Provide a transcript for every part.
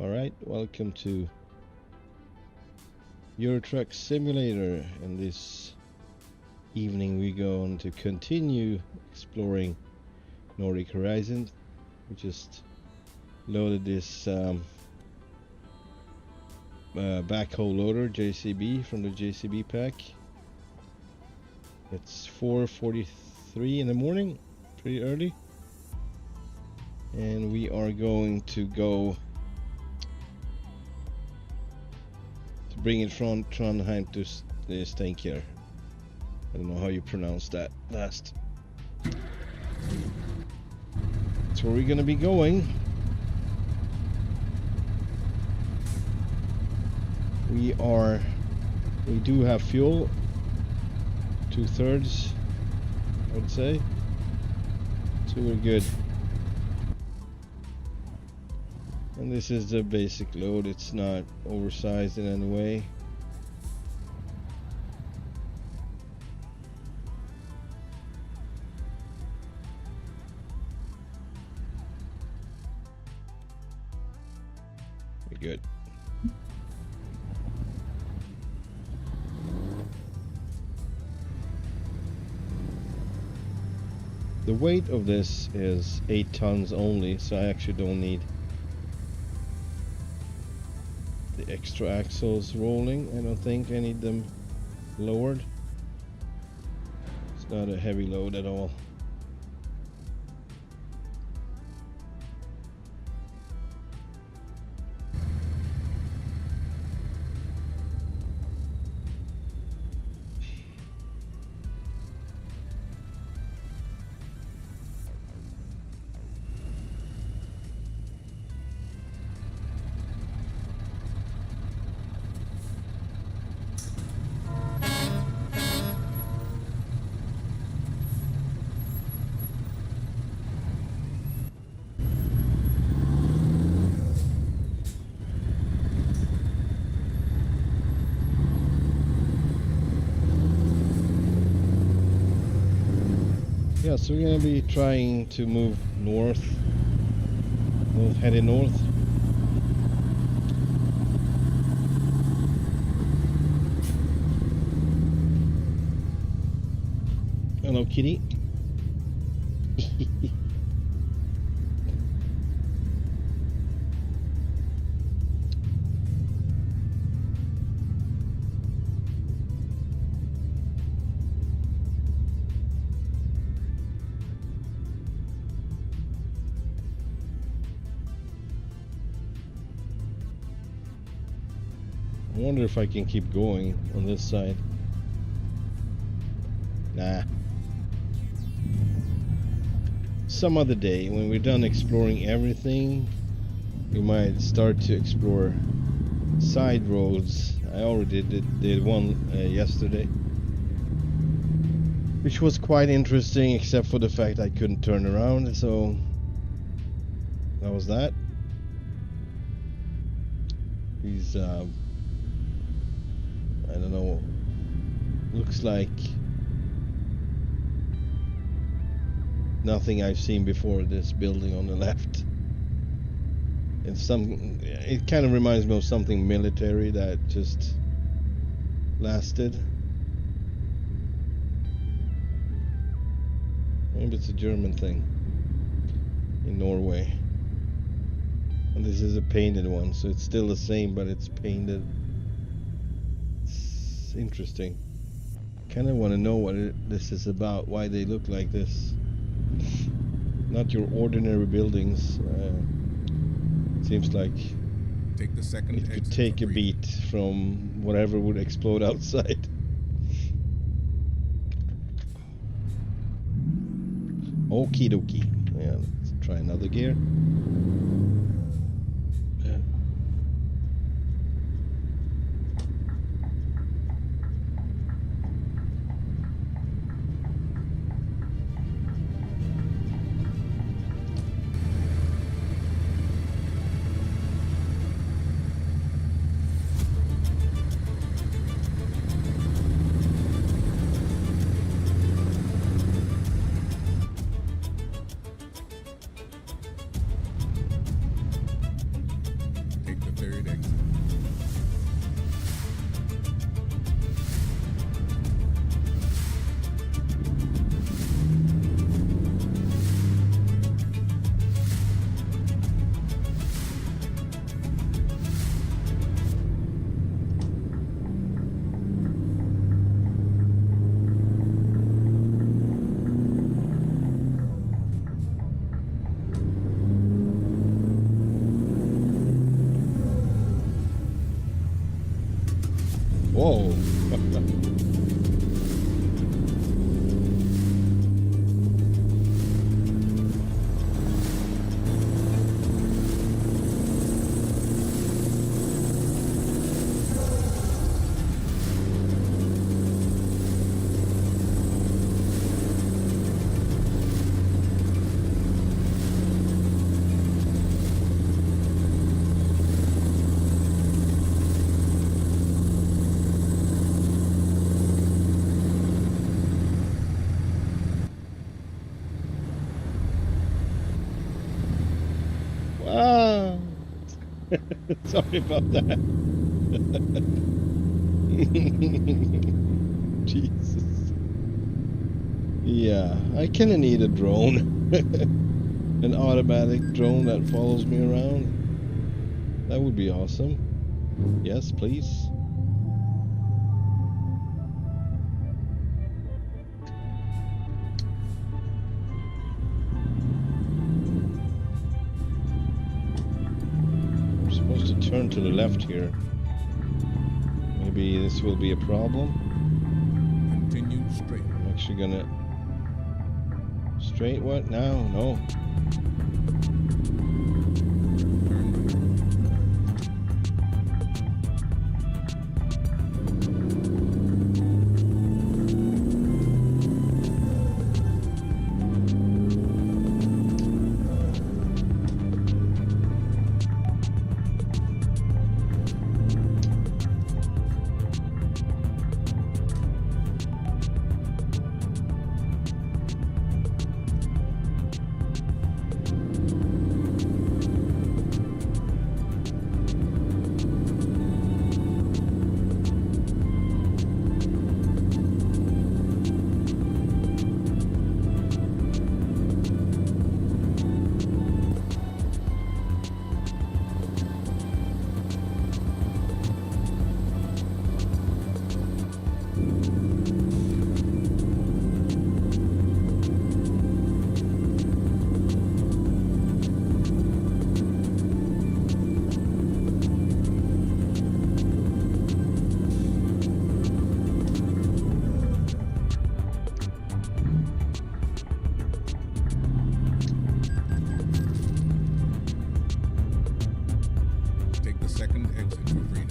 Alright, welcome to Euro Truck Simulator. And this evening we're going to continue exploring Nordic Horizons. We just loaded this backhoe loader JCB from the JCB pack. It's 4:43 in the morning, pretty early, and we are going to go to bring it from Trondheim to Steinkjer. I don't know how you pronounce that last. That's where we're gonna be going. We do have fuel, 2/3 I would say, so we're good. And this is the basic load, it's not oversized in any way. We're good. The weight of this is 8 tons only, so I actually don't need the extra axles rolling. I don't think I need them lowered. It's not a heavy load at all. Yeah, so we're gonna be trying to move heading north. Hello, kitty. I wonder if I can keep going on this side. Nah. Some other day, when we're done exploring everything, we might start to explore side roads. I already did one yesterday, which was quite interesting, except for the fact I couldn't turn around, so that was that. These I don't know, looks like nothing I've seen before. This building on the left, it kind of reminds me of something military that just lasted. Maybe it's a German thing in Norway, and this is a painted one, so it's still the same, but it's painted. Interesting. Kind of want to know what this is about, why they look like this. Not your ordinary buildings. Seems like take the second it could take a beat from whatever would explode outside. Okie dokie. Yeah, let's try another gear. Whoa. Wow. Sorry about that. Jesus. Yeah, I kinda need a drone. An automatic drone that follows me around. That would be awesome. Yes, please. I'm supposed to turn to the left here. Maybe this will be a problem. Continue straight. I'm actually gonna... Straight what now? No. Take the second exit for freedom.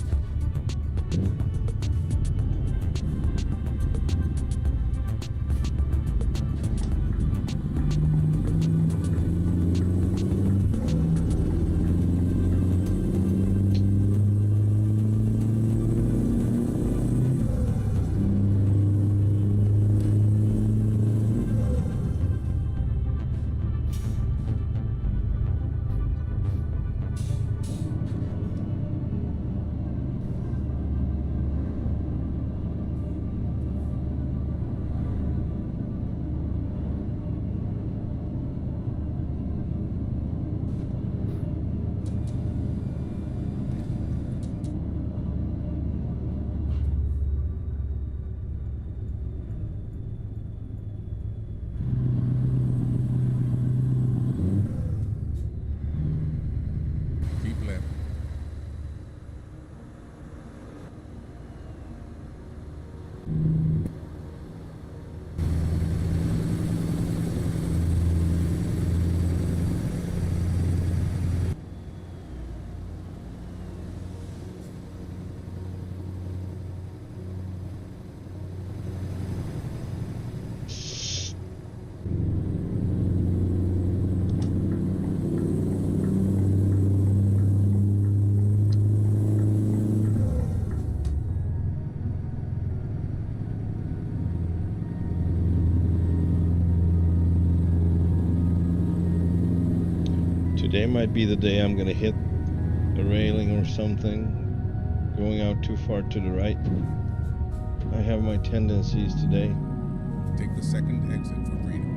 Keep left. Today might be the day I'm gonna hit a railing or something, going out too far to the right. I have my tendencies today. Take the second exit for freedom.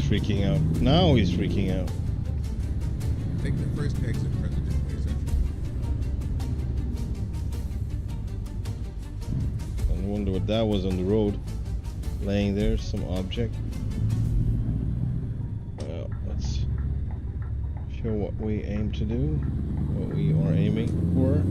freaking out. Now he's freaking out. Take the first exit, President. I wonder what that was on the road. Laying there, some object. Well, let's show what we aim to do. What we are aiming for.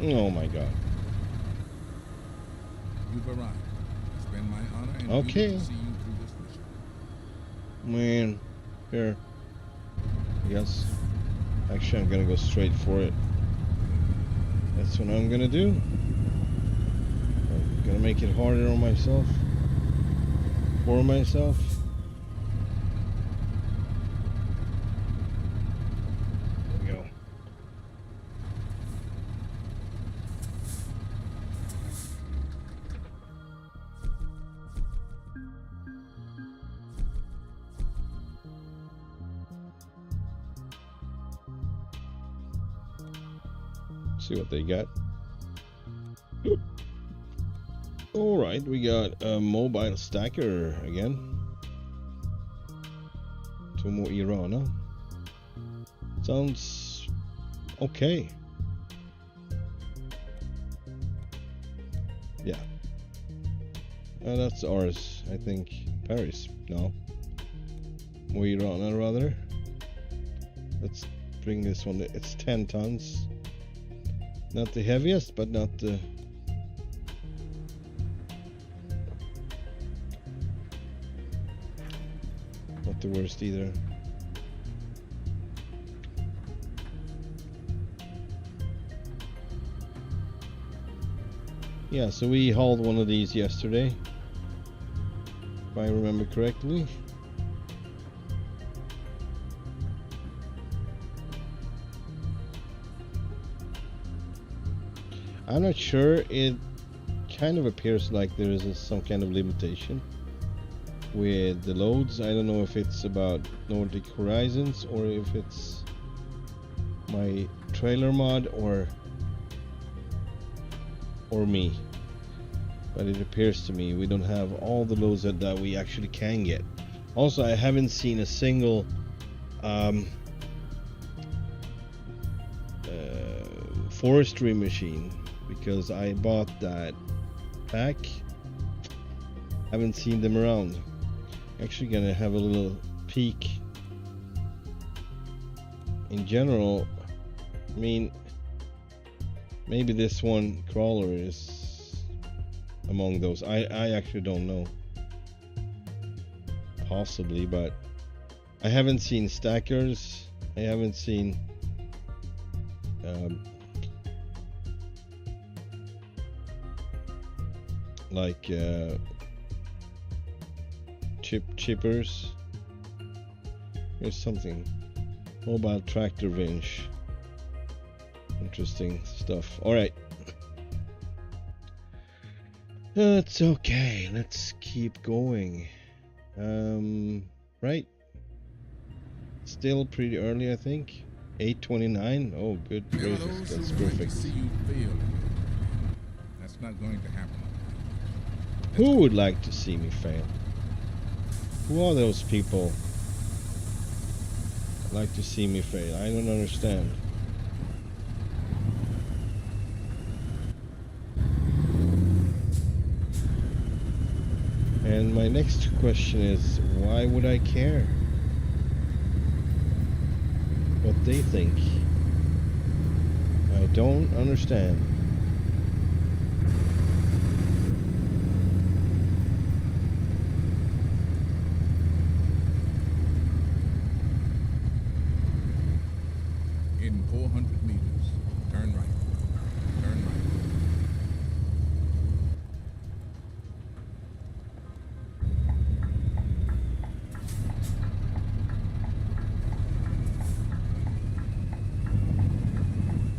Oh my god. You've arrived. It's been my honor and Okay. duty to see you through this mission. Man, here. Yes. Actually, I'm gonna go straight for it. That's what I'm gonna do. I'm gonna make it harder on myself. For myself. There we go. See what they got. All right, we got a mobile stacker again. Two more Irana. Sounds okay. Yeah. That's ours, I think. Paris. No. More Irana rather. Let's bring this one. It's 10 tons. Not the heaviest, but not the worst either. Yeah, so we hauled one of these yesterday, if I remember correctly. I'm not sure. It kind of appears like there is some kind of limitation with the loads. I don't know if it's about Nordic Horizons or if it's my trailer mod or me. But it appears to me we don't have all the loads that we actually can get. Also, I haven't seen a single forestry machine, because I bought that pack. Haven't seen them around. Actually gonna have a little peek. In general, I mean, maybe this one crawler is among those. I actually don't know. Possibly, but I haven't seen stackers. I haven't seen like chippers. Here's something. Mobile tractor winch. Interesting stuff. Alright. That's okay. Let's keep going. Right. Still pretty early, I think. 8:29. Oh, good gracious. That's perfect. See you fail. That's not going to happen. Who would like to see me fail? Who are those people that like to see me fail? I don't understand. And my next question is, why would I care what they think. I don't understand. In 400 meters, turn right. Turn right.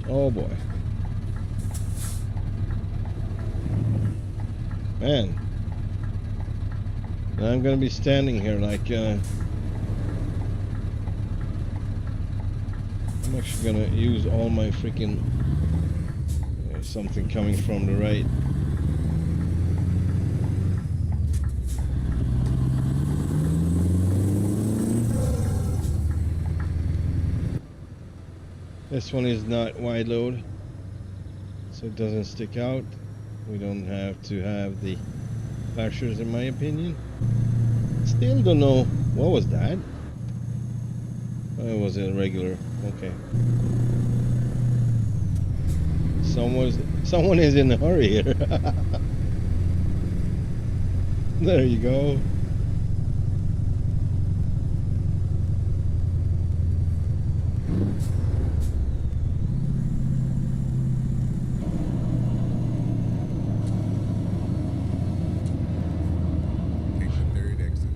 Oh boy. Man. Now I'm gonna be standing here like I'm actually gonna use all my freaking something coming from the right. This one is not wide load, so it doesn't stick out. We don't have to have the flashers, in my opinion. Still don't know. What was that? Oh, it was a regular. Okay. Someone is in a hurry here. There you go. Take the third exit.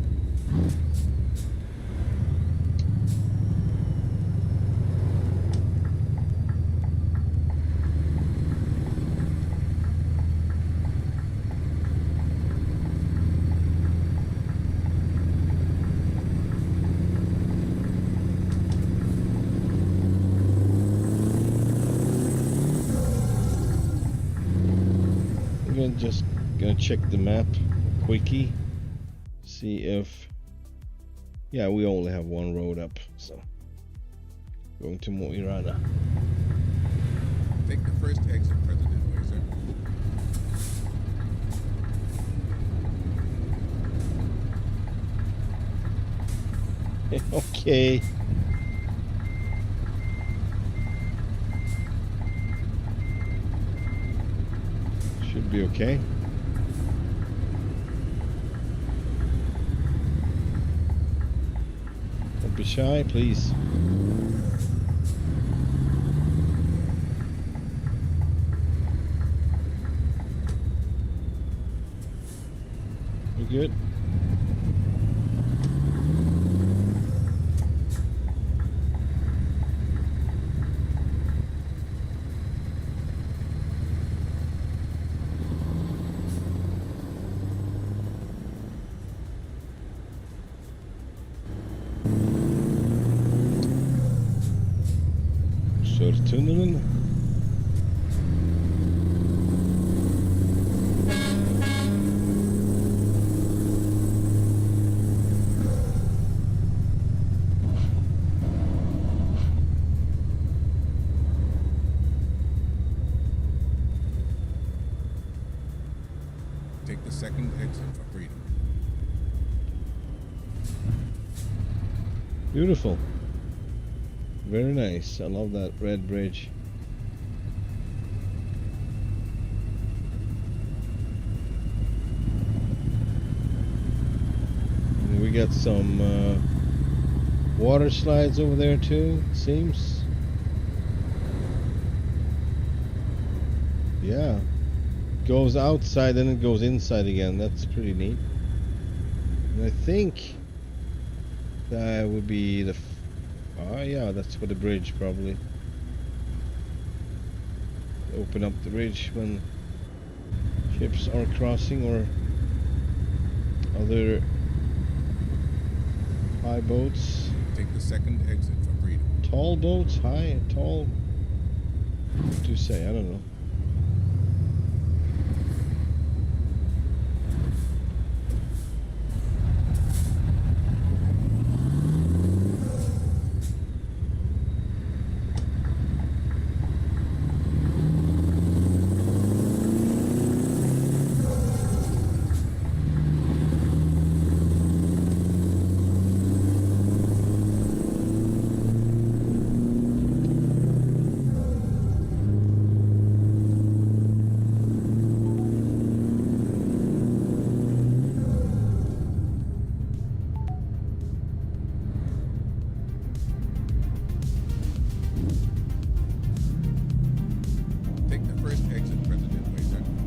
I'm just gonna check the map quickie, see if, yeah, we only have one road up, so going to Mo i Rana. Take the first exit, President Weiser. Okay. Should be okay. Don't be shy, please. You good? Sörtunneln. Take the second exit for freedom. Beautiful. Very nice. I love that red bridge. And we got some water slides over there too, it seems. Yeah. Goes outside and it goes inside again. That's pretty neat. And I think that would be the yeah, that's for the bridge probably. Open up the bridge when ships are crossing or other high boats. Take the second exit for freedom. Tall boats, high, tall. What do you say? I don't know. first exit President Way, sir.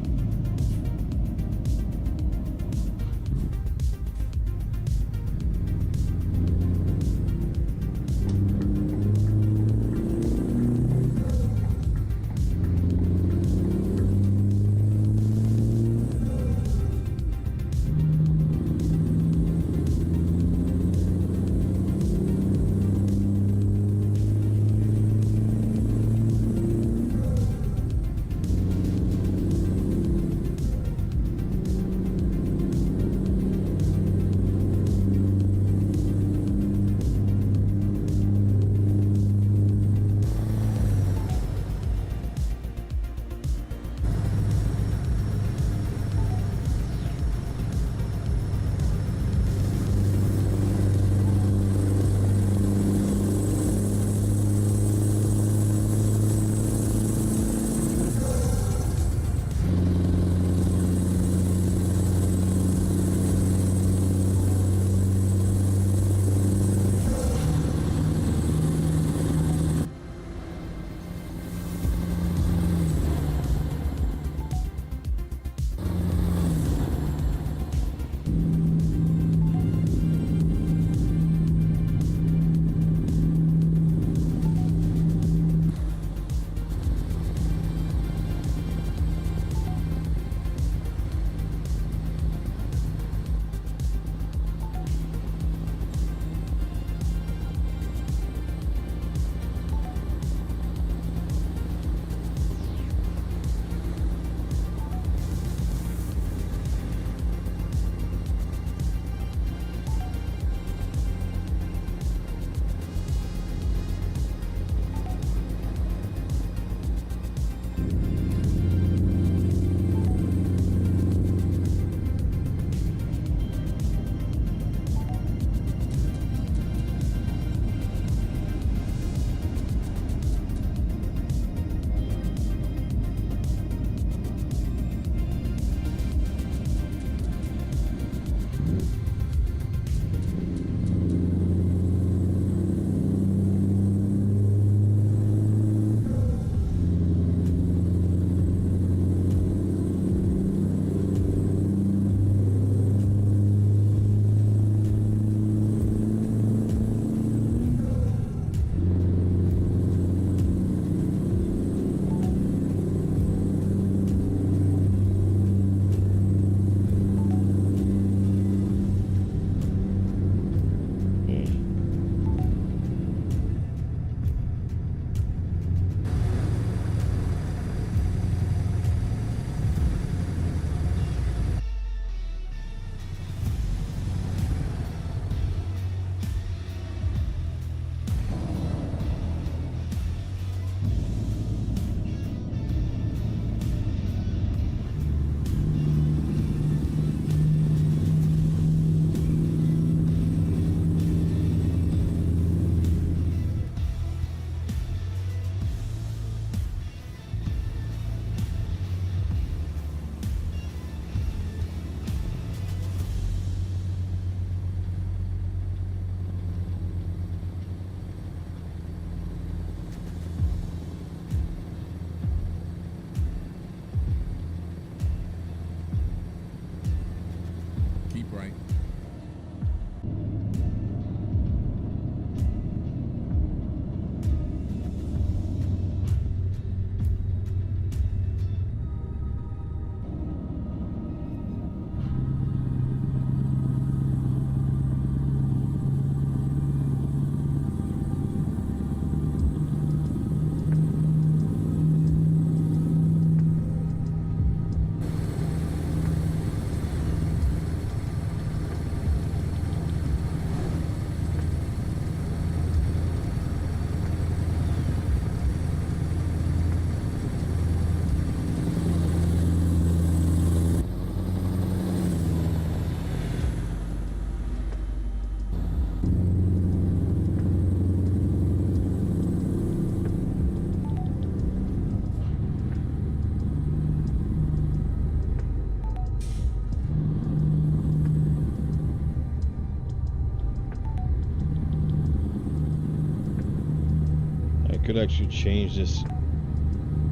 could actually change this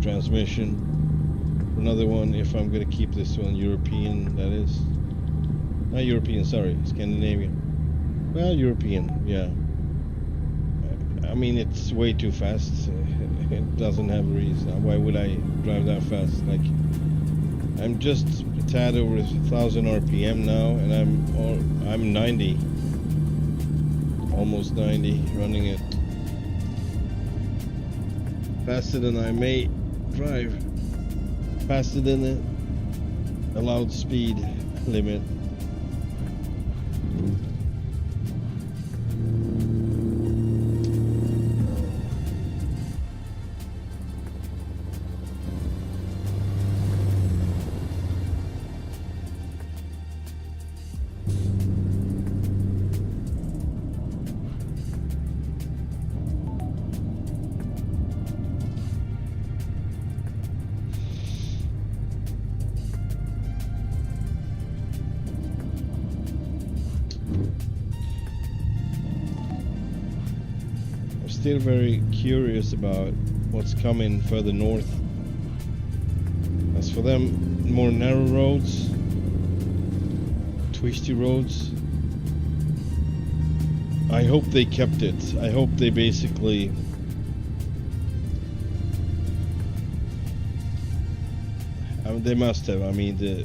transmission another one if I'm gonna keep this one European, that is. Not European, sorry, Scandinavian. Well, European, yeah. I mean, it's way too fast. It doesn't have a reason. Why would I drive that fast? Like, I'm just a tad over 1,000 RPM now, and I'm 90, almost 90, running it faster than I may drive, faster than the allowed speed limit. Still very curious about what's coming further north. As for them, more narrow roads, twisty roads, I hope they kept it. I hope they basically they must have. I mean, the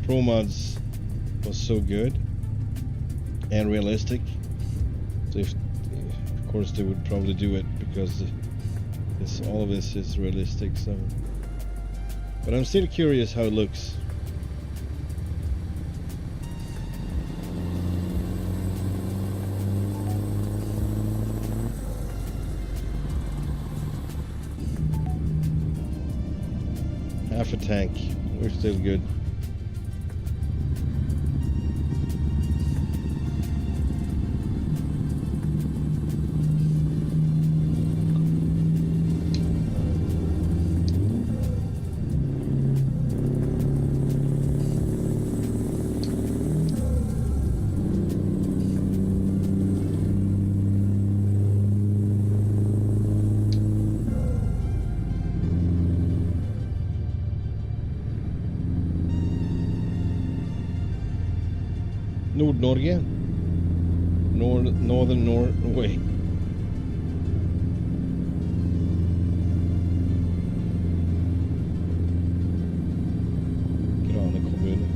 Pro Mods was so good and realistic, so if of course they would probably do it because all of this is realistic. So, but I'm still curious how it looks. Half a tank, we're still good. Nord-Norge, northern Norway. Grane kommune.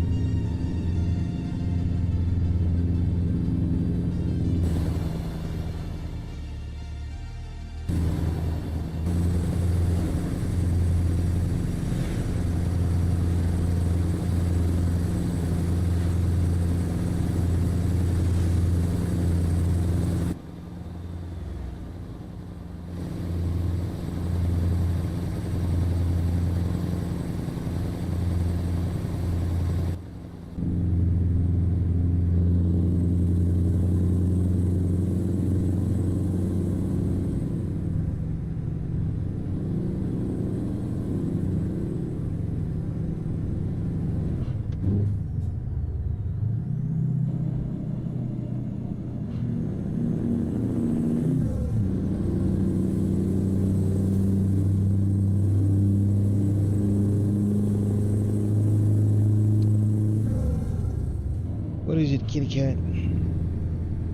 What is it, kitty cat?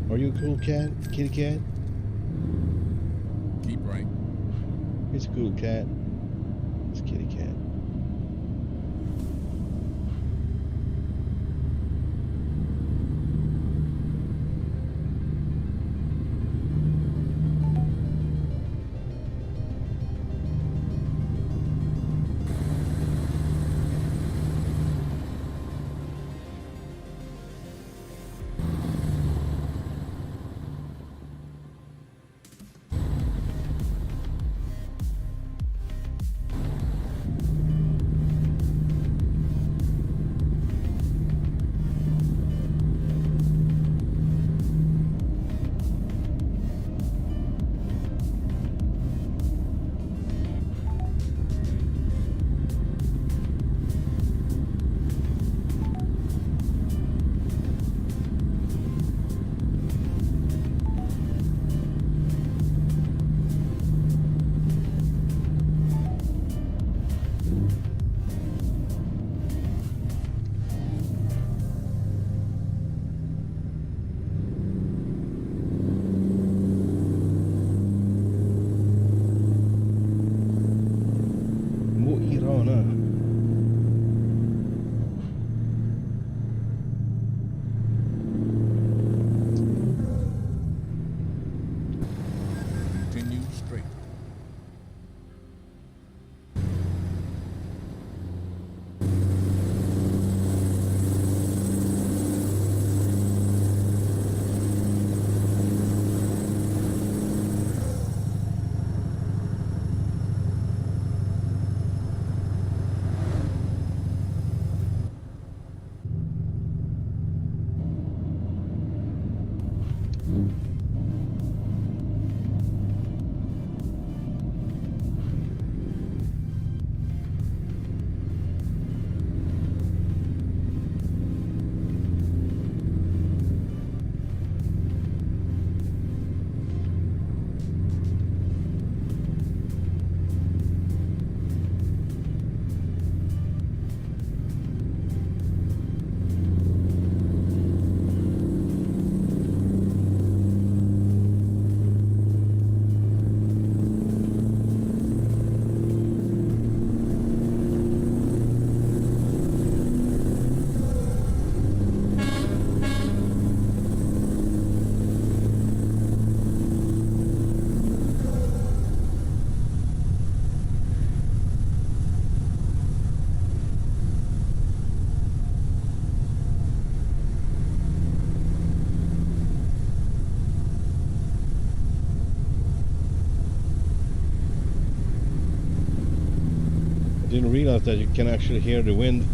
Are you a cool cat, kitty cat? Keep right. It's a cool cat. It's a kitty cat. Didn't realize that you can actually hear the wind.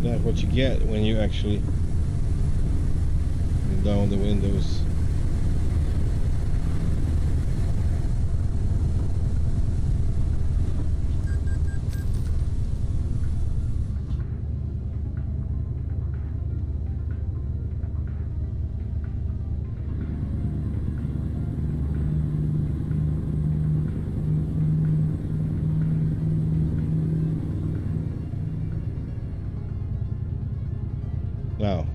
That's what you get when you actually down the windows. Now,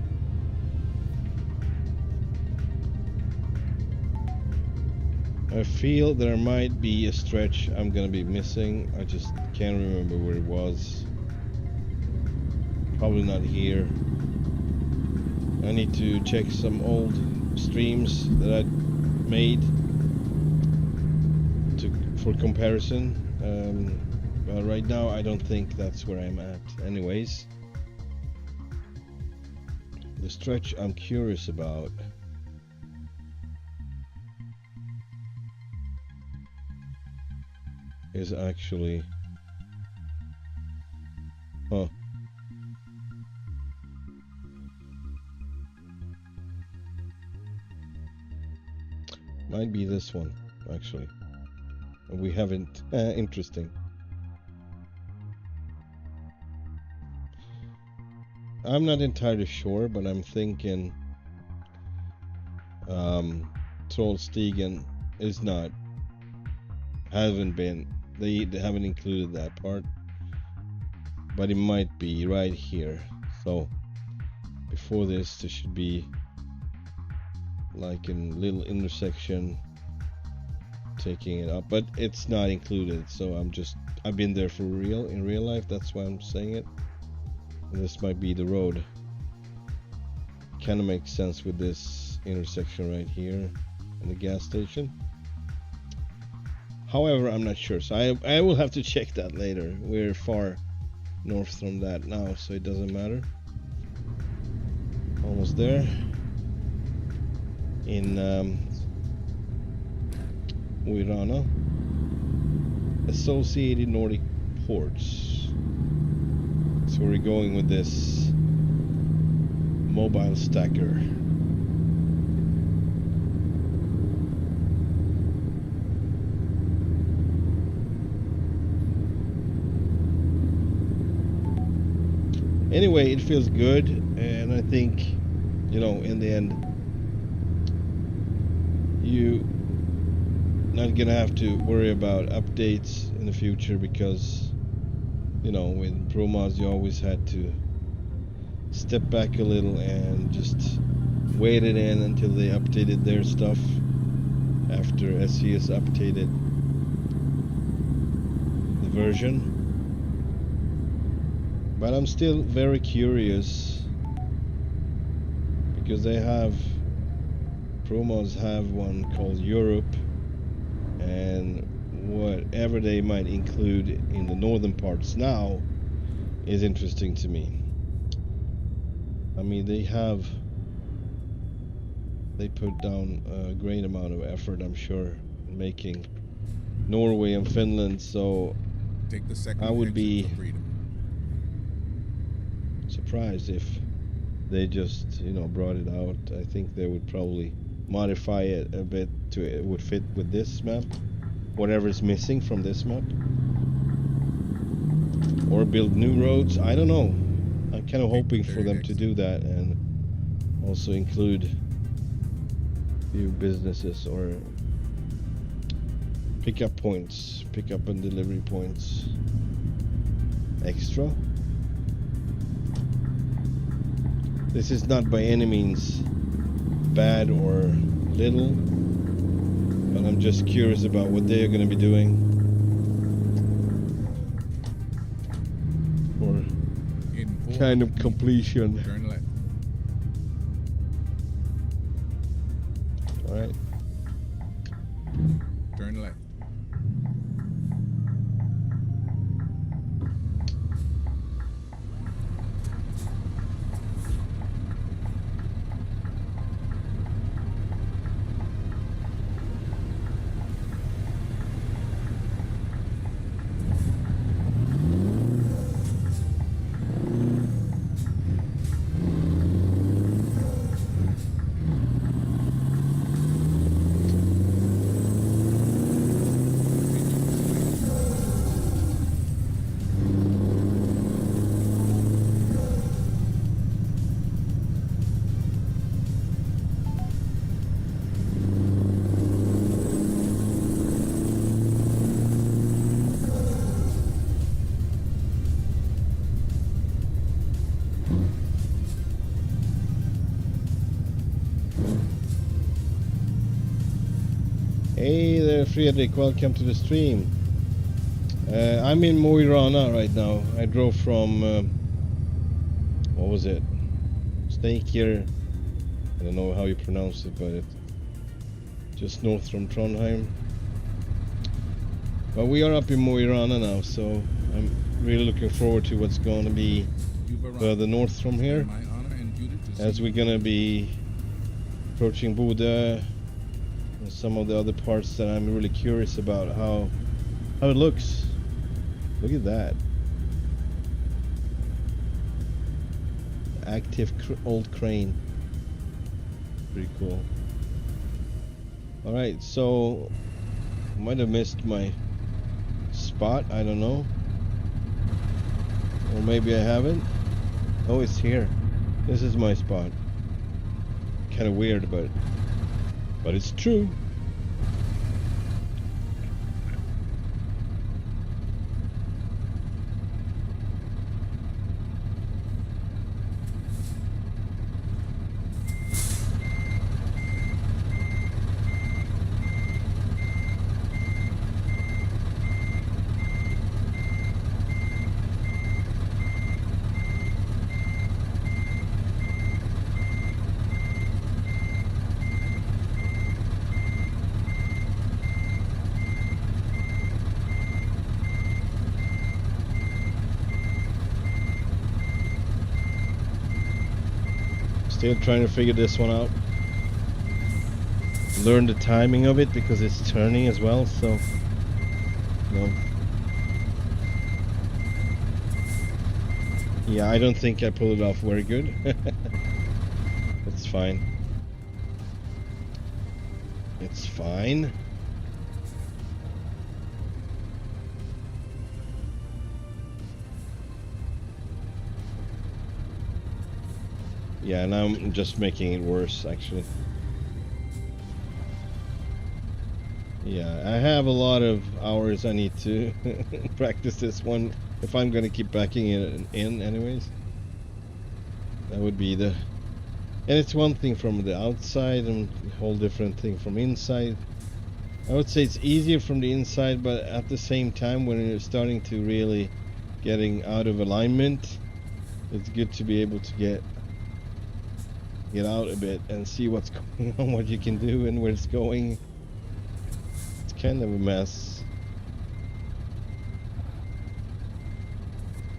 I feel there might be a stretch I'm gonna be missing. I just can't remember where it was. Probably not here. I need to check some old streams that I made for comparison. But right now I don't think that's where I'm at anyways. The stretch I'm curious about is actually might be this one actually. We haven't interesting. I'm not entirely sure, but I'm thinking Trollstigen is not, haven't been, they haven't included that part, but it might be right here. So before this there should be like a little intersection taking it up, but it's not included. So I've been there for real, in real life, that's why I'm saying it. And this might be the road. Kind of makes sense with this intersection right here and the gas station. However, I'm not sure, so I will have to check that later. We're far north from that now, so it doesn't matter. Almost there. In Uirana. Associated Nordic ports. So we're going with this mobile stacker. Anyway, it feels good, and I think, you know, in the end, you not gonna have to worry about updates in the future, because, you know, with Pro Mods you always had to step back a little and just wait it in until they updated their stuff after SCS updated the version. But I'm still very curious, because they have, Pro Mods have one called Europe, and whatever they might include in the northern parts now is interesting to me. I mean, they put down a great amount of effort, I'm sure, in making Norway and Finland, so Take the second I would exit be for freedom. surprised if they just, you know, brought it out. I think they would probably modify it a bit to it would fit with this map, whatever is missing from this map, or build new roads. I don't know. I'm kind of hoping for them to do that and also include few businesses or pickup points, pickup and delivery points extra. This is not by any means bad or little, but I'm just curious about what they're going to be doing for kind of completion. Turn left. All right. Turn left. Hey there, Fredrik. Welcome to the stream. I'm in Mo i Rana right now. I drove from what was it? Steikir. I don't know how you pronounce it, but it's just north from Trondheim. But we are up in Mo i Rana now, so I'm really looking forward to what's going to be further north from here, as we're going to be approaching Bodø and some of the other parts that I'm really curious about how it looks. Look at that. Active old crane. Pretty cool. Alright, so might have missed my spot, I don't know. Or maybe I haven't. Oh, it's here. This is my spot. Kind of weird, but it's true. Still trying to figure this one out. Learn the timing of it because it's turning as well, so no. Yeah, I don't think I pulled it off very good. It's fine. It's fine. Yeah, now I'm just making it worse, actually. Yeah, I have a lot of hours I need to practice this one if I'm gonna keep backing it in anyways. That would be the... And it's one thing from the outside and a whole different thing from inside. I would say it's easier from the inside, but at the same time when you're starting to really getting out of alignment, it's good to be able to get out a bit and see what's going on, what you can do and where it's going. It's kind of a mess.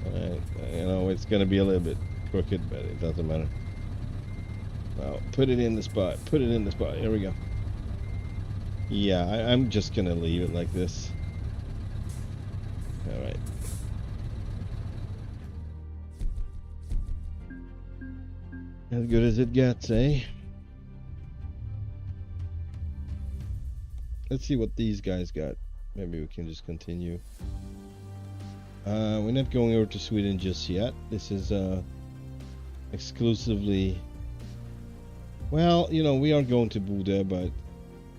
You know, it's gonna be a little bit crooked, but it doesn't matter. Now, put it in the spot. Put it in the spot. Here we go. Yeah, I'm just gonna leave it like this. Alright. As good as it gets, eh? Let's see what these guys got. Maybe we can just continue. We're not going over to Sweden just yet. This is exclusively... Well, you know, we are going to Bodø, but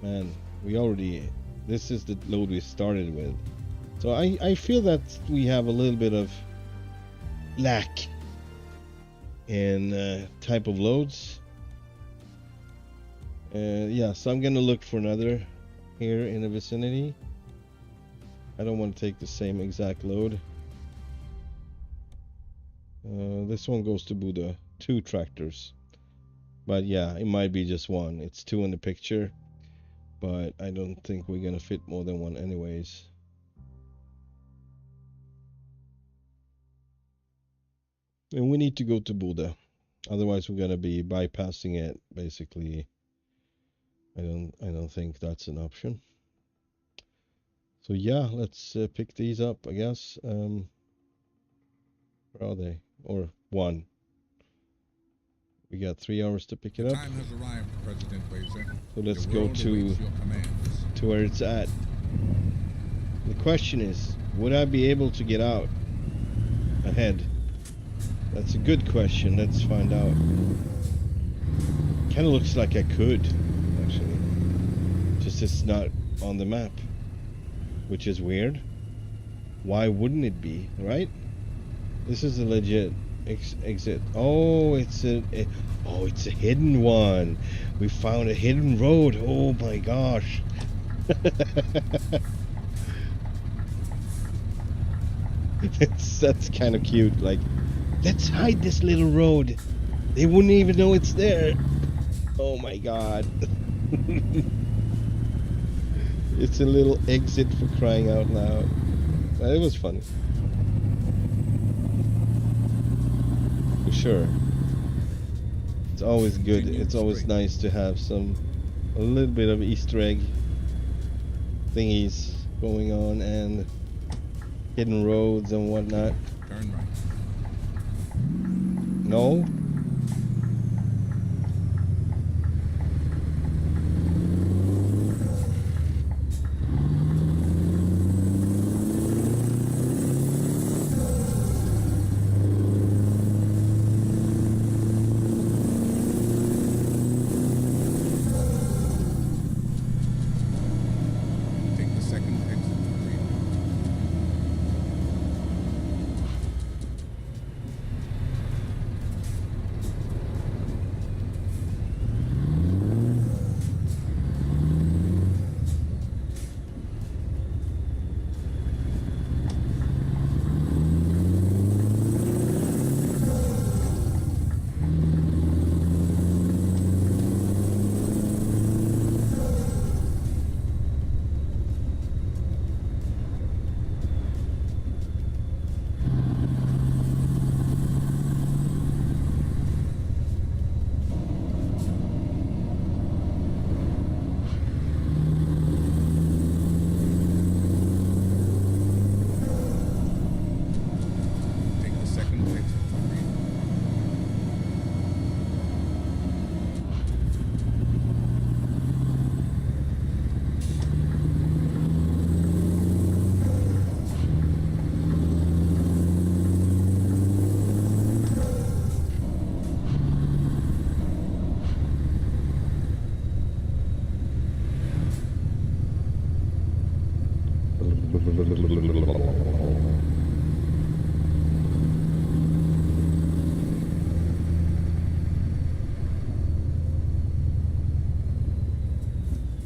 man, we already... This is the load we started with. So I feel that we have a little bit of lack in type of loads. Yeah, so I'm gonna look for another here in the vicinity. I don't want to take the same exact load. This one goes to Bodø. 2 tractors. But yeah, it might be just one. It's 2 in the picture, but I don't think we're gonna fit more than one anyways. And we need to go to Bodø. Otherwise we're gonna be bypassing it basically. I don't think that's an option. So yeah, let's pick these up, I guess. Where are they? Or 1. We got 3 hours to pick it up. Time has arrived, President Weiser. So let's go to where it's at. The question is, would I be able to get out ahead? That's a good question. Let's find out. Kind of looks like I could, actually. Just it's not on the map, which is weird. Why wouldn't it be, right? This is a legit exit. Oh, it's a hidden one. We found a hidden road. Oh my gosh. That's kind of cute. Like, let's hide this little road. They wouldn't even know it's there. Oh my god. It's a little exit for crying out loud. It was funny. For sure. It's always good. It's always nice to have a little bit of Easter egg thingies going on and hidden roads and whatnot. Turn right. No? Take the second exit for freedom. Take the second exit for freedom.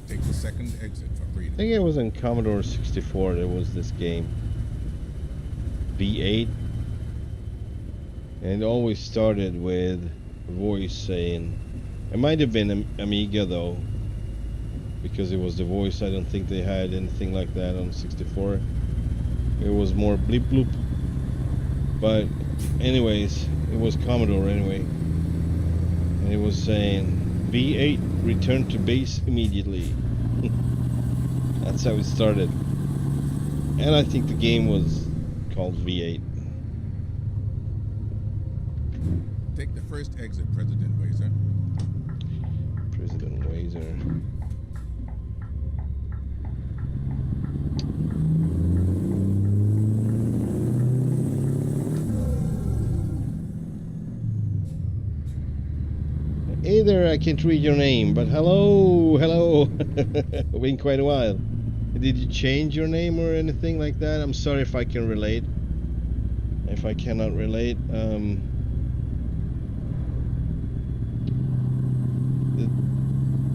Take the second exit for I freedom. think it was on Commodore 64 there was this game. V8. And it always started with a voice saying, it might have been Amiga though, because it was the voice. I don't think they had anything like that on 64. It was more bleep bloop. But anyways, it was Commodore anyway. And it was saying, V8, return to base immediately. That's how it started. And I think the game was called V8. Take the first exit, President Wazer. President Wazer. Hey there, I can't read your name, but hello, hello. Been quite a while. Did you change your name or anything like that? I'm sorry if I can relate. If I cannot relate,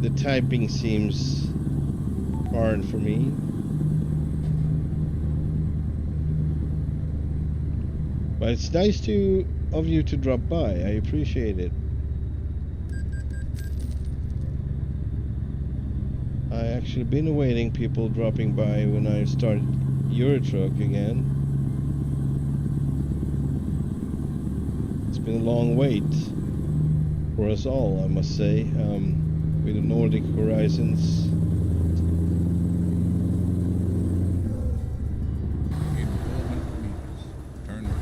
the typing seems hard for me. But it's nice of you to drop by. I appreciate it. I actually been awaiting people dropping by when I started Eurotruck again. It's been a long wait for us all, I must say, with the Nordic Horizons. In 400 meters, turn right.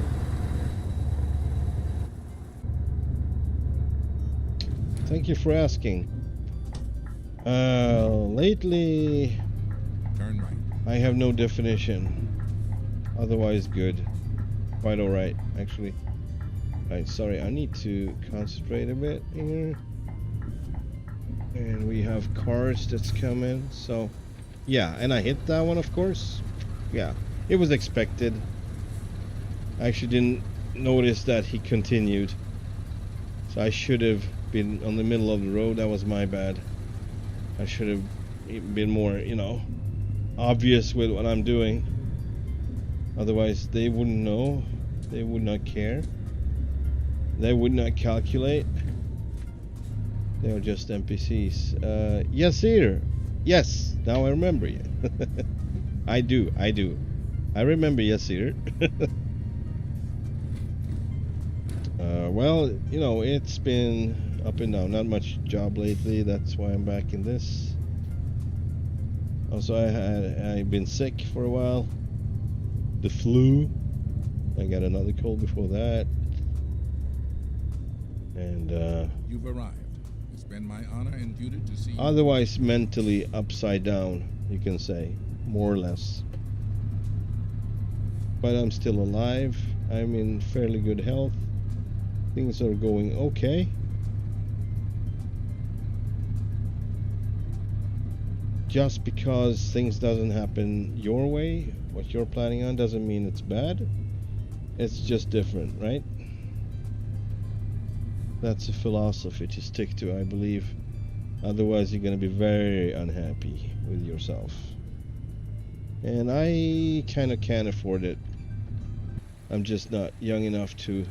Thank you for asking. Lately, Turn right. I have no definition. Otherwise, good. Quite alright, actually. Right, sorry, I need to concentrate a bit here. And we have cars that's coming, so... Yeah, and I hit that one, of course. Yeah, it was expected. I actually didn't notice that he continued. So I should have been on the middle of the road. That was my bad. I should have been more, you know, obvious with what I'm doing. Otherwise, they wouldn't know. They would not care. They would not calculate. They are just NPCs. Yes, sir. Yes, now I remember you. I do. I remember, yes, sir. Well, you know, it's been up and down. Not much job lately. That's why I'm back in this. Also, I've been sick for a while. The flu. I got another cold before that. And You've arrived. It's been my honor and duty to see you. Otherwise mentally upside down, you can say, more or less. But I'm still alive. I'm in fairly good health. Things are going okay. Just because things doesn't happen your way, what you're planning on, doesn't mean it's bad. It's just different, right? That's a philosophy to stick to, I believe. Otherwise, you're going to be very unhappy with yourself. And I kind of can't afford it. I'm just not young enough to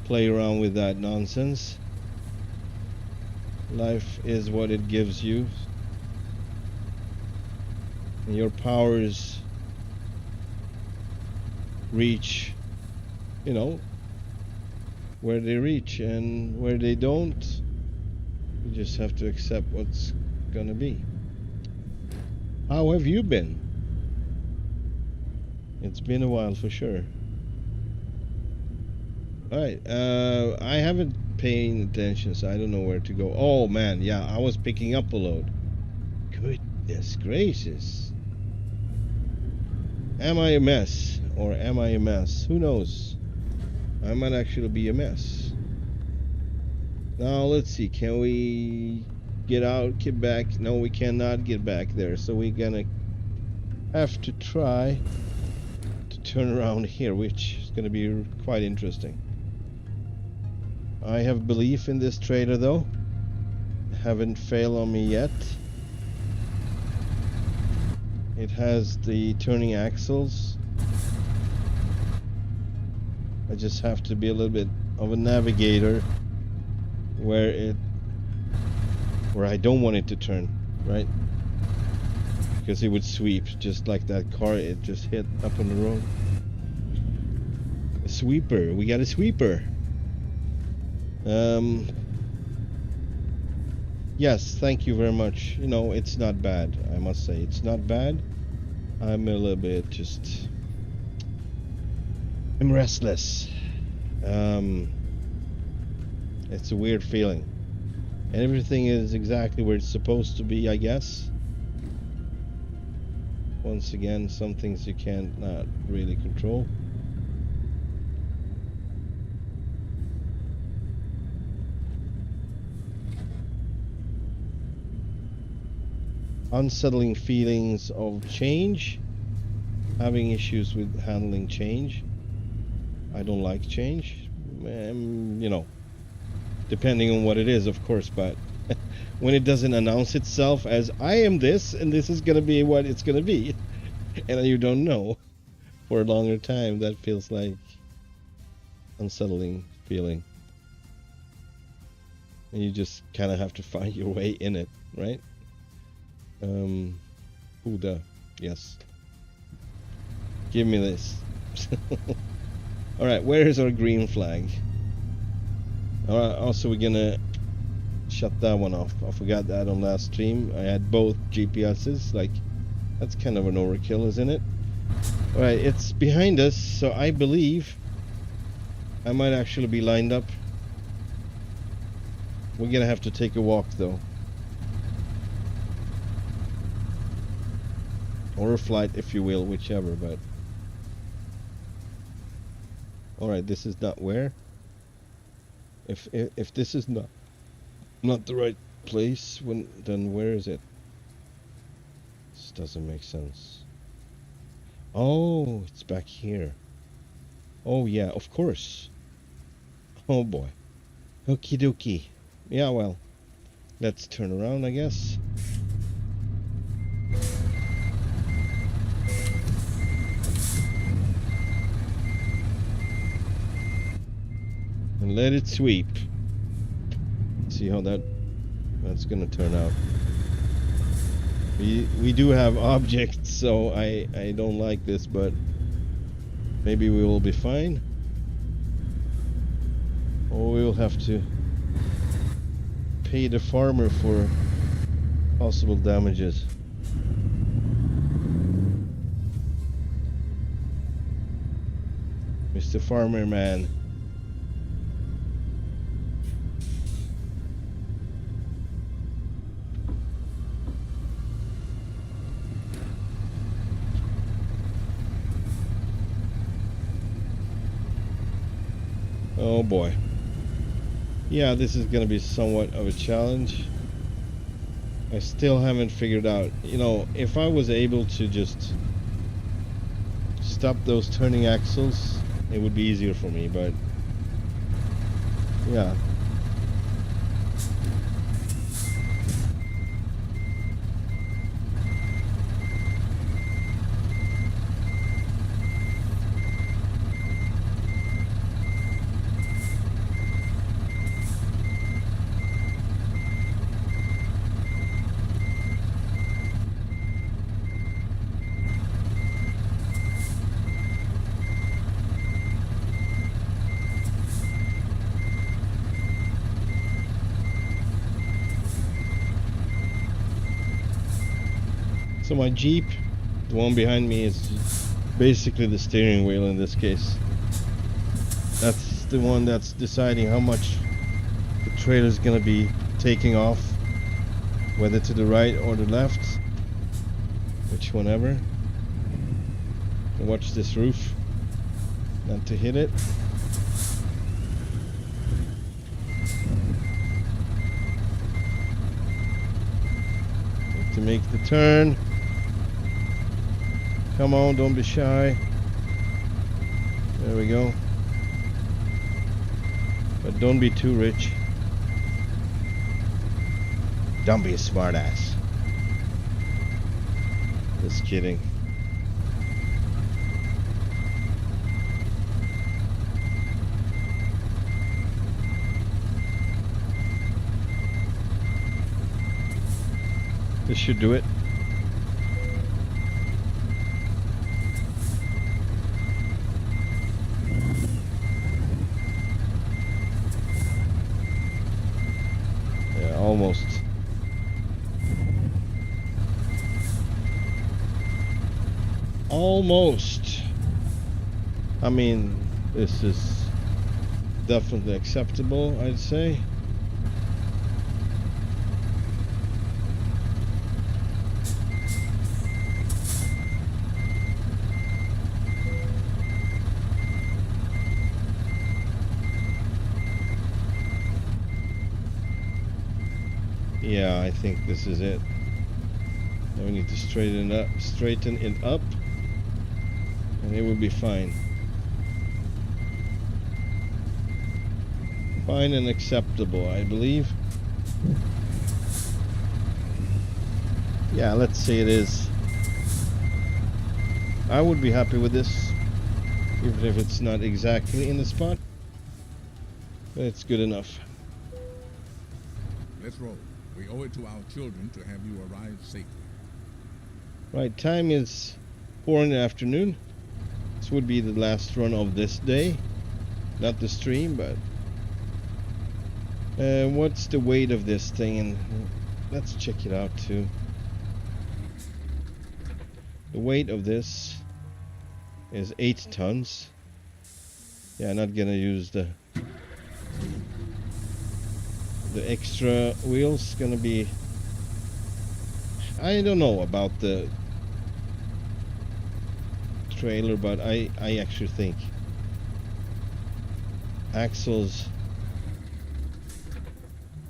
play around with that nonsense. Life is what it gives you. And your powers reach, you know, where they reach, and where they don't, you just have to accept what's gonna be. How have you been? It's been a while for sure. Alright, I haven't paying attention, so I don't know where to go. Oh man, yeah, I was picking up a load. Goodness gracious. Am I a mess? Or am I a mess? Who knows? I might actually be a mess. Now let's see, can we get out, get back? No, we cannot get back there, so we're gonna have to try to turn around here, which is gonna be quite interesting. I have belief in this trailer though. Haven't failed on me yet. It has the turning axles. I just have to be a little bit of a navigator where I don't want it to turn, right? Because it would sweep just like that car it just hit up on the road. A sweeper, we got a sweeper. Yes, thank you very much. You know, it's not bad, I must say. It's not bad. I'm a little bit just... I'm restless. It's a weird feeling. And everything is exactly where it's supposed to be, I guess. Once again, some things you can't not really control. Unsettling feelings of change. Having issues with handling change. I don't like change. You know, depending on what it is, of course, but when it doesn't announce itself as I am this and this is gonna be what it's gonna be, and you don't know for a longer time, that feels like unsettling feeling. And you just kind of have to find your way in it, right? Huda, yes. Give me this. Alright, where is our green flag? Alright, also we're gonna shut that one off. I forgot that on last stream. I had both GPSs, like, that's kind of an overkill, isn't it? Alright, it's behind us, so I believe I might actually be lined up. We're gonna have to take a walk though. Or a flight, if you will, whichever, but... Alright, this is not where? If this is not the right place, then where is it? This doesn't make sense. Oh, it's back here. Oh yeah, of course. Oh boy. Okie dokie. Yeah, well, let's turn around, I guess. and let it sweep. See how that's gonna turn out. We do have objects, so I don't like this, but maybe we will be fine. Or we will have to pay the farmer for possible damages. Mr. Farmer Man. Oh boy. Yeah, this is gonna be somewhat of a challenge. I still haven't figured out, you know, if I was able to just stop those turning axles, it would be easier for me, but yeah. So my Jeep, the one behind me, is basically the steering wheel in this case. That's the one that's deciding how much the trailer is gonna be taking off, whether to the right or the left, which one ever. And watch this roof, not to hit it. To make the turn. Come on, don't be shy. There we go. But don't be too rich. Don't be a smartass. Just kidding. This should do it. Yeah, almost. Almost. I mean, this is definitely acceptable, I'd say. Yeah, I think this is it. Now we need to straighten it up, and it will be fine. Fine and acceptable, I believe. Yeah, let's say it is. I would be happy with this, even if it's not exactly in the spot, but it's good enough. Let's roll. We owe it to our children to have you arrive safely. Right, time is 4 in the afternoon. This would be the last run of this day. Not the stream, but what's the weight of this thing? And let's check it out too. The weight of this is 8 tons. Yeah, I'm not gonna use the extra wheels. Gonna be, I don't know about the trailer, but I actually think axles,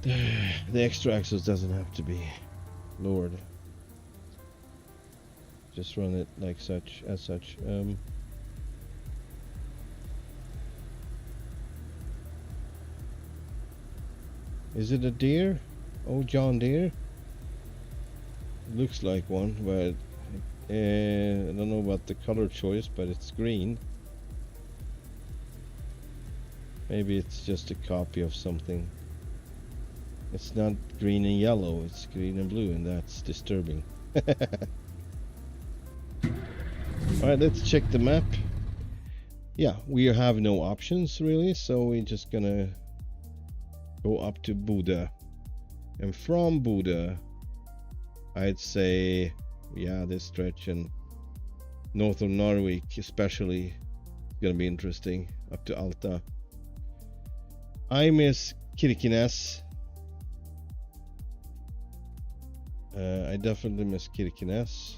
the extra axles doesn't have to be lowered. Just run it like such, as such. Is it a deer? Oh, John Deere? Looks like one, but I don't know about the color choice, but it's green. Maybe it's just a copy of something. It's not green and yellow, it's green and blue, and that's disturbing. Alright, let's check the map. Yeah, we have no options really, so we're just gonna go up to Bodø. And from Bodø, I'd say, yeah, this stretch and north of Narvik especially is gonna be interesting, up to Alta. I miss Kirkenes. I definitely miss Kirkenes.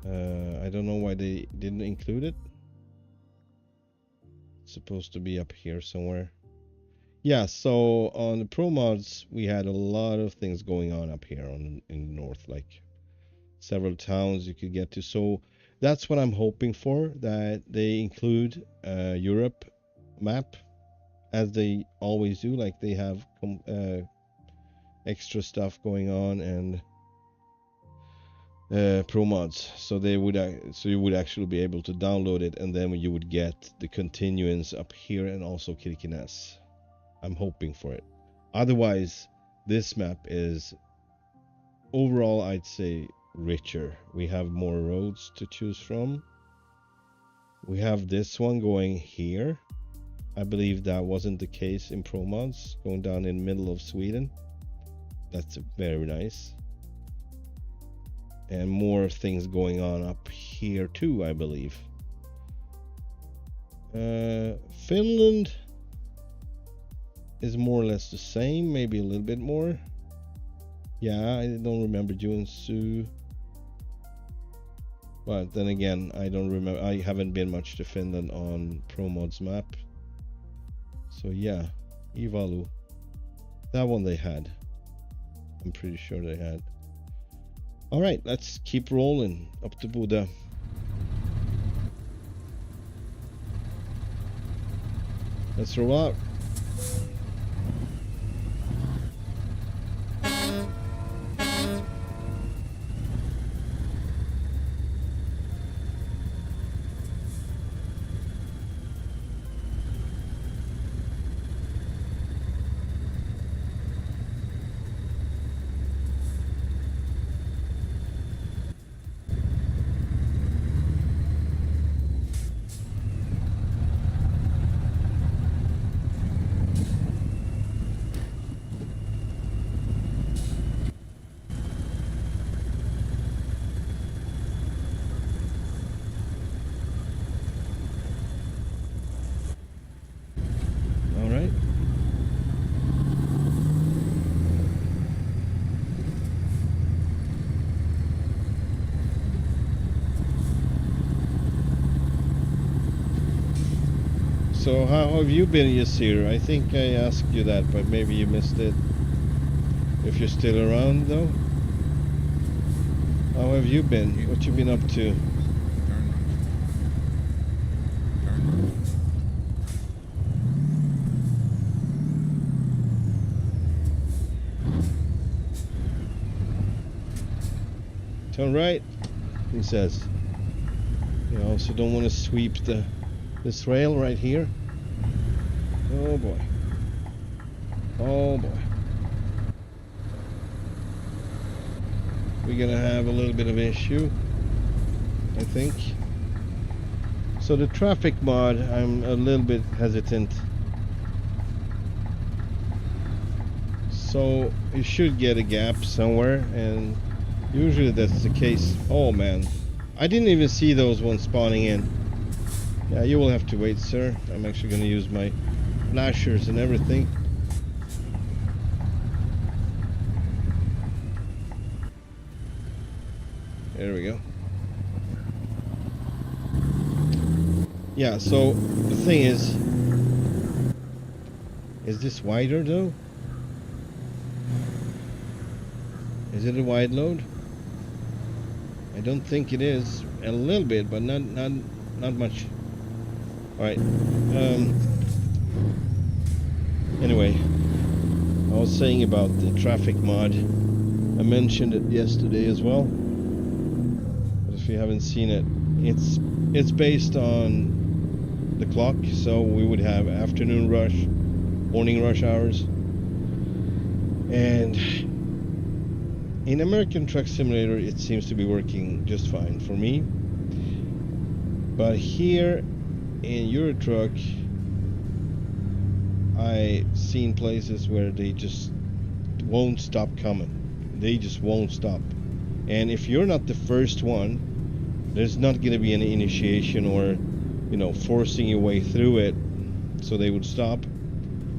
I don't know why they didn't include it. It's supposed to be up here somewhere. Yeah, so on the Pro Mods we had a lot of things going on up here in the north, like several towns you could get to. So that's what I'm hoping for, that they include Europe map as they always do, like they have extra stuff going on and Pro Mods, so they would so you would actually be able to download it, and then you would get the continuance up here and also Kirkenes. I'm hoping for it. Otherwise, this map is overall, I'd say, richer. We have more roads to choose from. We have this one going here. I believe that wasn't the case in Pro Mods, going down in the middle of Sweden. That's very nice. And more things going on up here too, I believe. Finland is more or less the same, maybe a little bit more. Yeah, I don't remember Joensuu. But then again, I don't remember. I haven't been much to Finland on Pro Mods map. So yeah, Ivalu. That one they had. I'm pretty sure they had. Alright, let's keep rolling up to Bodø. Let's roll out. So how have you been, Yasir? I think I asked you that, but maybe you missed it. If you're still around though. How have you been? What you been up to? Turn right, he says. You also don't want to sweep this rail right here. Oh boy. Oh boy. We're gonna have a little bit of an issue, I think. So the traffic mod, I'm a little bit hesitant. So you should get a gap somewhere, and usually that's the case. Oh man, I didn't even see those ones spawning in. Yeah, you will have to wait, sir. I'm actually going to use my flashers and everything. There we go. Yeah, so the thing is this wider though? Is it a wide load? I don't think it is. A little bit, but not much. All right. Anyway, I was saying about the traffic mod. I mentioned it yesterday as well. But if you haven't seen it, it's based on the clock, so we would have afternoon rush, morning rush hours. And in American Truck Simulator it seems to be working just fine for me. But here in Euro Truck, I've seen places where they just won't stop coming. They just won't stop. And if you're not the first one, there's not going to be any initiation or, you know, forcing your way through it so they would stop.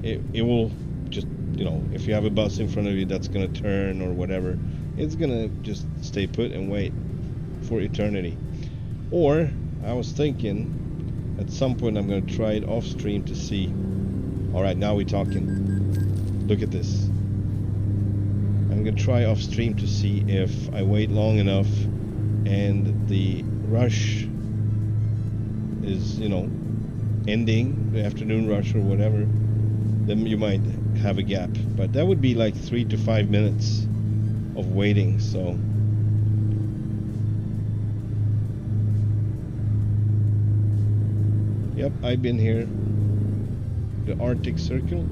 It will just, you know, if you have a bus in front of you that's going to turn or whatever, it's going to just stay put and wait for eternity. Or I was thinking at some point I'm going to try it off stream to see. Alright, now we're talking. Look at this. I'm going to try off stream to see if I wait long enough and the rush is, you know, ending, the afternoon rush or whatever, then you might have a gap. But that would be like 3 to 5 minutes of waiting, so. Yep, I've been here. The Arctic Circle.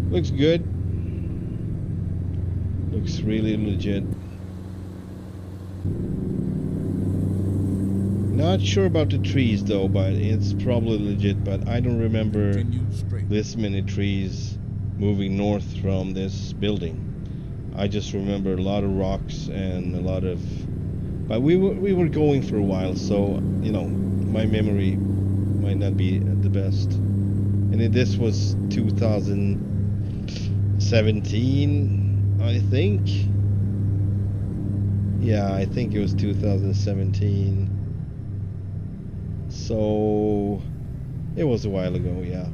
Looks good. Looks really legit. Not sure about the trees though, but it's probably legit. But I don't remember this many trees moving north from this building. I just remember a lot of rocks and a lot of. But we were going for a while, so you know my memory might not be the best. And this was 2017, I think. Yeah, I think it was 2017. So it was a while ago, yeah.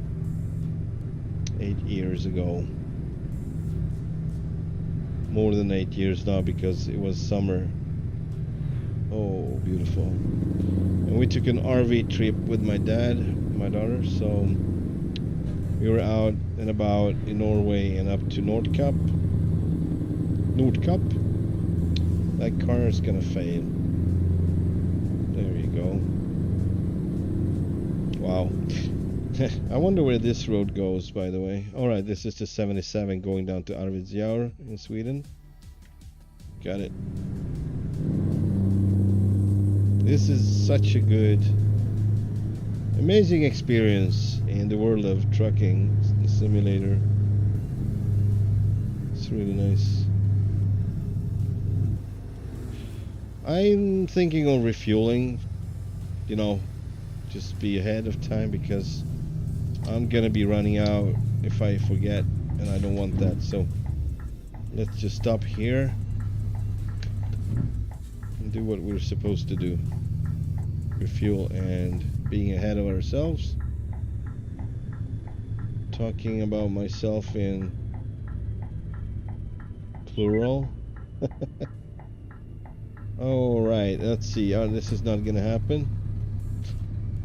8 years ago. More than 8 years now because it was summer. Oh, beautiful. And we took an RV trip with my dad, my daughter, so we were out and about in Norway and up to Nordkapp. That car is gonna fail. There you go. Wow. I wonder where this road goes, by the way. Alright, this is the 77 going down to Arvidsjaur in Sweden. Got it. This is such a good, amazing experience in the world of trucking simulator. It's really nice. I'm thinking of refueling, you know, just be ahead of time because I'm gonna be running out if I forget, and I don't want that. So let's just stop here and do what we're supposed to do. Refuel and being ahead of ourselves. Talking about myself in plural. Alright, let's see. This is not gonna happen.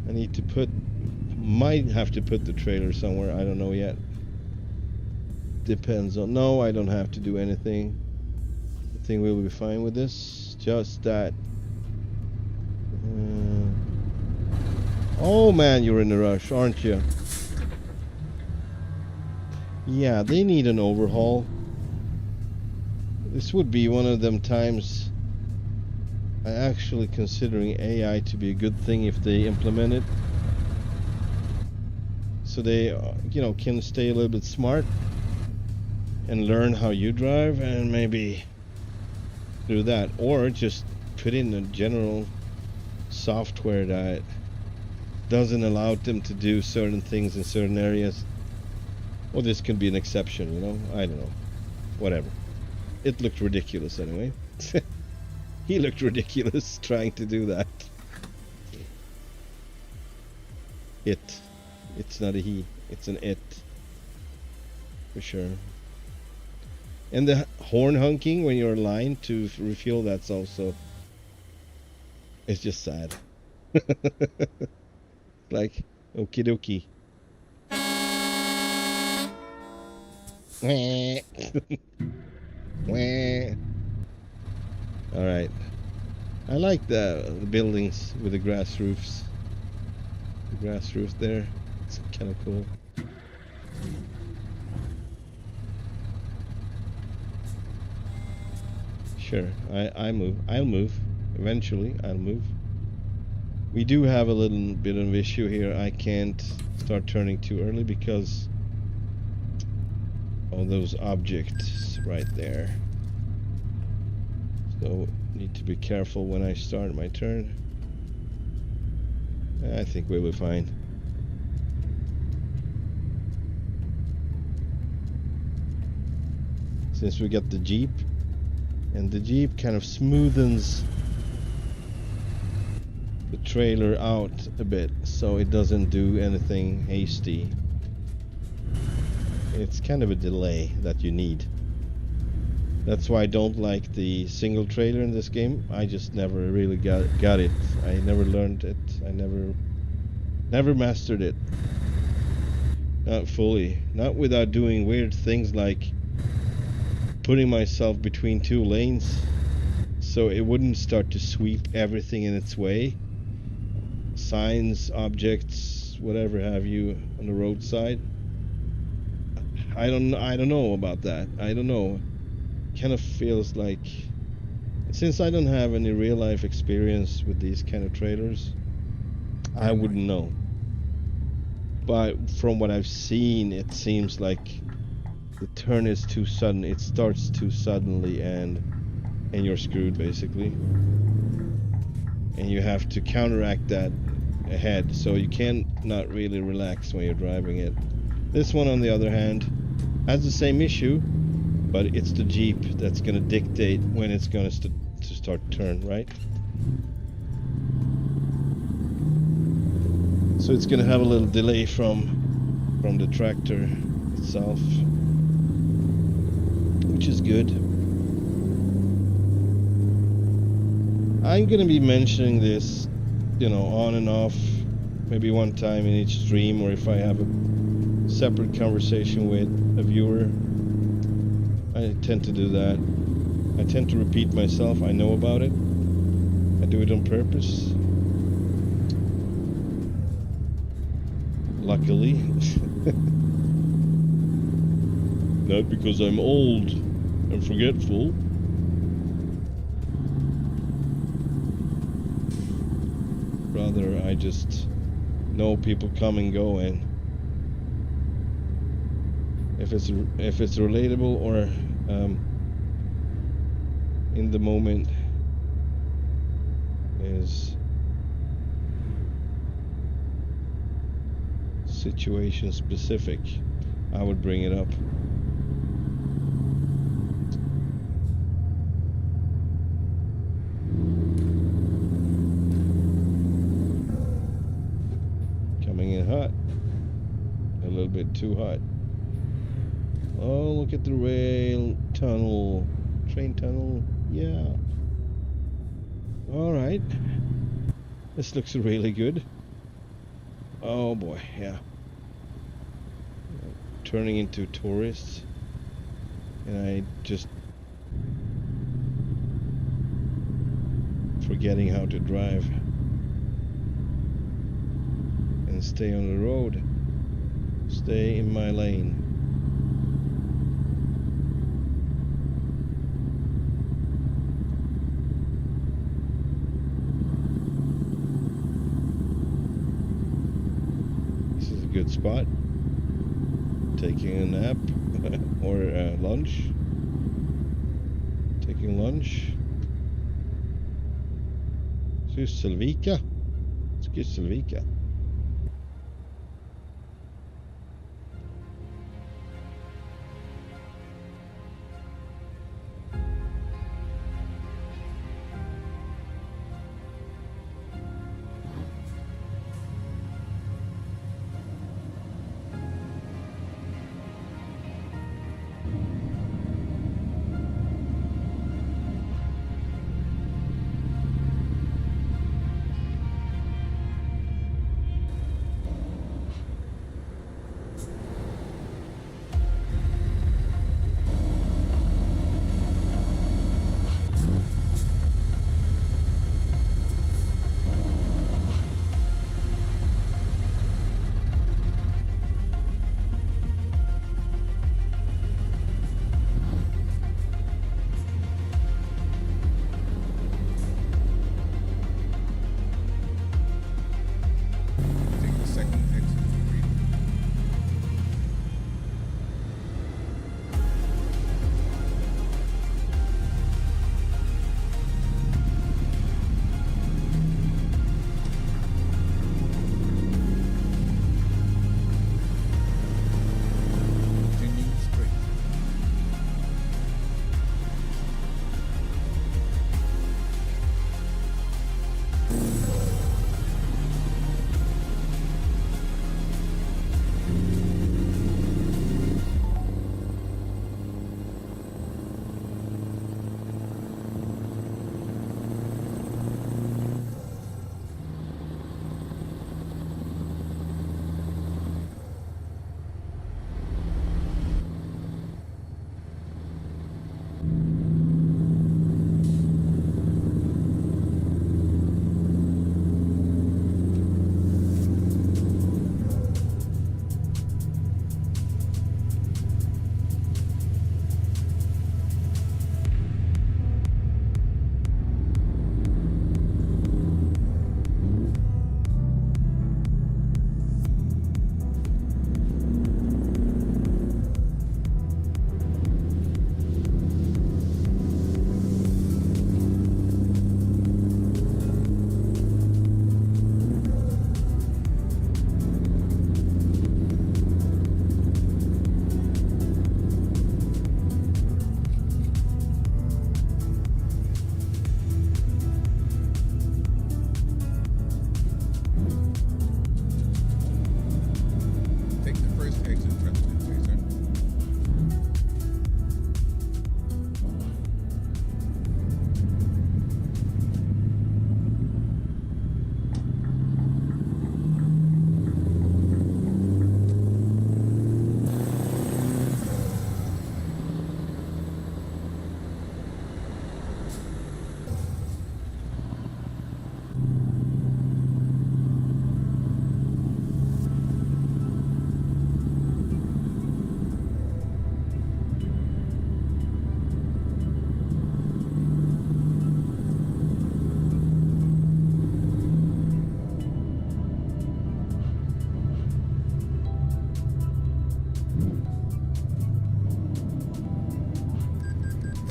I need to might have to put the trailer somewhere. I don't know yet. Depends on. No, I don't have to do anything. I think we'll be fine with this. Just that. Oh man, you're in a rush, aren't you? Yeah, they need an overhaul. This would be one of them times I'm actually considering AI to be a good thing if they implement it. So they, you know, can stay a little bit smart and learn how you drive and maybe do that. Or just put in a general software that doesn't allow them to do certain things in certain areas. Well, this could be an exception, you know? I don't know. Whatever. It looked ridiculous anyway. He looked ridiculous trying to do that. It's not a he, it's an it. For sure. And the horn honking when you're aligned to refuel, that's also... It's just sad. Like, okie dokie. Alright. I like the buildings with the grass roofs. The grass roof there. It's kind of cool. Sure, I'll move. Eventually, I'll move. We do have a little bit of issue here. I can't start turning too early because of those objects right there. So, need to be careful when I start my turn. I think we'll be fine. Since we got the Jeep, and the Jeep kind of smoothens the trailer out a bit so it doesn't do anything hasty. It's kind of a delay that you need. That's why I don't like the single trailer in this game. I just never really got it. I never learned it. I never mastered it. Not fully. Not without doing weird things like putting myself between two lanes so it wouldn't start to sweep everything in its way. Signs, objects, whatever have you on the roadside. I don't know about that. I don't know. Kind of feels like, since I don't have any real life experience with these kind of trailers, I wouldn't know. But from what I've seen, it seems like the turn is too sudden. It starts too suddenly, and you're screwed basically. And you have to counteract that ahead, so you can't not really relax when you're driving it. This one, on the other hand, has the same issue, but it's the Jeep that's going to dictate when it's going to start turn, right? So it's going to have a little delay from the tractor itself, which is good. I'm going to be mentioning this, you know, on and off, maybe one time in each stream, or if I have a separate conversation with a viewer. I tend to do that. I tend to repeat myself. I know about it. I do it on purpose. Luckily. Not because I'm old and forgetful. Rather, I just know people come and go, and if it's relatable or in the moment is situation specific, I would bring it up. Coming in hot, a little bit too hot. Oh, look at the rail tunnel, train tunnel, yeah. All right, this looks really good. Oh boy, yeah. Turning into tourists, and I just forgetting how to drive and stay on the road, stay in my lane. Good spot. Taking a nap or lunch. Taking lunch. Sysselvika. Skysselvika.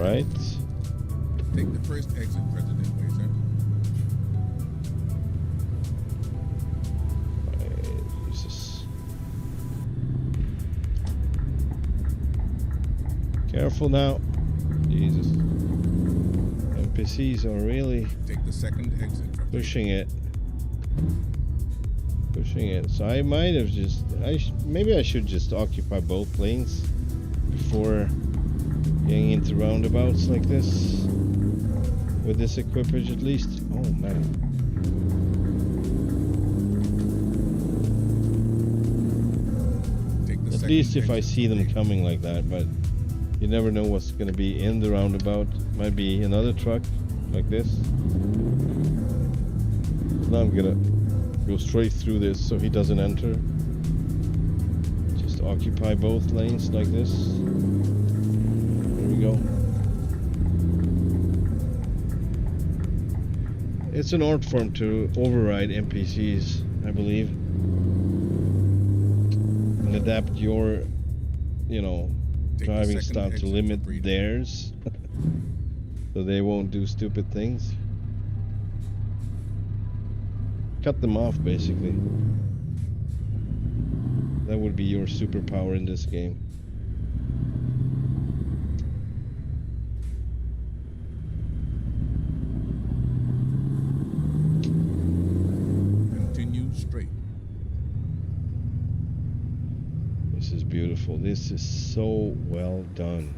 Right? Take the first exit President Way, sir. Jesus. Careful now. Jesus. NPCs are really Take the second exit from pushing it. Pushing it. So I might have just... maybe I should just occupy both lanes before getting into roundabouts like this. With this equipage at least. Oh man. At least if I see them coming like that, but you never know what's going to be in the roundabout. Might be another truck like this. Now I'm gonna go straight through this so he doesn't enter. Just occupy both lanes like this. There we go. It's an art form to override NPCs, I believe. And adapt your, you know, driving style to limit theirs. So they won't do stupid things. Cut them off, basically. That would be your superpower in this game. Continue straight. This is beautiful. This is so well done.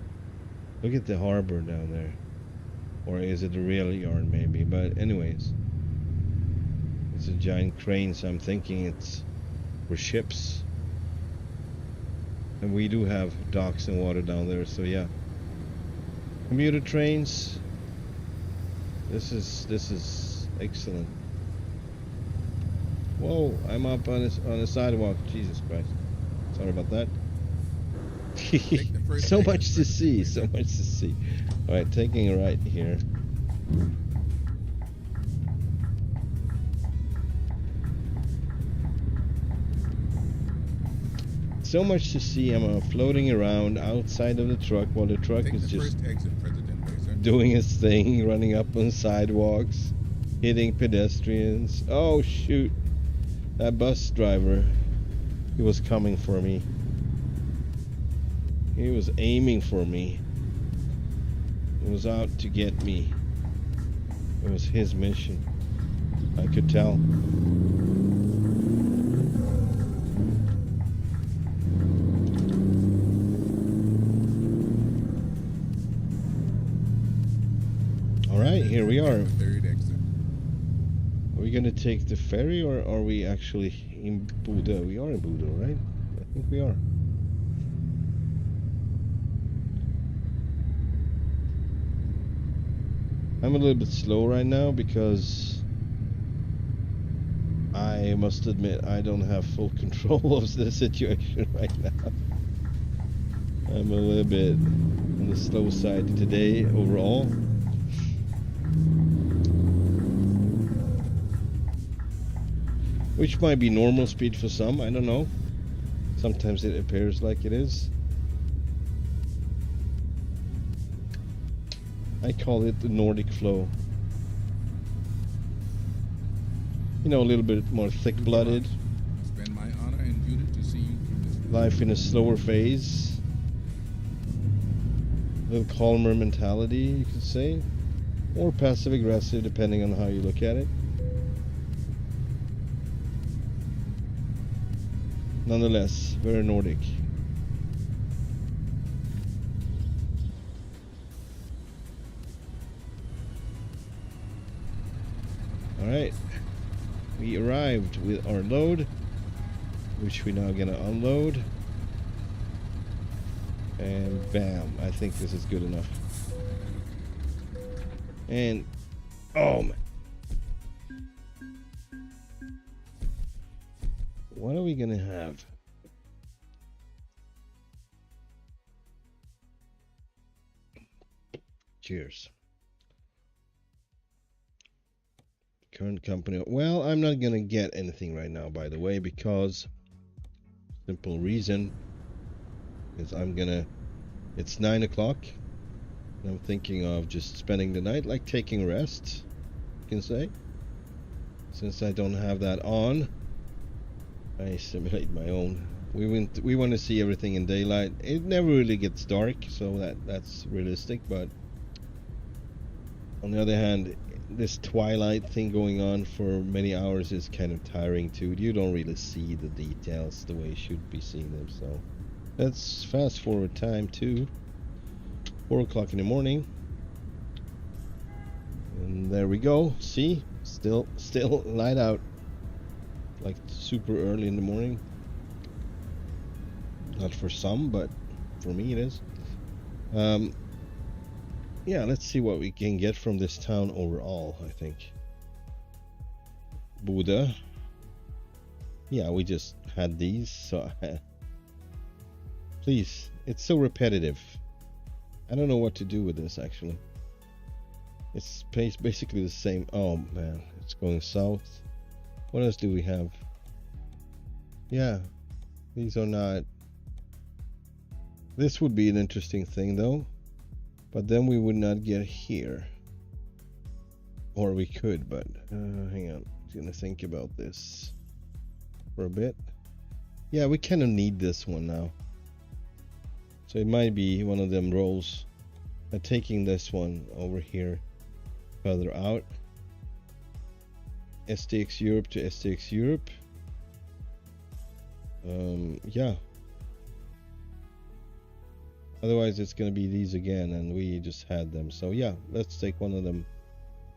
Look at the harbor down there. Or is it a rail yard maybe? But anyways. It's a giant crane, so I'm thinking it's for ships. And we do have docks and water down there, so yeah. Commuter trains. This is excellent. Whoa, I'm up on a sidewalk. Jesus Christ. Sorry about that. So much to see, so much to see. Alright, taking a right here. So much to see. I'm floating around outside of the truck while the truck is just doing its thing, running up on sidewalks, hitting pedestrians. Oh shoot, that bus driver, he was coming for me. He was aiming for me. He was out to get me. It was his mission, I could tell. Alright, here we are. Third exit. Are we gonna take the ferry or are we actually in Buda? We are in Buda, right? I think we are. I'm a little bit slow right now because I must admit I don't have full control of the situation right now. I'm a little bit on the slow side today overall. Which might be normal speed for some, I don't know. Sometimes it appears like it is. I call it the Nordic flow. You know, a little bit more thick-blooded. Spend my honor and duty to see you through this. Life in a slower phase. A little calmer mentality, you could say. Or passive-aggressive, depending on how you look at it. Nonetheless, very Nordic. Alright, we arrived with our load, which we're now gonna unload. And bam, I think this is good enough. And, oh man. What are we gonna have? Cheers. Current company. Well, I'm not gonna get anything right now, by the way, because simple reason is it's 9 o'clock I'm thinking of just spending the night, like taking rest, you can say. Since I don't have that on, I simulate my own. We want to see everything in daylight. It never really gets dark, so that's realistic. But on the other hand, this twilight thing going on for many hours is kind of tiring too. You don't really see the details the way you should be seeing them. So let's fast forward time to 4 o'clock in the morning, and there we go. See, still light out, like super early in the morning. Not for some, but for me it is. Yeah, let's see what we can get from this town overall. I think Buda. Yeah, we just had these, so please, it's so repetitive. I don't know what to do with this actually. It's basically the same. Oh man, it's going south. What else do we have? Yeah, these are not. This would be an interesting thing though, but then we would not get here. Or we could, but hang on, I'm gonna think about this for a bit. Yeah, we kind of need this one now. So it might be one of them roles. Taking this one over here further out. STX Europe to STX Europe. Yeah. Otherwise it's gonna be these again, and we just had them. So yeah, let's take one of them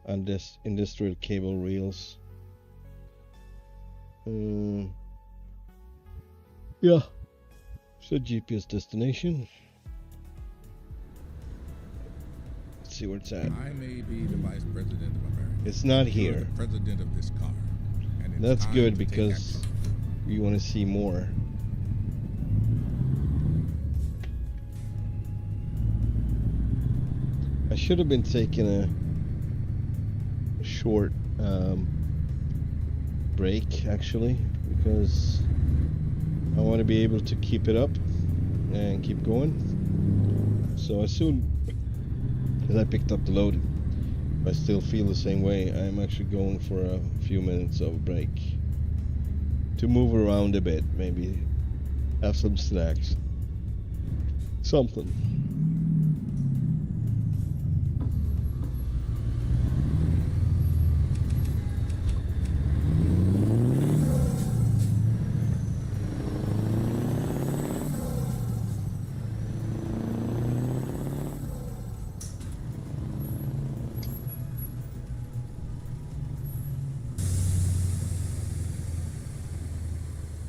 on this industrial cable reels. Yeah. So GPS destination. Let's see where it's at. I may be the Vice President of America. It's not You're here. the president of this car. And it's That's time good to take because action. we want to see more. I should have been taking a short break actually, because I want to be able to keep it up and keep going. So as soon as I picked up the load, I still feel the same way. I'm actually going for a few minutes of a break to move around a bit, maybe have some snacks, something.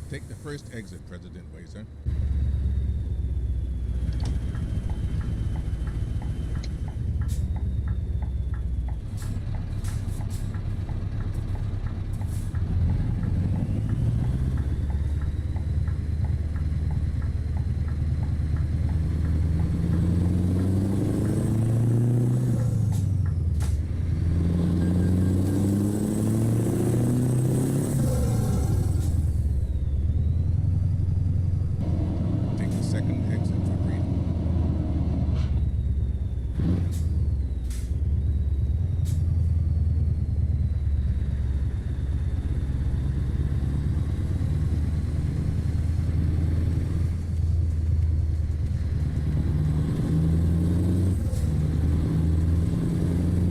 Take the first exit, President Weiser. Take the second exit for freedom.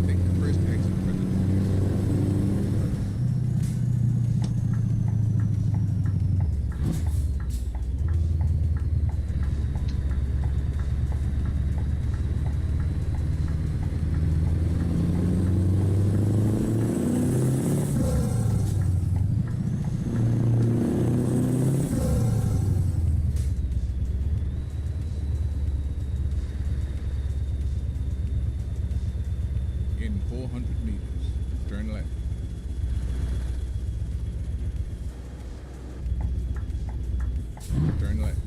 Take the first exit, President Weiser. In 400 meters, turn left. Turn left.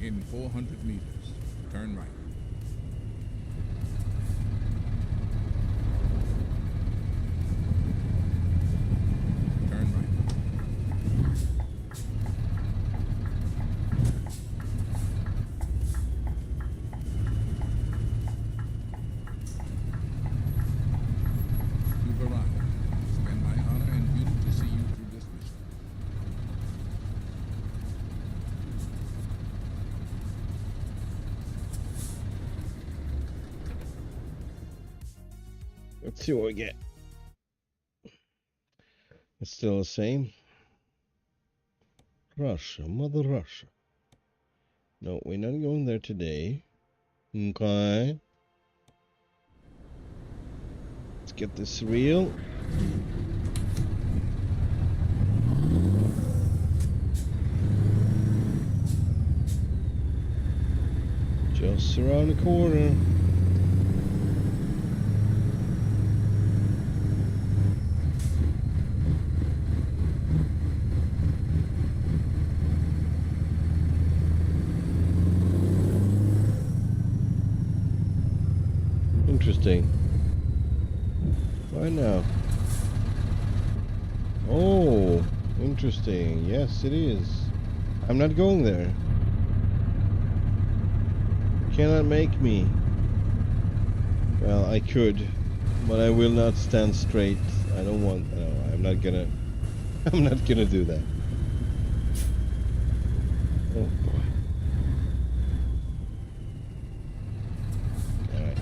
In 400 meters, turn right. Turn right. You've arrived. It's been my honor and duty to see you through this mission. Let's see what we get. It's still the same. Russia, Mother Russia. No, we're not going there today. Okay. Let's get this real. Just around the corner. Interesting. Why now? Oh, interesting. Yes, it is. I'm not going there. You cannot make me. Well, I could, but I will not stand straight. I don't want. No, I'm not gonna. I'm not gonna do that. Oh boy. All right.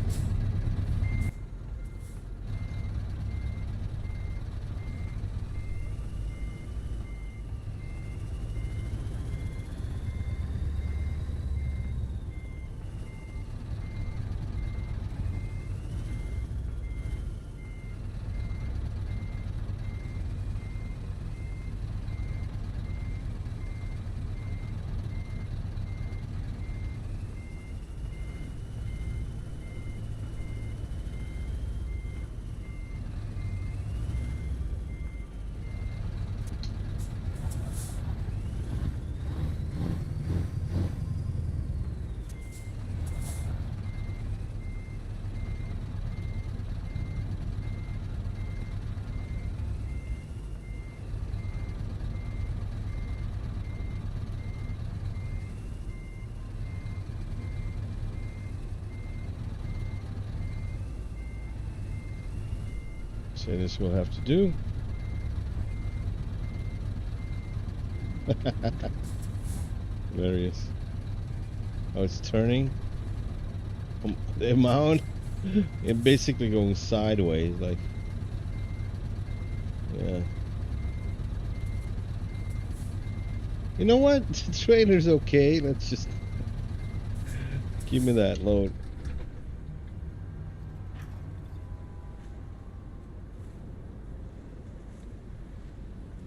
So this will have to do. Hilarious. Oh, it's turning. The amount, it basically going sideways, like, yeah. You know what? The trailer's okay. Let's just give me that load.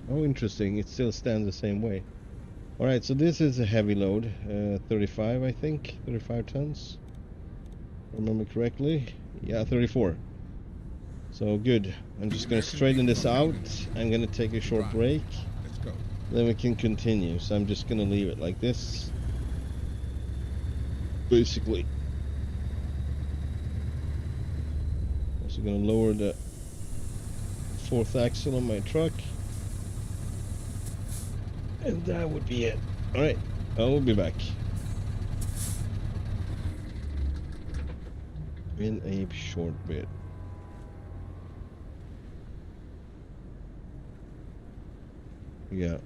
Oh, interesting. It still stands the same way. Alright, so this is a heavy load. 35, I think. 35 tons. If I remember correctly. Yeah, 34. So good. I'm just going to straighten this out. I'm going to take a short break. Let's go. Then we can continue. So I'm just going to leave it like this. Basically. Also going to lower the fourth axle on my truck. And that would be it. Alright, I will be back. In a short bit. Yeah.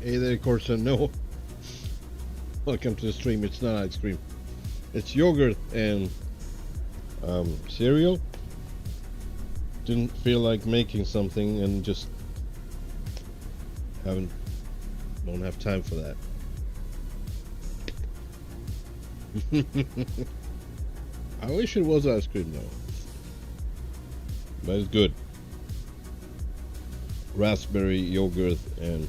Hey there, Corson. No. Welcome to the stream. It's not ice cream. It's yogurt and cereal. Didn't feel like making something and just don't have time for that. I wish it was ice cream though. But it's good. Raspberry yogurt and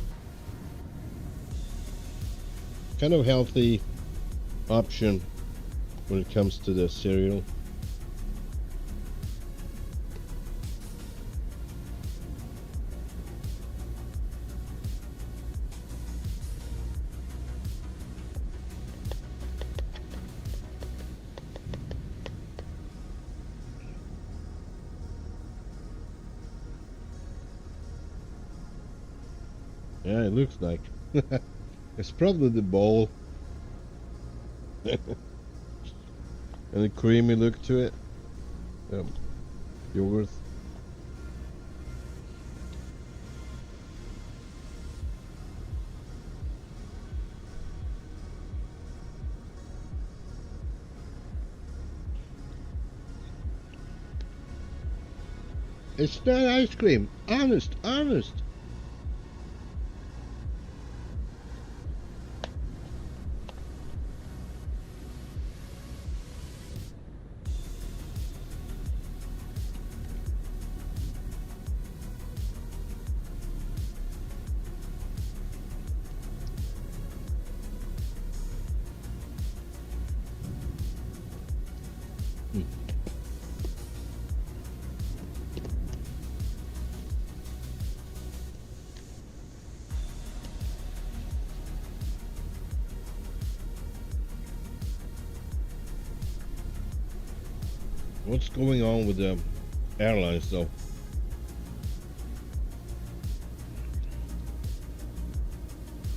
kind of healthy option when it comes to the cereal. Yeah, it looks like. It's probably the bowl. And a creamy look to it. Yogurt. It's not ice cream. Honest. What's going on with the airlines though?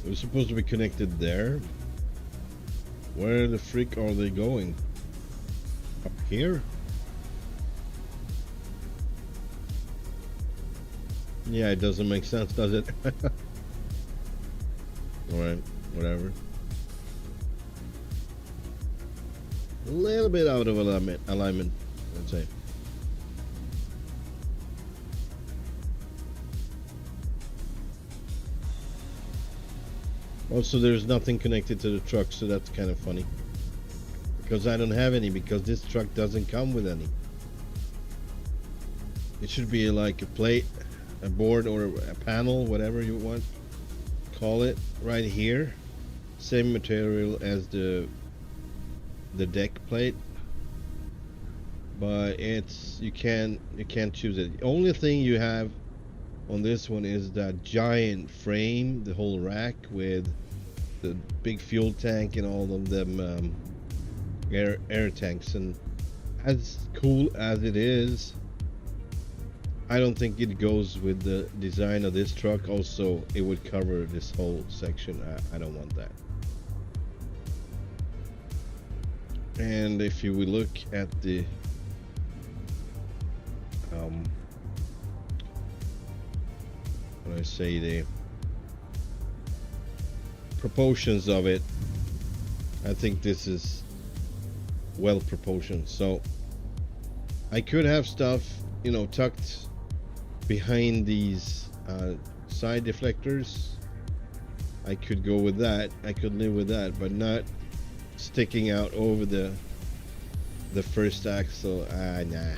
They're supposed to be connected there. Where the freak are they going? Up here? Yeah, it doesn't make sense, does it? Alright, whatever. A little bit out of alignment, I'd say. Also, there's nothing connected to the truck, so that's kind of funny. Because I don't have any, because this truck doesn't come with any. It should be like a plate, a board, or a panel, whatever you want. Call it, right here. Same material as the deck plate. But it's you can't choose it. The only thing you have on this one is that giant frame, the whole rack with the big fuel tank and all of them air tanks. And as cool as it is, I don't think it goes with the design of this truck. Also, it would cover this whole section. I don't want that. And if you would look at the when I say the proportions of it, I think this is well proportioned. So I could have stuff, you know, tucked behind these side deflectors. I could go with that. I could live with that, but not sticking out over the first axle. Nah.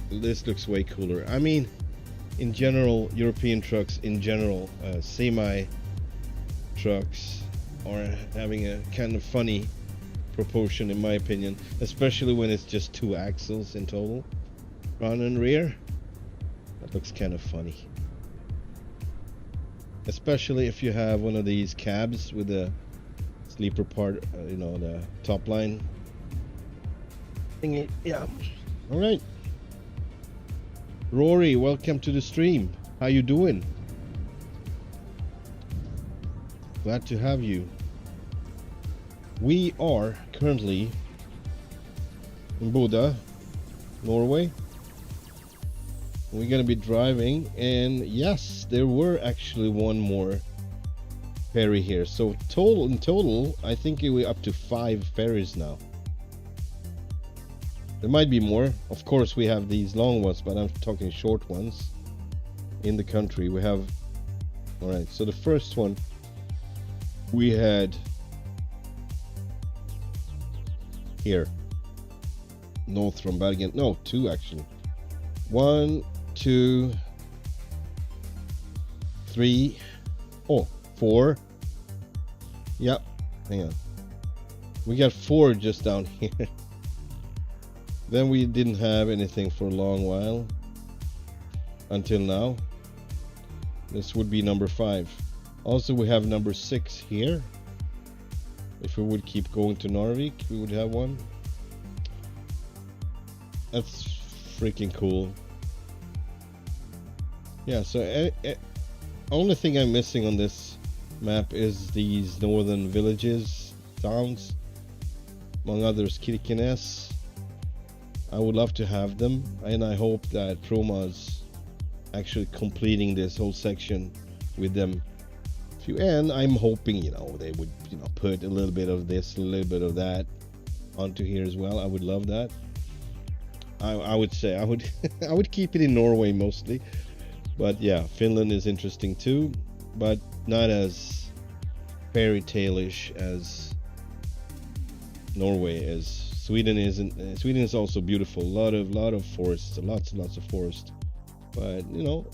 This looks way cooler. I mean, in general, European trucks, in general, semi trucks are having a kind of funny proportion, in my opinion, especially when it's just two axles in total, front and rear. That looks kind of funny, especially if you have one of these cabs with the sleeper part, you know, the top line thingy. Yeah. All right, Rory, welcome to the stream. How you doing? Glad to have you. We are currently in Bodø, Norway. we're gonna be driving, and yes, there were actually one more ferry here. So in total, I think we're up to 5 ferries now. There might be more. Of course, we have these long ones, but I'm talking short ones. In the country, we have. All right. So the first one we had here, north from Bergen. No, 2 actually. 1, 2, 3. Oh, 4. Yep. Hang on. We got 4 just down here. Then we didn't have anything for a long while until now. This would be number 5. Also, we have number 6 here. If we would keep going to Narvik, we would have one. That's freaking cool. Yeah, so only thing I'm missing on this map is these northern villages, towns, among others Kirkenes. I would love to have them, and I hope that Proma's actually completing this whole section with them. And I'm hoping, they would, put a little bit of this, a little bit of that onto here as well. I would love that. I would say I would I would keep it in Norway mostly, but yeah, Finland is interesting too, but not as fairy tale-ish as Norway is. Sweden isn't. Sweden is also beautiful. A lot of forests, lots and lots of forest. But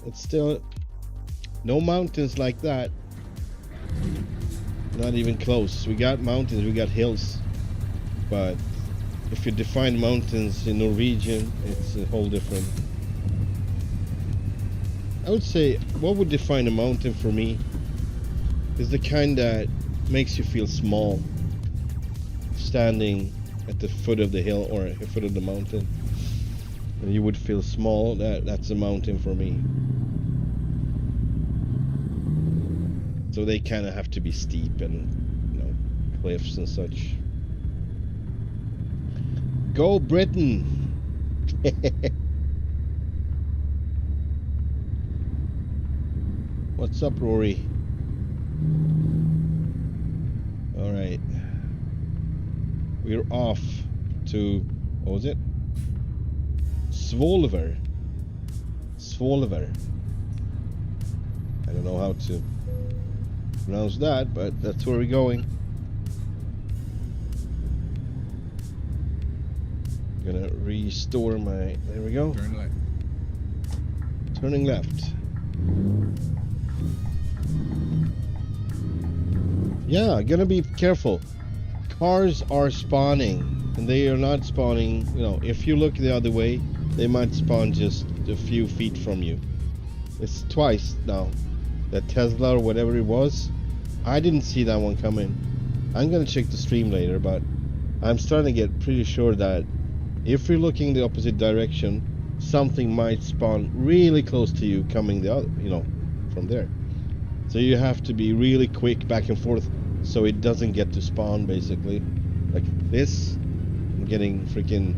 it's still no mountains like that. Not even close. We got mountains, we got hills, but if you define mountains in Norwegian, it's a whole different. I would say what would define a mountain for me is the kind that makes you feel small, standing at the foot of the hill or at the foot of the mountain, and you would feel small. That's a mountain for me. So they kind of have to be steep and cliffs and such. Go Britain! What's up, Rory? All right. We're off to, what was it? Svolvær. I don't know how to pronounce that, but that's where we're going. Gonna restore my, there we go. Turn left. Turning left. Yeah, gonna be careful. Cars are spawning, and they are not spawning, if you look the other way, they might spawn just a few feet from you. It's twice now. That Tesla or whatever it was, I didn't see that one coming. I'm gonna check the stream later, but I'm starting to get pretty sure that if you're looking the opposite direction, something might spawn really close to you coming the other, from there. So you have to be really quick back and forth so it doesn't get to spawn, basically. Like this, I'm getting freaking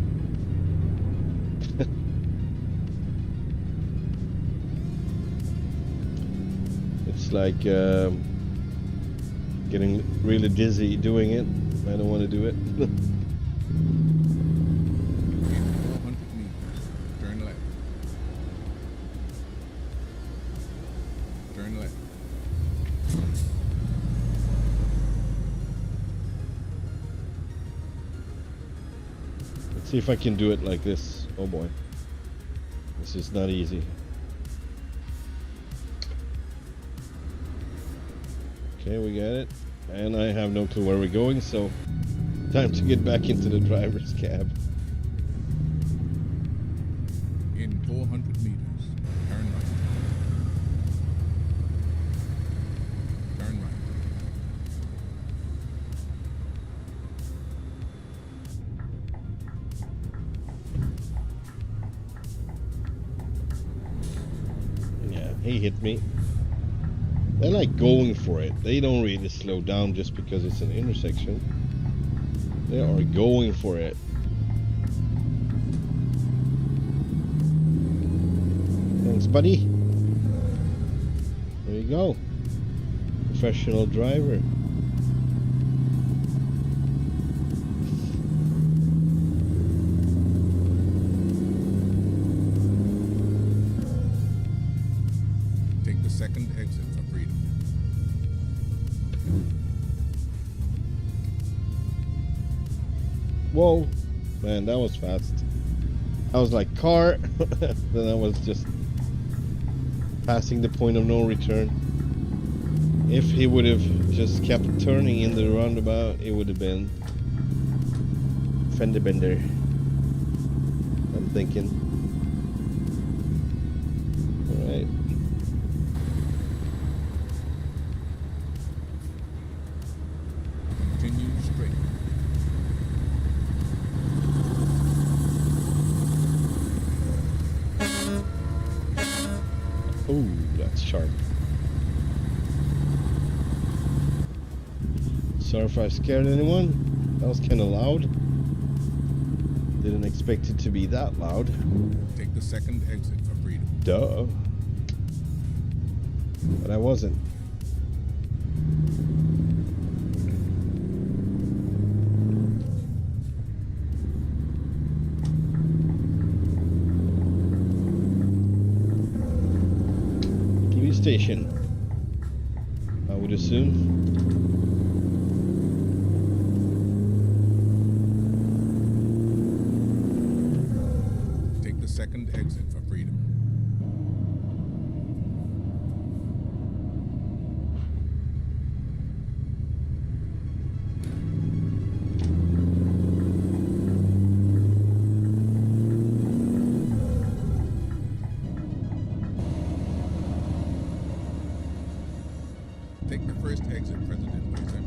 it's like getting really dizzy doing it. I don't want to do it. See if I can do it like this. Oh boy, this is not easy. Okay, we got it, and I have no clue where we're going, so time to get back into the driver's cab. In 400 meters, turn right. Turn right. He hit me. They're like going for it. They don't really slow down just because it's an intersection. They are going for it. Thanks, buddy. There you go. Professional driver. Take the second exit for freedom. Whoa, man, that was fast. I was like, car. Then I was just passing the point of no return. If he would have just kept turning in the roundabout, it would have been fender bender, I'm thinking. Alright. Continue straight. Oh, that's sharp. Sorry if I scared anyone. That was kind of loud. Didn't expect it to be that loud. Take the second exit for freedom. Duh. But I wasn't. TV station, I would assume. Take the second exit for freedom. Take the first exit, President Laser.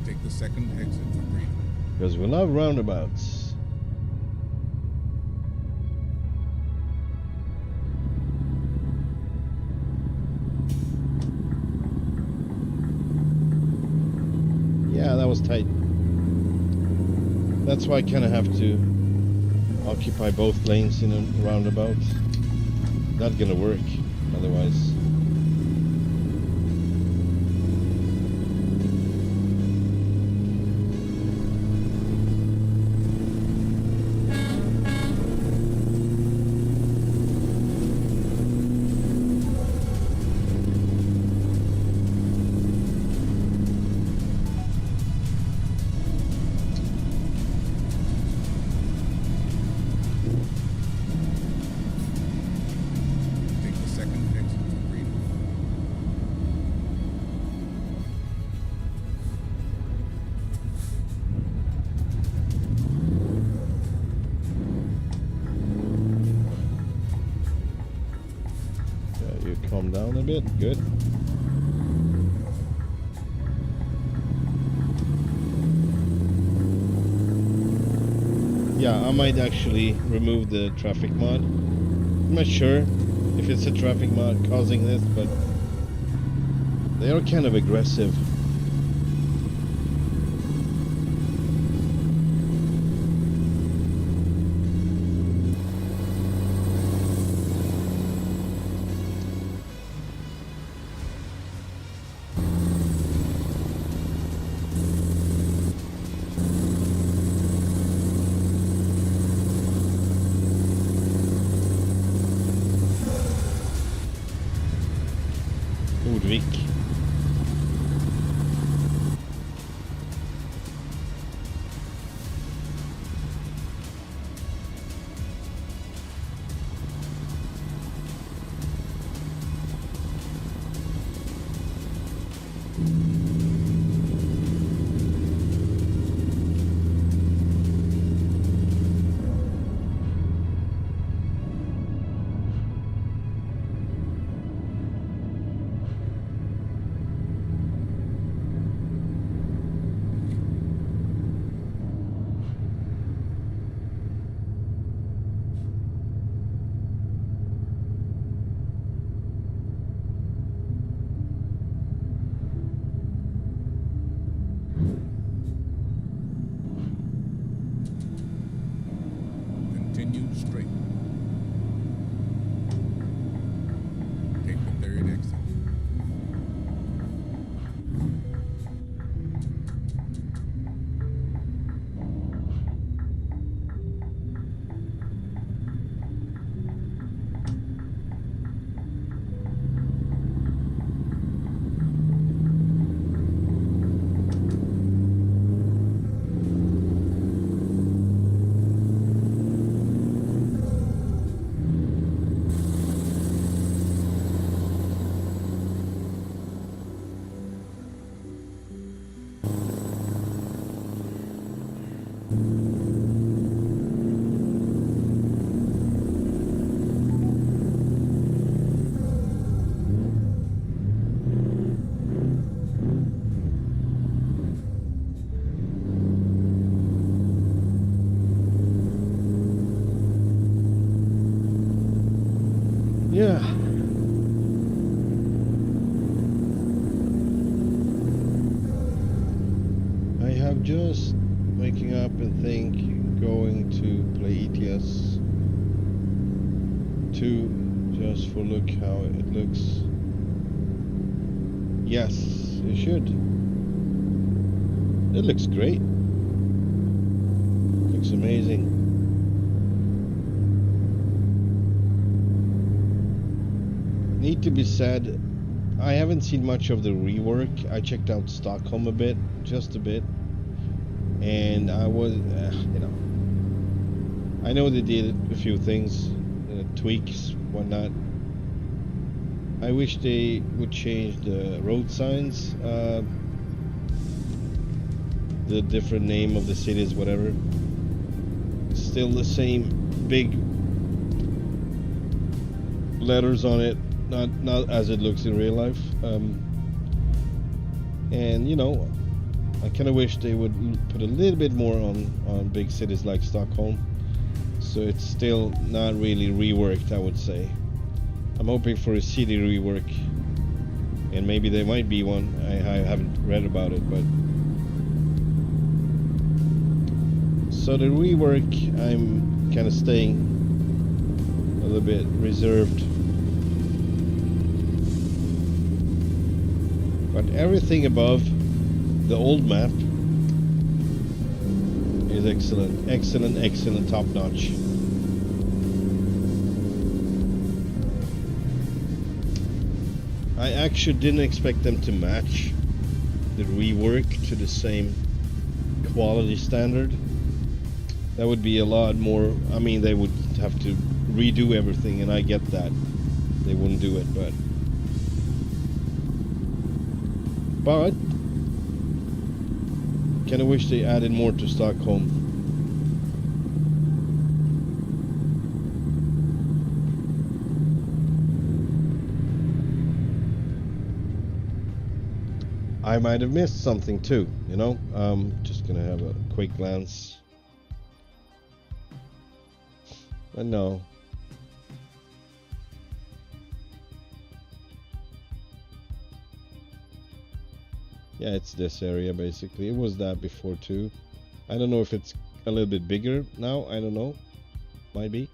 Take the second exit for freedom. Because we love roundabouts. Yeah, that was tight. That's why I kind of have to occupy both lanes in a roundabout. Not gonna work otherwise. Take the second exit for freedom. Yeah, you calm down a bit. Good. Yeah, I might actually remove the traffic mod. I'm not sure if it's a traffic mod causing this, but they are kind of aggressive. Nordvik. continue straight. Take the third exit. Yeah. I have just waking up and think going to play ETS2 just for look how it looks. Yes, it should. It looks great. Looks amazing. Need to be said, I haven't seen much of the rework. I checked out Stockholm a bit, just a bit, and I was, you know, I know they did a few things, tweaks, whatnot. I wish they would change the road signs, the different name of the cities, whatever. Still the same big letters on it. Not as it looks in real life, and you know, I kind of wish they would put a little bit more on big cities like Stockholm, so it's still not really reworked, I would say. I'm hoping for a city rework, and maybe there might be one. I haven't read about it, but so the rework, I'm kind of staying a little bit reserved. But everything above the old map is excellent, excellent, excellent, top notch. I actually didn't expect them to match the rework to the same quality standard. That would be a lot more. I mean, they would have to redo everything, and I get that. They wouldn't do it, but kind of wish they added more to Stockholm. I might have missed something too, you know. Just gonna have a quick glance, but no. Yeah, it's this area basically. It was that before too. I don't know if it's a little bit bigger now. I don't know. Might be.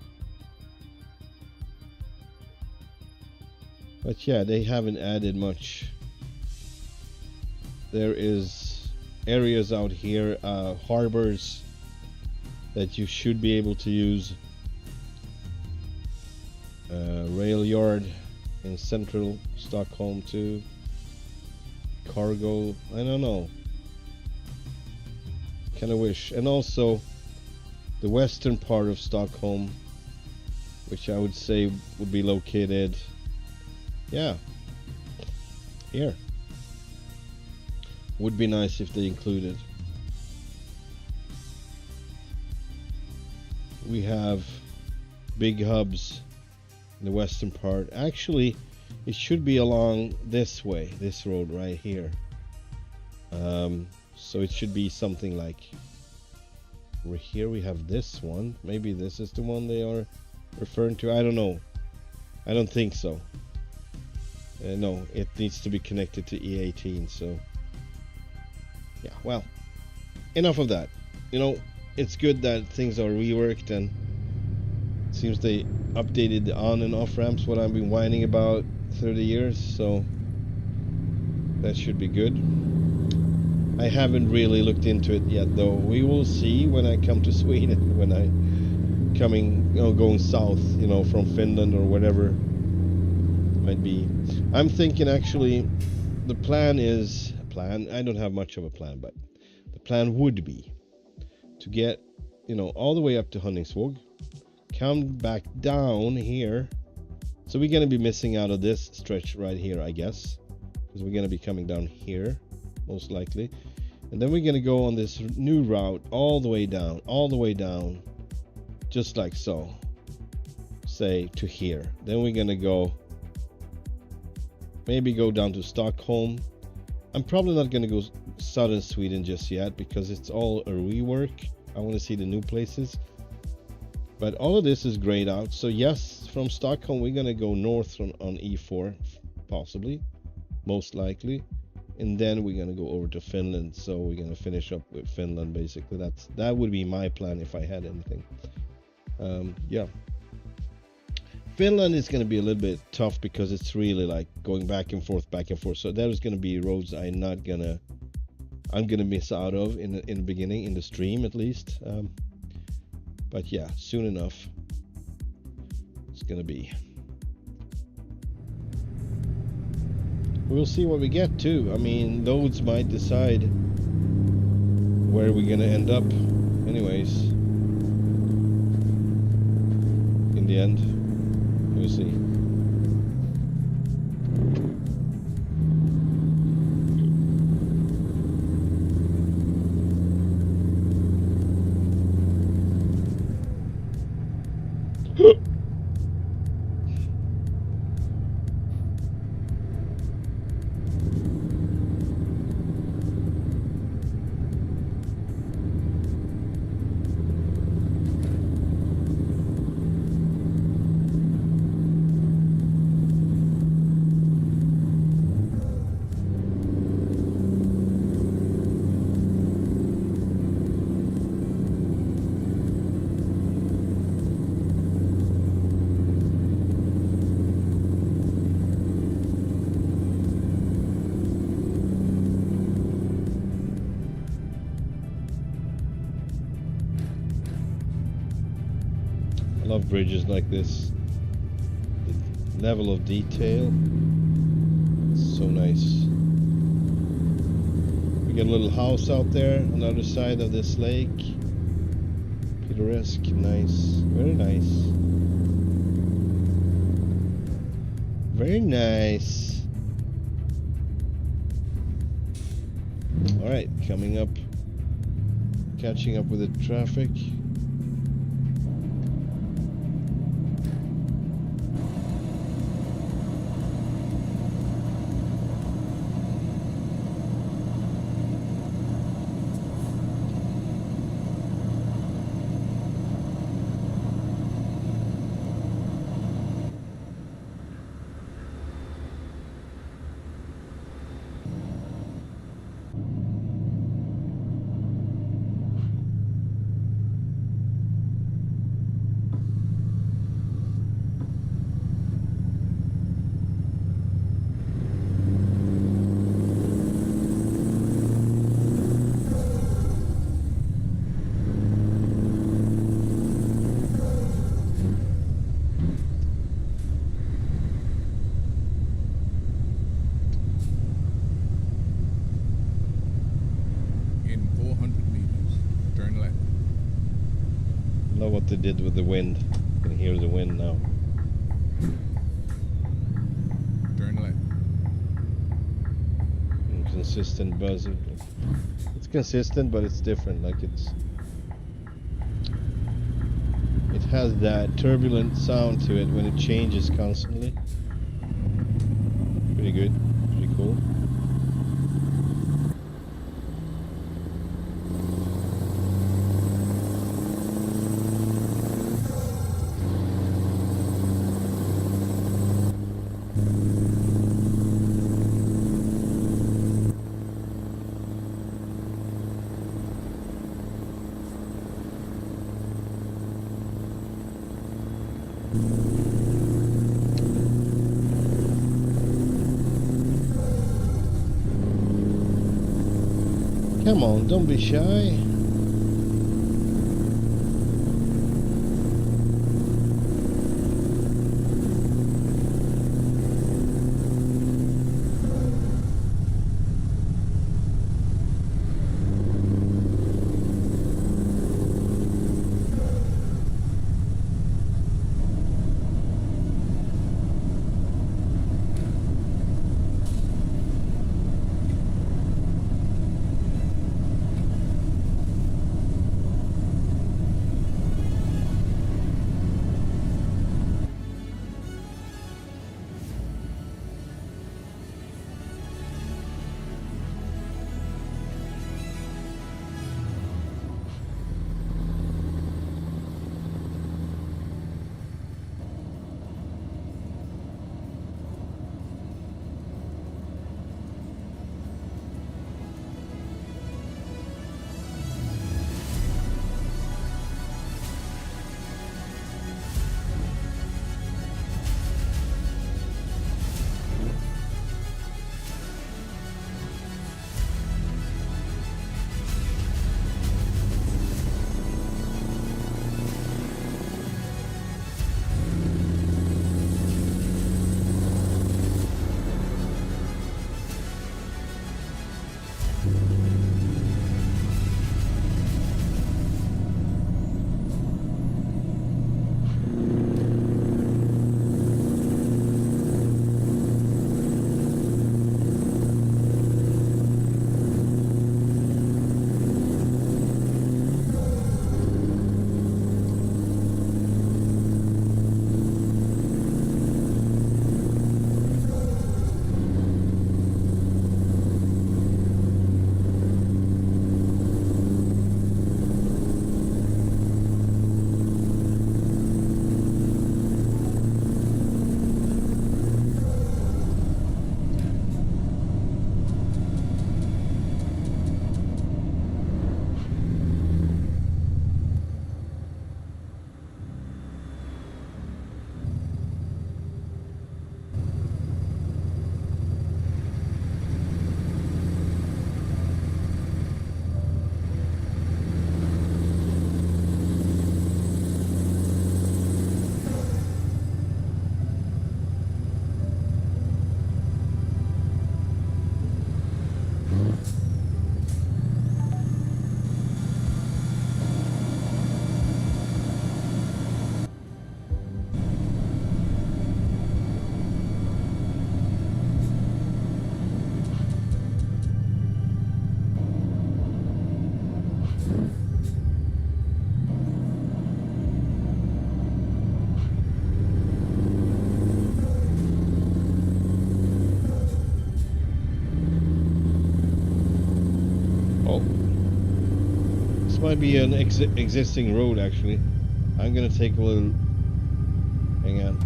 But yeah, they haven't added much. There is areas out here, harbors that you should be able to use. Rail yard in central Stockholm too. Cargo, I don't know. Kind of wish. And also the western part of Stockholm, which I would say would be located, yeah, here. Would be nice if they included. We have big hubs in the western part. Actually, it should be along this way, this road right here. So it should be something like, here we have this one. Maybe this is the one they are referring to. I don't know. I don't think so. No, it needs to be connected to E18. So yeah, well, enough of that. You know, it's good that things are reworked, and Seems they updated the on and off ramps, what I've been whining about 30 years, so that should be good. I haven't really looked into it yet, though. We will see when I come to Sweden, when I going south, from Finland or whatever might be. I'm thinking actually the plan is I don't have much of a plan, but the plan would be to get all the way up to Honningsvåg, come back down here. So we're going to be missing out of this stretch right here, I guess, because we're going to be coming down here most likely, and then we're going to go on this new route all the way down, just like so, say to here. Then we're going to maybe go down to Stockholm. I'm probably not going to go southern Sweden just yet because it's all a rework. I want to see the new places. But all of this is grayed out. So yes, from Stockholm we're going to go north on E4, possibly, most likely. And then we're going to go over to Finland. So we're going to finish up with Finland, basically. That would be my plan if I had anything. Yeah. Finland is going to be a little bit tough because it's really like going back and forth. So there's going to be roads I'm going to miss out of in the beginning, in the stream at least. But yeah, soon enough it's going to be. We'll see what we get too. I mean, loads might decide where we're going to end up anyways in the end. We'll see. Love bridges like this. The level of detail, it's so nice. We got a little house out there on the other side of this lake. Picturesque, nice, very nice. Very nice. Alright, coming up, catching up with the traffic. What they did with the wind. You can hear the wind now. Turn left. And consistent buzzing. It's consistent, but it's different. Like it has that turbulent sound to it when it changes constantly. Pretty good. Pretty cool. Come on, don't be shy. Might be an existing road actually. I'm gonna take a little. Hang on.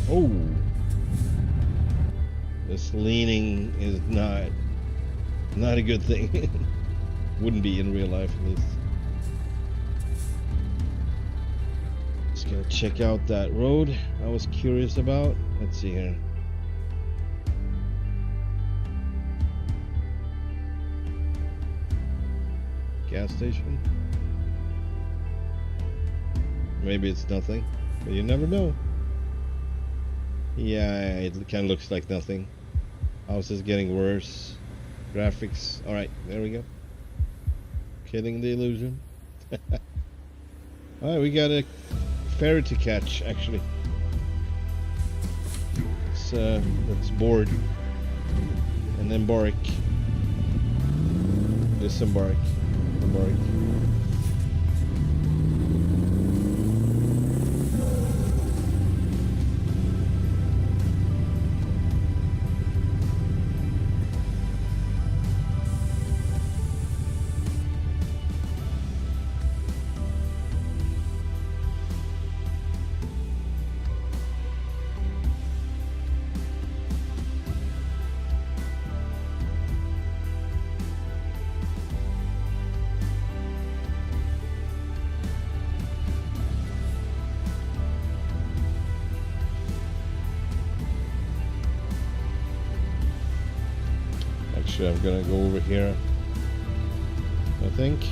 Oh, this leaning is not a good thing. Wouldn't be in real life at least. Just gonna check out that road I was curious about. Let's see here. Gas station. Maybe it's nothing, but you never know. Yeah, it kind of looks like nothing. House is getting worse. Graphics. Alright, there we go. Killing the illusion. Alright, we got a ferry to catch actually. Let's board and embark. Disembark. Embark. Actually, I'm gonna go over here, I think.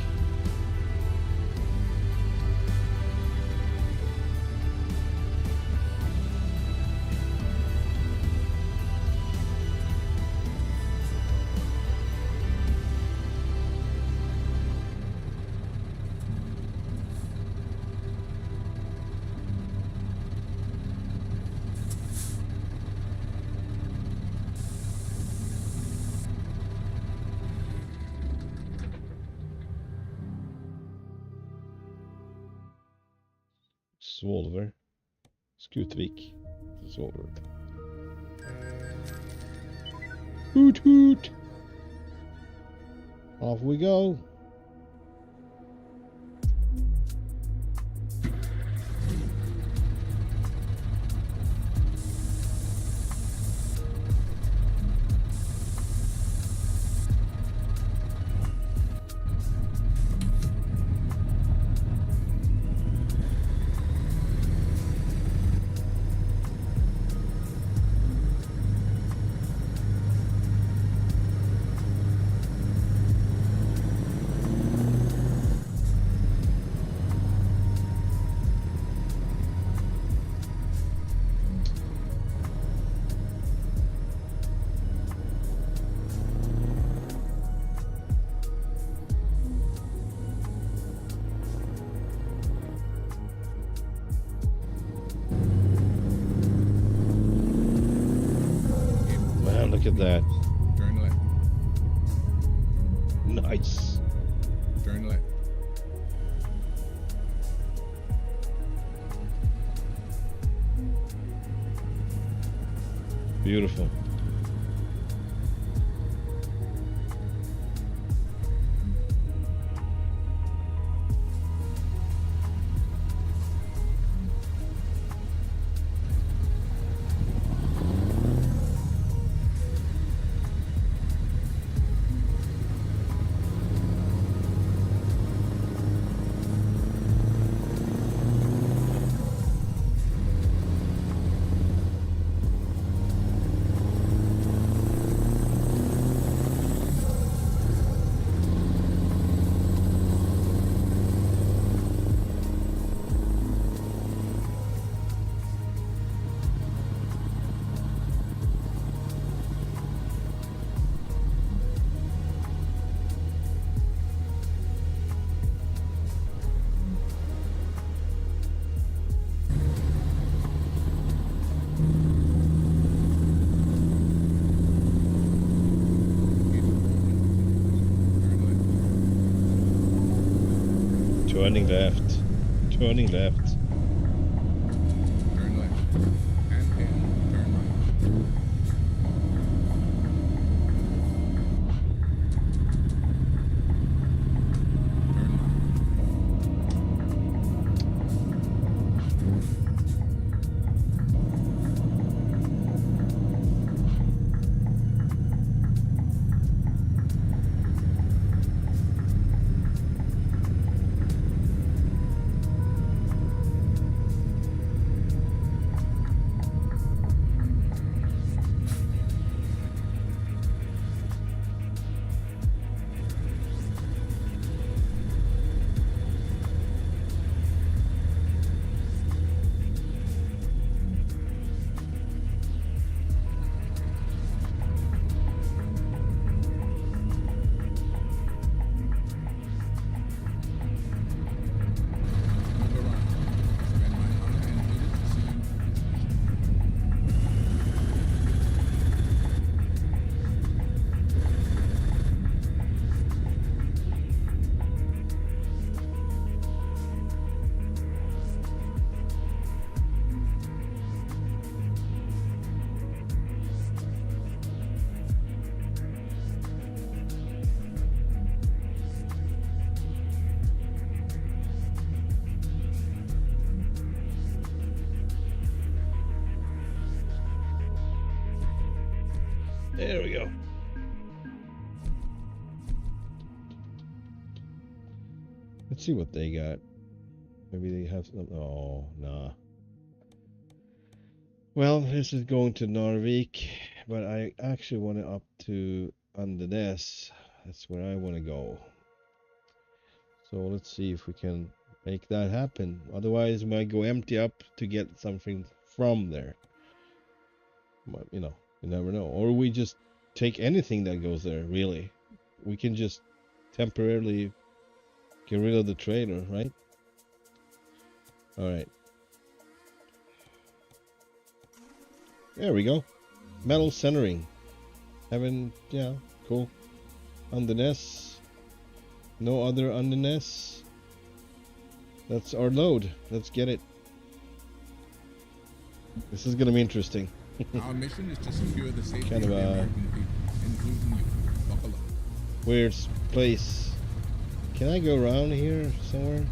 Svolver. Skutvik. Svolver. Hoot hoot! Off we go! Look at that. Turn left. Nice. Turn left. Beautiful. Turning left. Turning left. Turn left. And turn right. There we go. Let's see what they got. Maybe they have some. Oh, nah. Well, this is going to Narvik, but I actually want it up to on the NES. That's where I want to go. So let's see if we can make that happen. Otherwise, we might go empty up to get something from there. But, you know, you never know. Or we just take anything that goes there, really. We can just temporarily get rid of the trailer, right? Alright. There we go. Metal centering. Yeah, cool. On the NES. No other on the NES. That's our load. Let's get it. This is gonna be interesting. Our mission is to secure the safety Kind of of the a American people, including you. Buckle up. weird place. Can I go around here somewhere?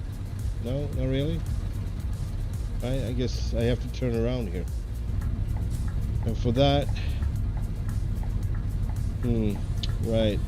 No, not really. I guess I have to turn around here. And for that, right.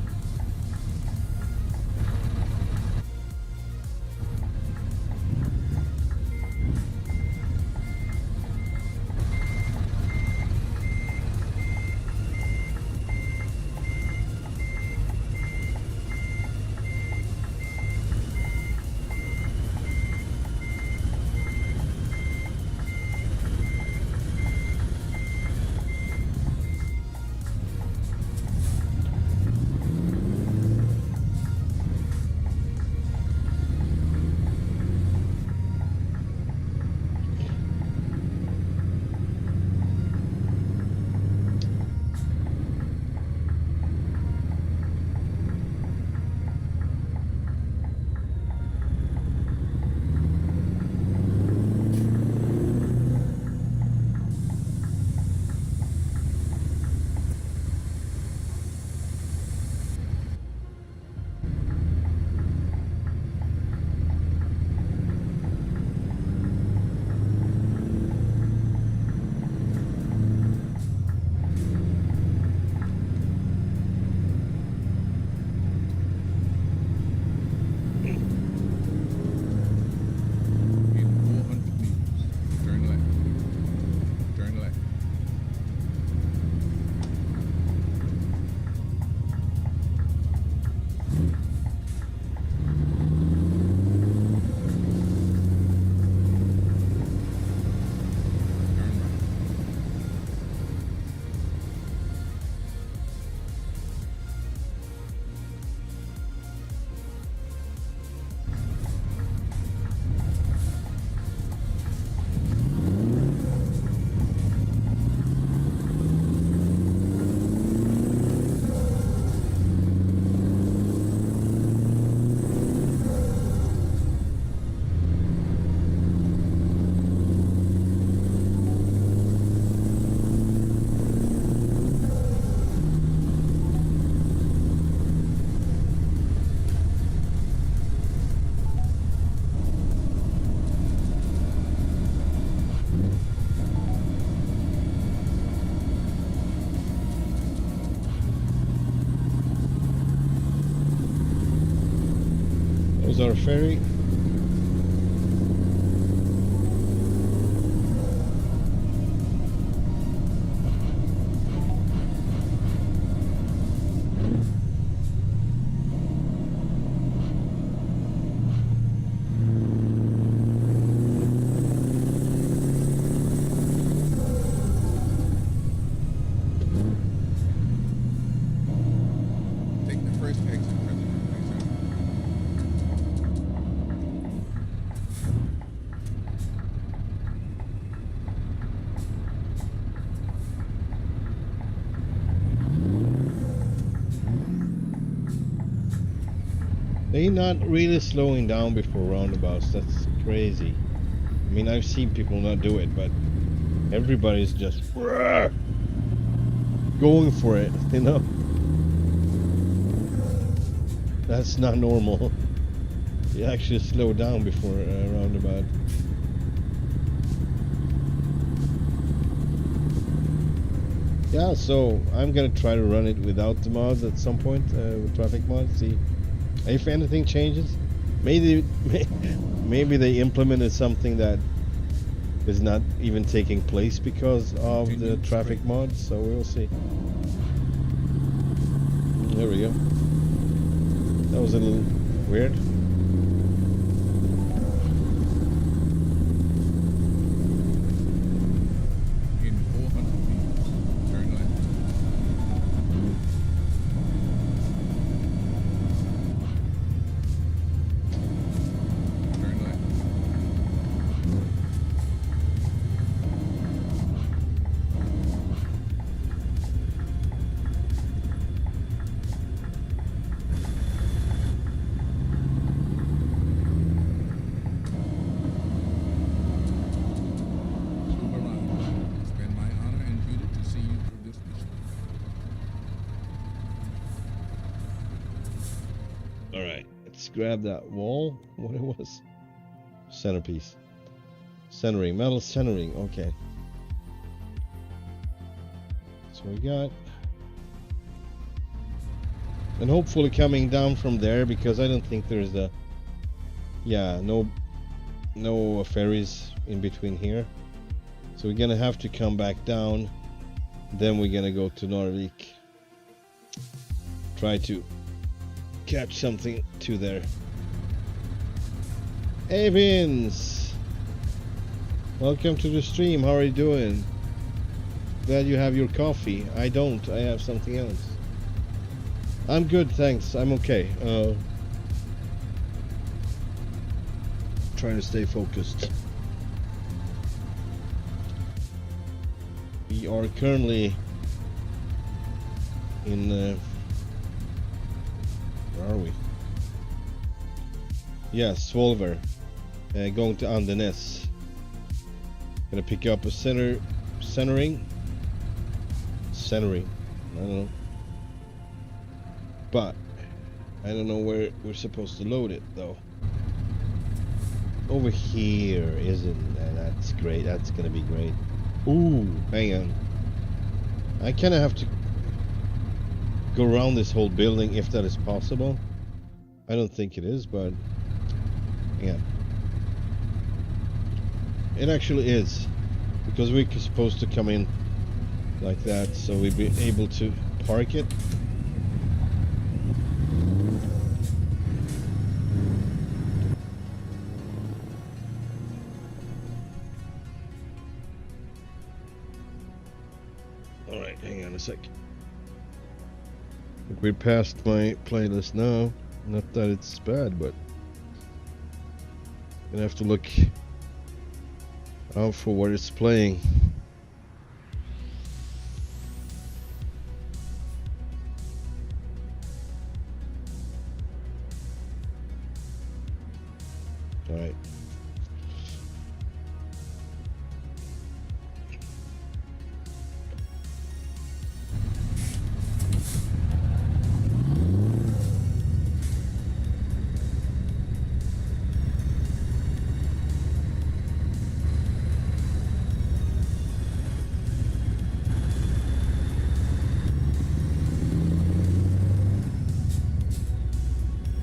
Our ferry. Take the first exit, President. They're not really slowing down before roundabouts. That's crazy. I mean, I've seen people not do it, but everybody's just going for it, you know? That's not normal. You actually slow down before a roundabout. Yeah, so I'm gonna try to run it without the mods at some point, with traffic mods, see if anything changes. Maybe they implemented something that is not even taking place because of the traffic mods, so we'll see. There we go. That was a little weird. In 400 meters, turn left. Turn left. Super ride. It's been my honor and duty to see you through this mission. Alright, let's grab that wall. What it was? Centerpiece. Centering, metal centering, okay. So we got... And hopefully coming down from there, because I don't think there's a... Yeah, no ferries in between here. So we're gonna have to come back down. Then we're gonna go to Nordic. Try to catch something to there. Hey Vince! Welcome to the stream, how are you doing? Glad you have your coffee. I don't, I have something else. I'm good, thanks, I'm okay. Trying to stay focused. We are currently in where are we? Yes, Svolver. Going to Andenes. Gonna pick up a centering. I don't know. But I don't know where we're supposed to load it though. Over here, isn't that? That's great. That's gonna be great. Ooh, hang on. I kinda have to go around this whole building if that is possible. I don't think it is, but yeah. It actually is. Because we're supposed to come in like that, so we'd be able to park it. Alright, hang on a sec. We're past my playlist now. Not that it's bad, but I'm gonna have to look out for what it's playing. Alright.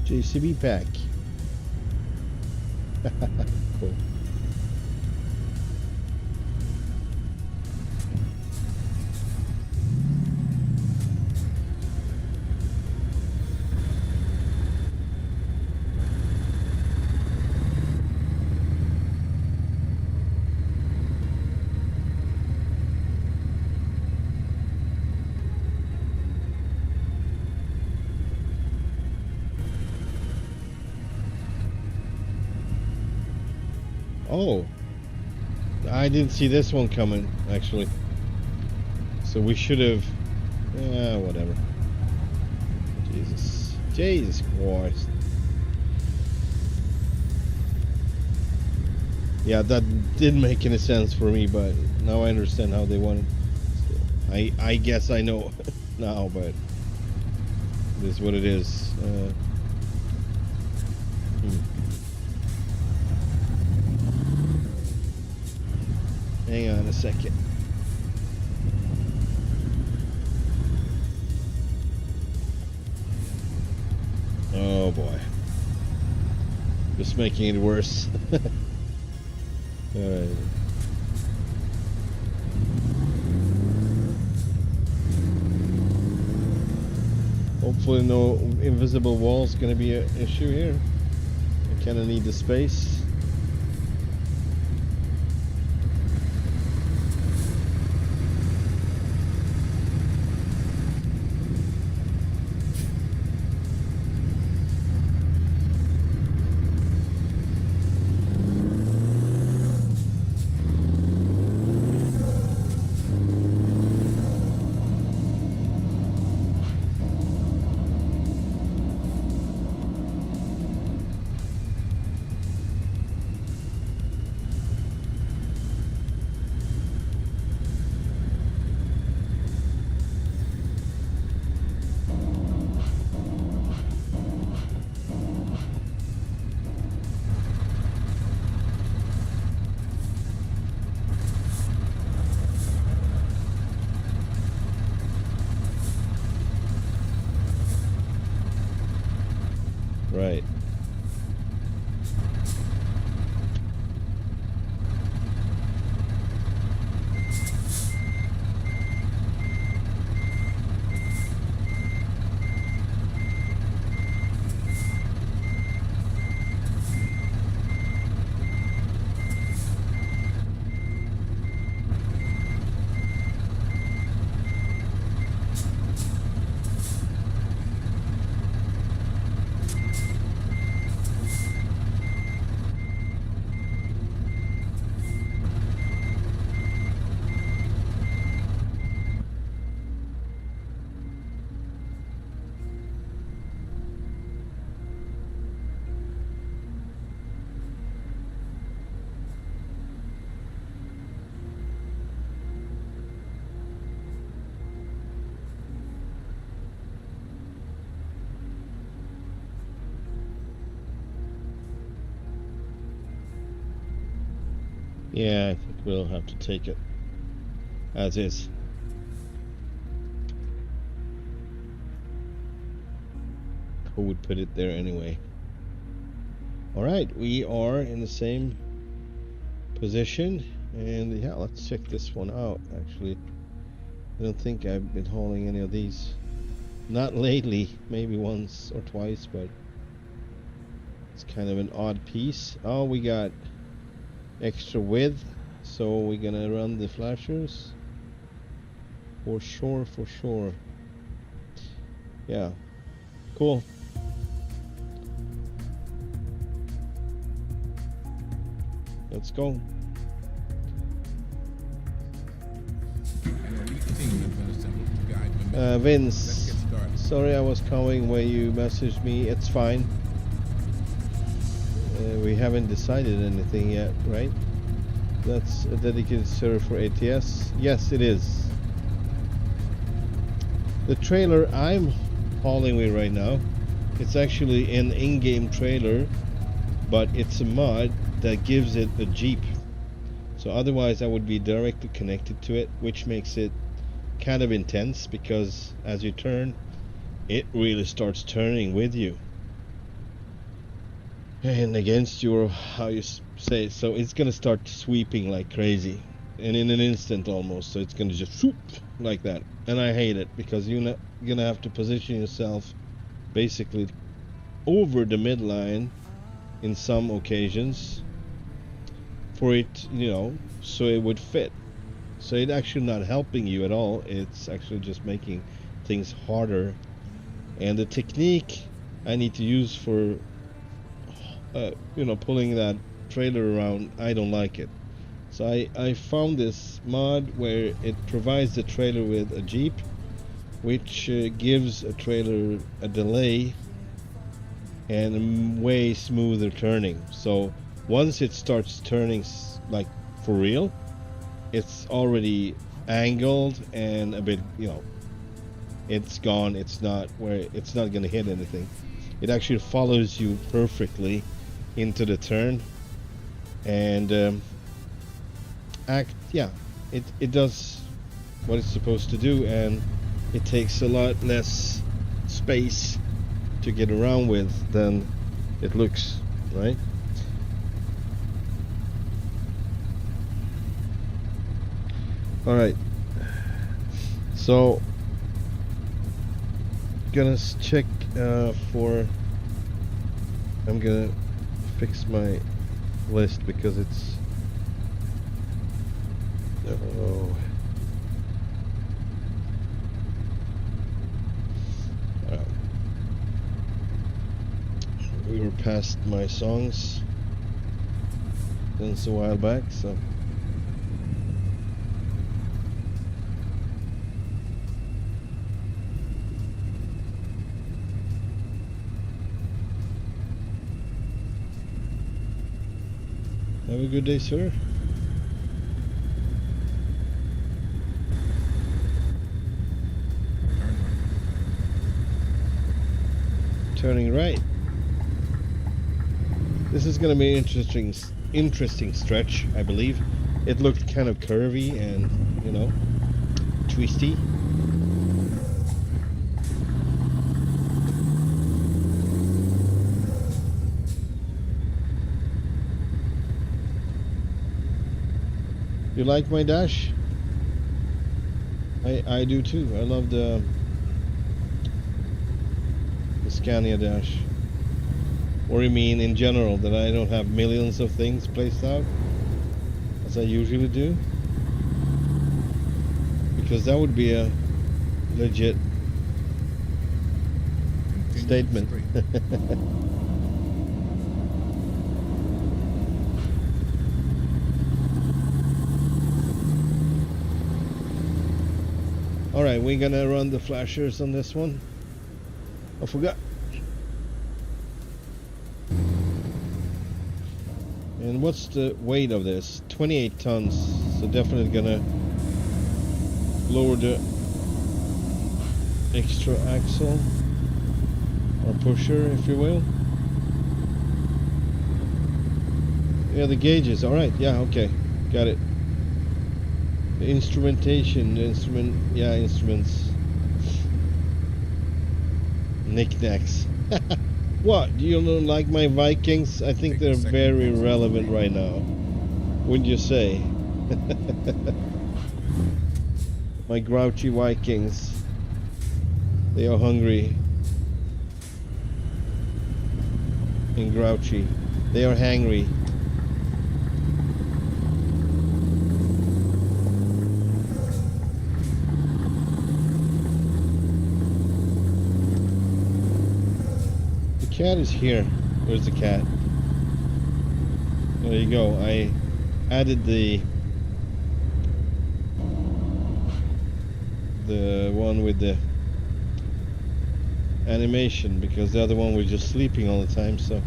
JCB pack. Cool. Oh, I didn't see this one coming, actually. So we should have... Yeah, whatever. Jesus Christ. Yeah, that didn't make any sense for me, but now I understand how they want it. I guess I know now, but it is what it is. Hang on a second. Oh boy. Just making it worse. Alright. Hopefully no invisible wall's gonna be an issue here. I kinda need the space. Right. Yeah, I think we'll have to take it as is. Who would put it there anyway? Alright, we are in the same position, and yeah, let's check this one out. Actually, I don't think I've been hauling any of these. Not lately, maybe once or twice, but it's kind of an odd piece. Oh, we got extra width, so we're gonna run the flashers for sure, for sure. Yeah, cool. Let's go. Vince, sorry I was calling when you messaged me. It's fine. We haven't decided anything yet, right? That's a dedicated server for ATS. Yes, it is. The trailer I'm hauling with right now, it's actually an in-game trailer, but it's a mod that gives it a Jeep. So otherwise I would be directly connected to it, which makes it kind of intense, because as you turn, it really starts turning with you and against you, or how you say it. So it's gonna start sweeping like crazy, and in an instant almost. So it's gonna just swoop like that, and I hate it, because you're gonna have to position yourself basically over the midline in some occasions for it, you know, so it would fit. So it's actually not helping you at all. It's actually just making things harder. And the technique I need to use for you know, pulling that trailer around, I don't like it. So I found this mod where it provides the trailer with a Jeep, which gives a trailer a delay and a way smoother turning. So once it starts turning like for real, it's already angled and a bit, you know, it's gone. It's not gonna hit anything. It actually follows you perfectly into the turn, and it does what it's supposed to do, and it takes a lot less space to get around with than it looks, right? All right, so gonna check for. I'm gonna fix my list because it's. Oh. We were past my songs since a while back, so. Have a good day, sir. Turning right. This is going to be an interesting stretch, I believe. It looked kind of curvy and, you know, twisty. You like my dash? I do too. I love the Scania dash. Or you mean in general that I don't have millions of things placed out as I usually do? Because that would be a legit statement. Alright, we're gonna run the flashers on this one. I forgot. And what's the weight of this? 28 tons. So definitely gonna lower the extra axle or pusher, if you will. Yeah, the gauges. Alright, yeah, okay. Got it. The instrumentation, instruments. Knickknacks. What? You don't like my Vikings? I think they're very relevant right now. Wouldn't you say? My grouchy Vikings. They are hungry. And grouchy. They are hangry. Cat is here. Where's the cat? There you go. I added the one with the animation because the other one was just sleeping all the time, so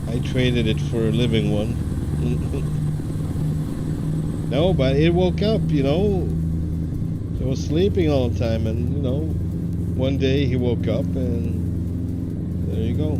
I traded it for a living one. No, but it woke up, you know. It was sleeping all the time, and you know, one day he woke up and there you go.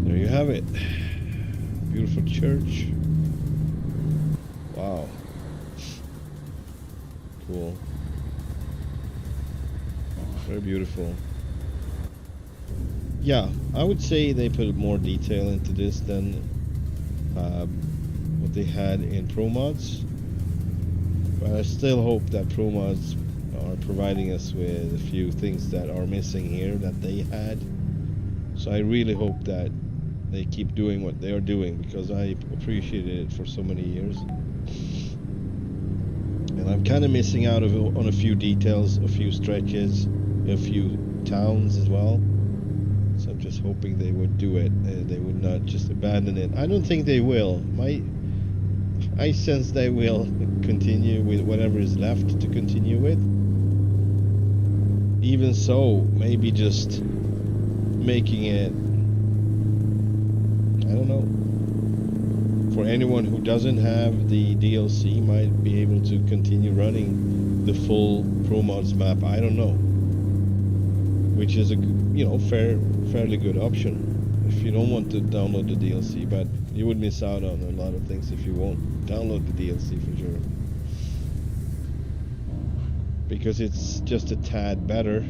There you have it. Beautiful church. Wow. Cool. Very beautiful. Yeah, I would say they put more detail into this than what they had in Pro Mods. But I still hope that Pro Mods are providing us with a few things that are missing here that they had. So I really hope that they keep doing what they are doing because I appreciated it for so many years. And I'm kind of missing out on a few details, a few stretches, a few towns as well. So I'm just hoping they would do it and they would not just abandon it. I don't think they will. I sense they will continue with whatever is left to continue with. Even so, maybe just making it, I don't know. For anyone who doesn't have the DLC, might be able to continue running the full Pro Mods map. I don't know, which is a fairly good option if you don't want to download the DLC. But You would miss out on a lot of things if you won't download the DLC for sure. Because it's just a tad better,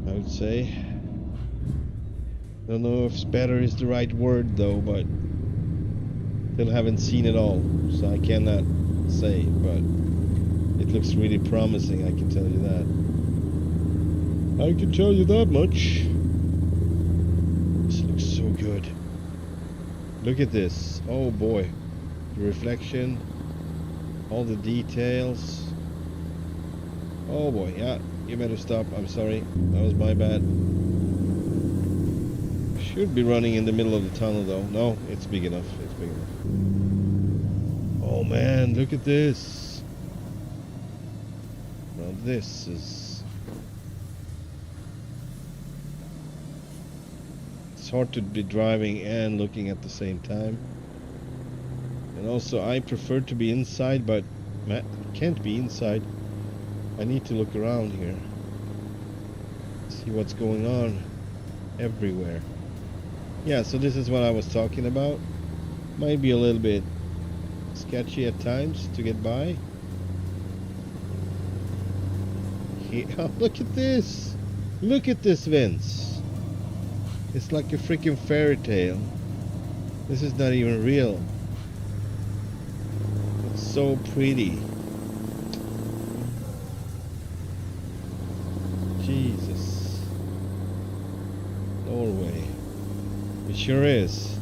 I would say. Don't know if better is the right word though, but still haven't seen it all, so I cannot say, but it looks really promising, I can tell you that. I can tell you that much. This looks so good. Look at this. Oh boy. The reflection, all the details. Oh boy, yeah, you better stop. I'm sorry, that was my bad. Should be running in the middle of the tunnel though. No, it's big enough. It's big enough. Oh man, look at this. Now this is... It's hard to be driving and looking at the same time. And also I prefer to be inside, but I can't be inside. I need to look around here. See what's going on everywhere. Yeah, so this is what I was talking about. Might be a little bit sketchy at times to get by. Here, oh, look at this! Look at this, Vince! It's like a freaking fairy tale. This is not even real. It's so pretty. Jesus. Norway. It sure is.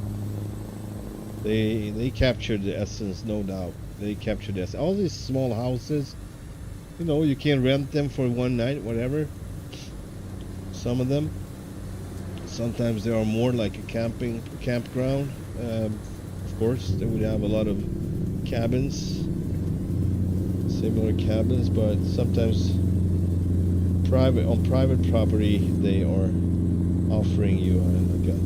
They captured the essence, no doubt. They captured the essence. All these small houses, you know, you can rent them for one night, whatever. Some of them. Sometimes they are more like a campground. Of course, they would have a lot of cabins, similar cabins, but sometimes on private property they are offering you like a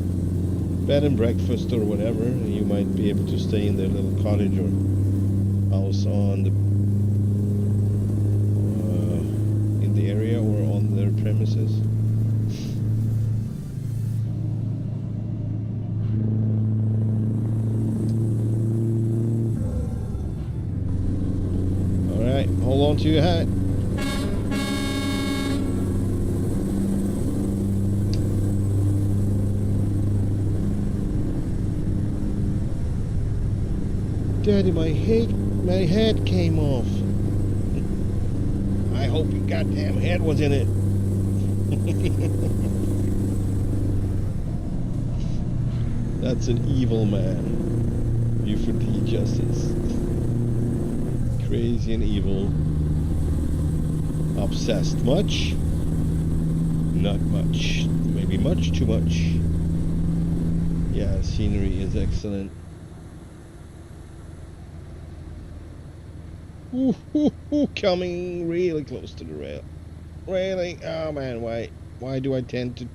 bed and breakfast or whatever, and you might be able to stay in their little cottage or house on the in the area or on their premises. All right, hold on to your hat. Daddy, my head came off. I hope your goddamn head was in it. That's an evil man. You for the justice. Crazy and evil. Obsessed. Much? Not much. Maybe much too much. Yeah, scenery is excellent. Ooh, coming really close to the rail. Railing. Oh man, why do I tend to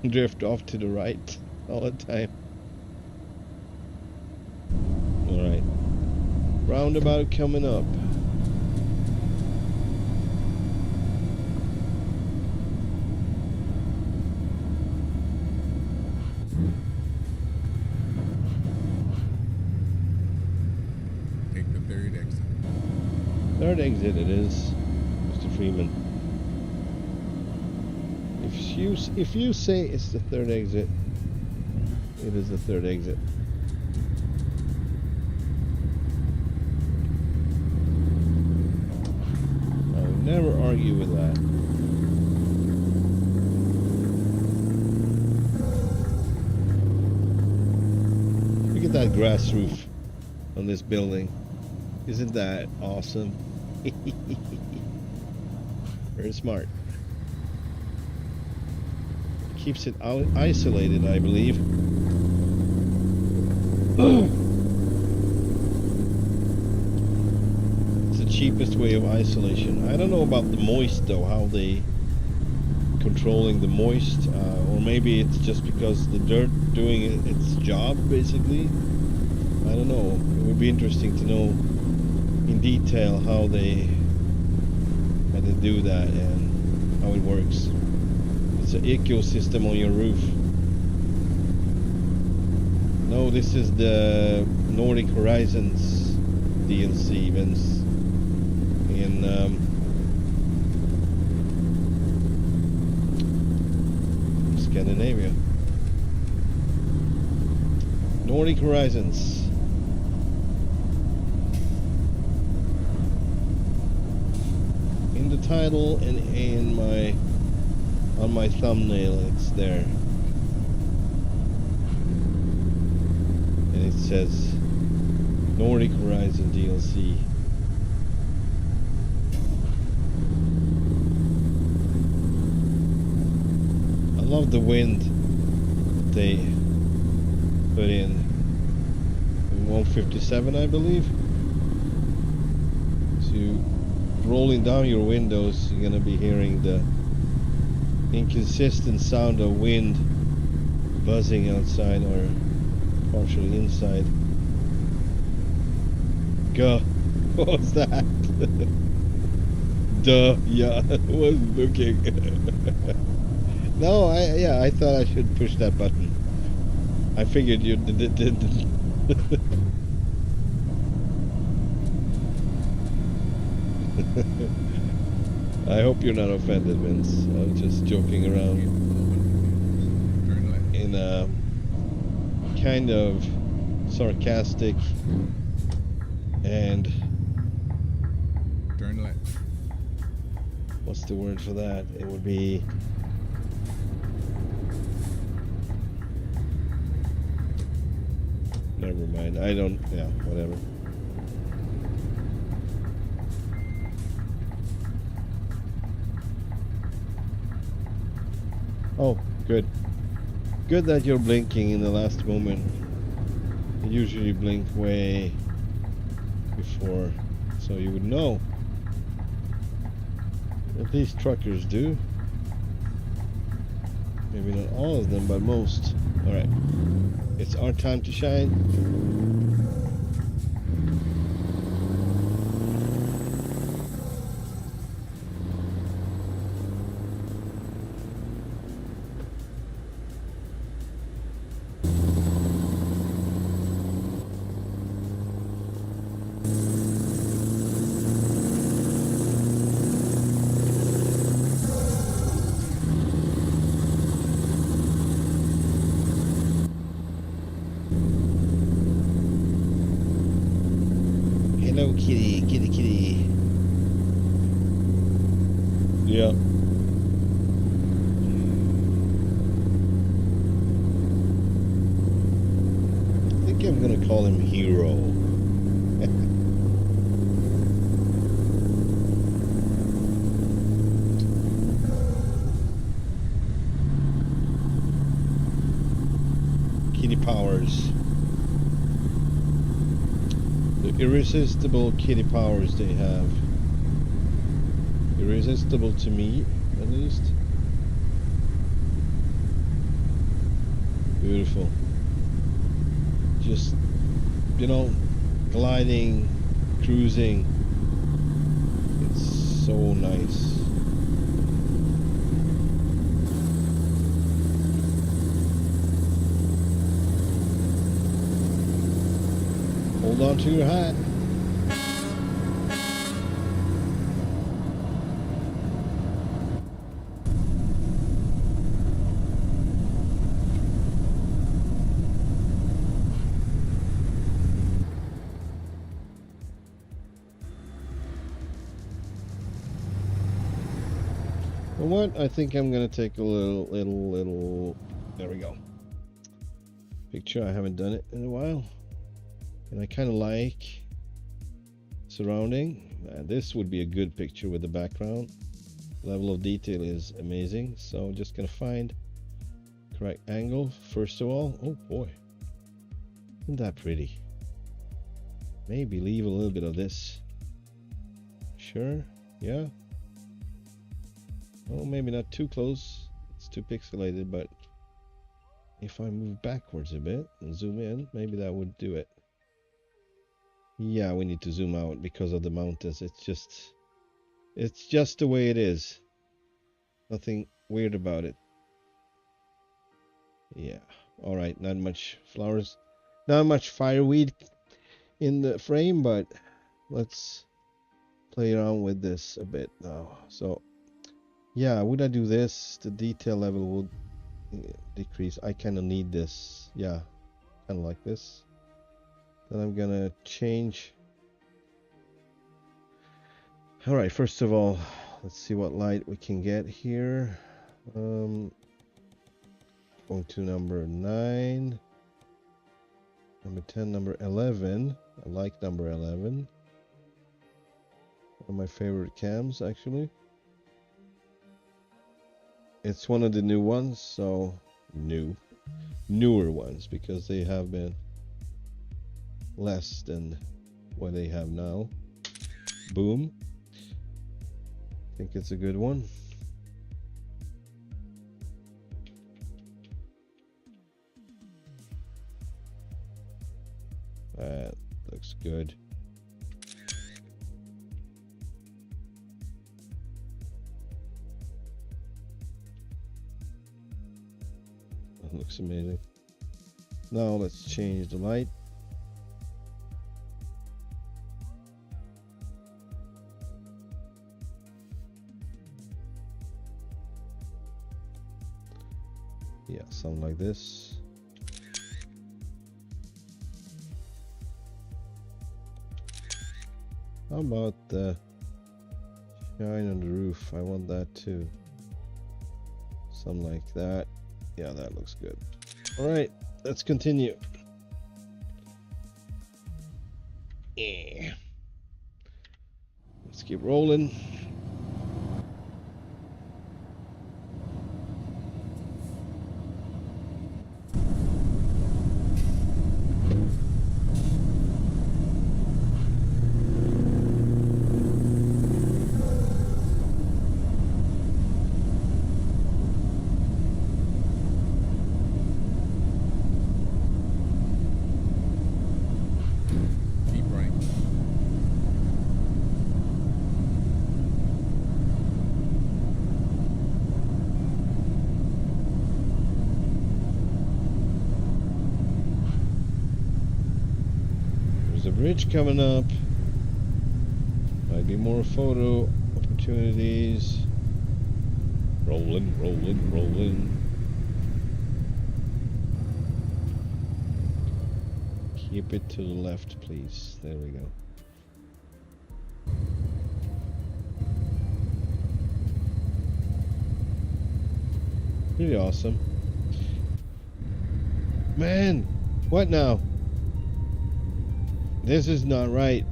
drift off to the right all the time? Alright. Roundabout coming up. Third exit it is, Mr. Freeman. If you say it's the third exit, it is the third exit. I'll never argue with that. Look at that grass roof on this building. Isn't that awesome? Very smart. Keeps it isolated, I believe. It's the cheapest way of isolation. I don't know about the moist though, how they controlling the moist, or maybe it's just because the dirt doing its job basically. I don't know. It would be interesting to know in detail how they do that and how it works. It's an ecosystem on your roof. No, this is the Nordic Horizons DLC events in Scandinavia. Nordic Horizons. In the title and in on my thumbnail, it's there. And it says Nordic Horizon DLC. I love the wind they put in 157, I believe. So rolling down your windows, you're gonna be hearing the inconsistent sound of wind buzzing outside or partially inside. Go. What was that? Duh. Yeah, I wasn't looking. No, I thought I should push that button. I figured you did. I hope you're not offended, Vince. I'm just joking around in a kind of sarcastic and Turn left. what's the word for that? It would be never mind. I don't. Yeah, whatever. Oh, good. Good that you're blinking in the last moment. You usually blink way before, so you would know. At least truckers do. Maybe not all of them, but most. Alright. It's our time to shine. Hello, kitty, kitty, kitty. Yeah. I think I'm gonna call him Hero. Kitty powers. Irresistible kitty powers they have. Irresistible to me, at least. Beautiful. Just, you know, gliding, cruising. It's so nice. Hold on to your hat. You know what? I think I'm gonna take a little. There we go. Picture. I haven't done it in a while. And I kind of like surrounding. This would be a good picture with the background. Level of detail is amazing. So I'm just gonna find correct angle first of all. Oh boy, isn't that pretty? Maybe leave a little bit of this. Sure, yeah. Oh, maybe not too close. It's too pixelated, but if I move backwards a bit and zoom in, maybe that would do it. Yeah, we need to zoom out because of the mountains. It's just the way it is. Nothing weird about it. Yeah. All right, not much flowers. Not much fireweed in the frame, but let's play around with this a bit now. So yeah, would I do this? The detail level would decrease. I kind of need this. Yeah, kind of like this. Then I'm gonna change. All right, first of all, let's see what light we can get here. Going to number 9, number 10, number 11. I like number 11. One of my favorite cams, actually. It's one of the new ones, so newer ones, because they have been less than what they have now. Boom. I think it's a good one. That looks good. That looks amazing. Now let's change the light. Yeah, something like this. How about the shine on the roof? I want that too. Something like that. Yeah, that looks good. Alright, let's continue. Yeah. Let's keep rolling. Bridge coming up. Might be more photo opportunities. Rolling, rolling, rolling. Keep it to the left, please. There we go. Pretty awesome. Man, what now? This is not right.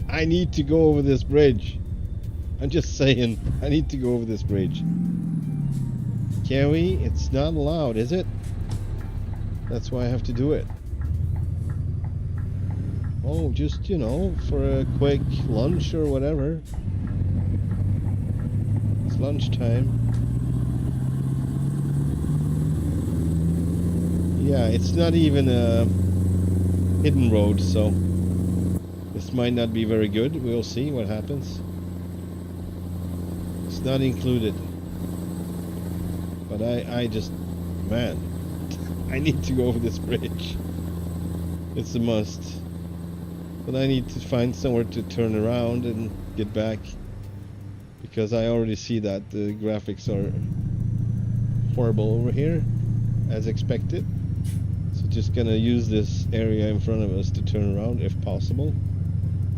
I need to go over this bridge. I'm just saying, I need to go over this bridge. Can we? It's not allowed, is it? That's why I have to do it. Oh, just, you know, for a quick lunch or whatever. It's lunchtime. Yeah, it's not even a hidden road, so this might not be very good. We'll see what happens. It's not included, but I just, man, I need to go over this bridge. It's a must, but I need to find somewhere to turn around and get back, because I already see that the graphics are horrible over here, as expected. Just gonna use this area in front of us to turn around if possible,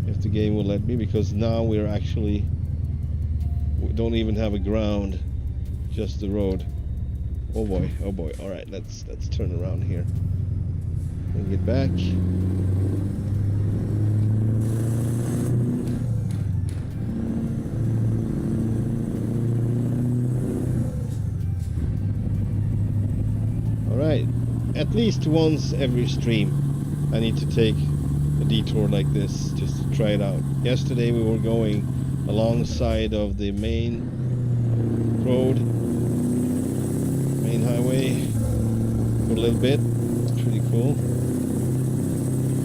if the game will let me, because now we don't even have a ground, just the road. Oh boy, oh boy. All right, let's turn around here and get back. All right. At least once every stream I need to take a detour like this just to try it out. Yesterday we were going alongside of the main road, main highway for a little bit. It's pretty cool.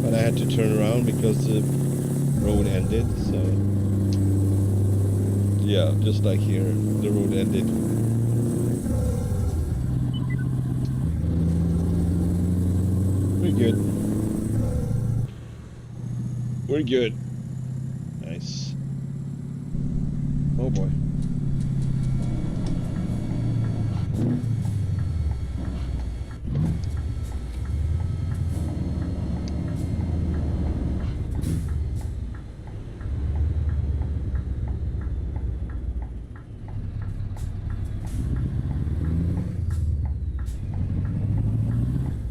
But I had to turn around because the road ended, so yeah, just like here, the road ended. good. We're good. Nice. Oh boy.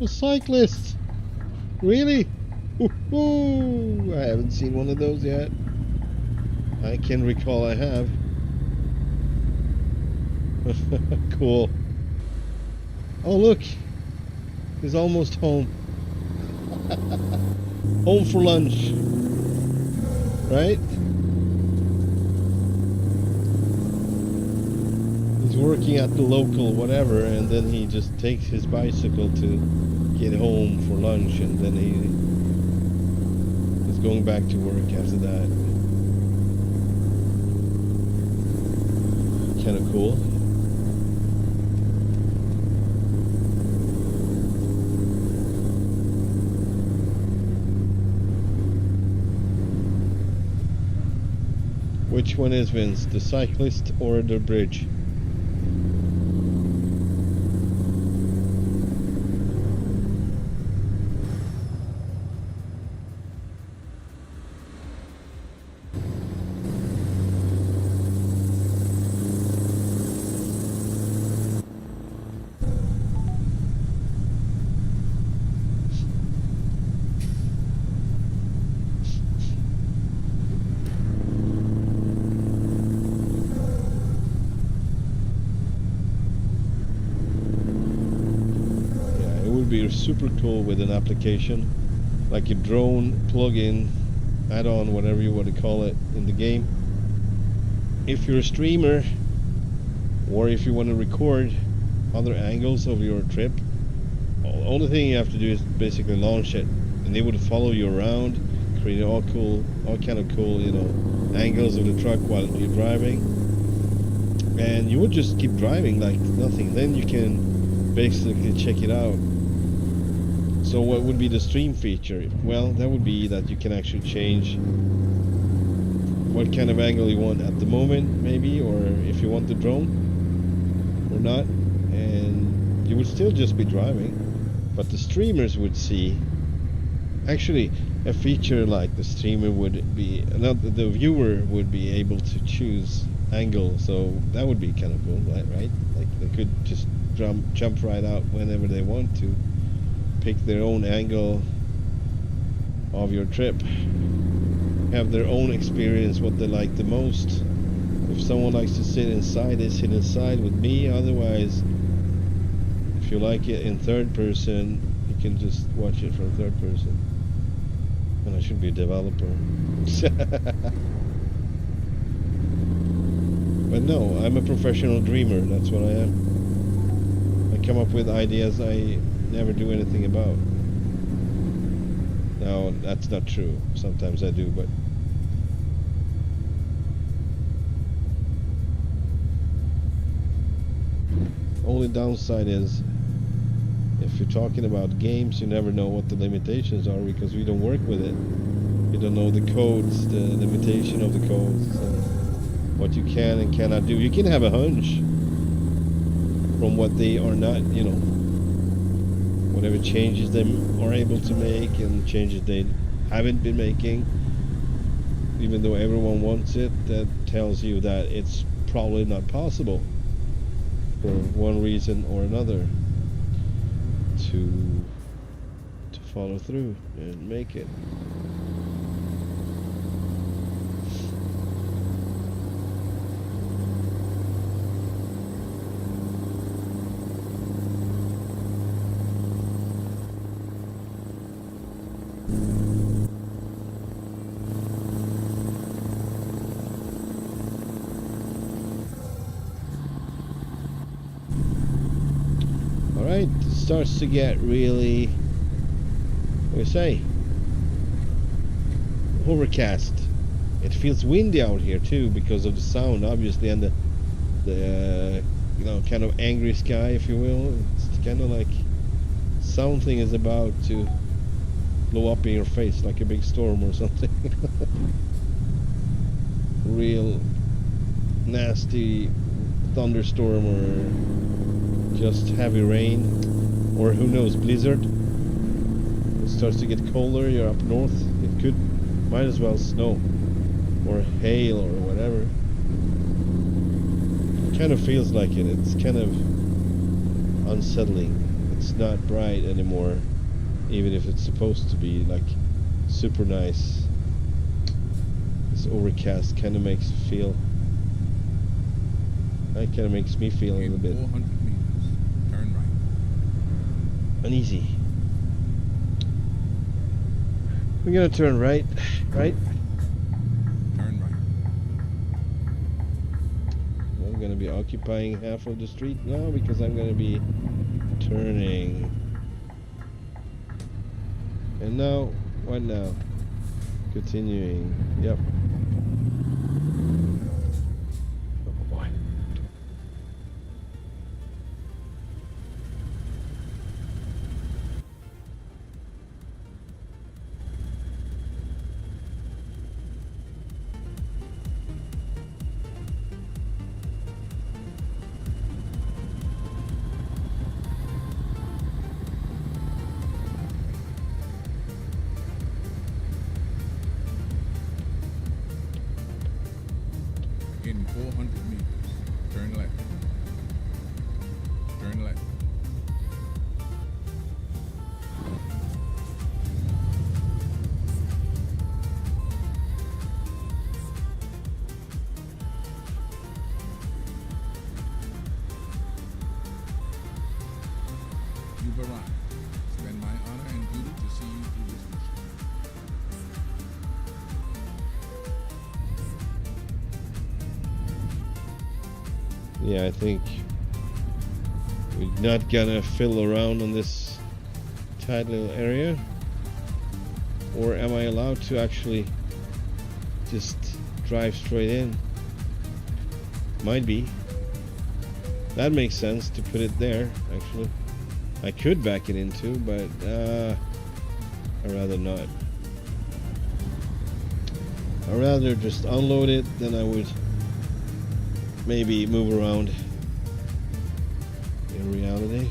A cyclist! Really? Woohoo! I haven't seen one of those yet. I can recall I have. Cool. Oh look! He's almost home. Home for lunch. Right? He's working at the local whatever, and then he just takes his bicycle to get home for lunch, and then he's going back to work after that. Kind of cool. Which one is Vince, the cyclist or the bridge? Super cool with an application like a drone plug-in, add-on, whatever you want to call it in the game. If you're a streamer or if you want to record other angles of your trip, the only thing you have to do is basically launch it, and they would follow you around, creating all kind of cool, you know, angles of the truck while you're driving, and you would just keep driving like nothing. Then you can basically check it out. So what would be the stream feature? Well, that would be that you can actually change what kind of angle you want at the moment, maybe, or if you want the drone or not, and you would still just be driving, but the streamers would see actually a feature like the streamer would be, the viewer would be able to choose angle, so that would be kind of cool, right? Like they could just jump right out whenever they want to, pick their own angle of your trip, have their own experience, what they like the most. If someone likes to sit inside, they sit inside with me. Otherwise, if you like it in third person, you can just watch it from third person. And I should be a developer. But no, I'm a professional dreamer, that's what I am. I come up with ideas I never do anything about. Now, that's not true. Sometimes I do, but only downside is if you're talking about games, you never know what the limitations are because we don't work with it. We don't know the codes, the limitation of the codes, and what you can and cannot do. You can have a hunch from what they are not, you know, whatever changes they are able to make and changes they haven't been making, even though everyone wants it, that tells you that it's probably not possible for one reason or another to follow through and make it. Alright, it starts to get really, what do you say, overcast. It feels windy out here too because of the sound, obviously, and the you know, kind of angry sky, if you will. It's kind of like something is about to blow up in your face like a big storm or something. Real nasty thunderstorm or just heavy rain, or who knows, blizzard. It starts to get colder, you're up north, it might as well snow or hail or whatever. It kind of feels like it. It's kind of unsettling. It's not bright anymore, even if it's supposed to be like super nice. This overcast kind of makes it feel. That kind of makes me feel a little bit 400 meters, turn right. uneasy. We're gonna turn right, right? Turn right. I'm gonna be occupying half of the street now because I'm gonna be turning. And now, what now? Continuing. Yep. Oh boy. In 400 meters, turn left. Turn left. You've arrived. It's been my honor and duty to see you through this mission. Yeah, I think we're not gonna fill around on this tight little area. Or am I allowed to actually just drive straight in? Might be. That makes sense to put it there, actually. I could back it into, but I'd rather not. I'd rather just unload it than I would maybe move around in reality.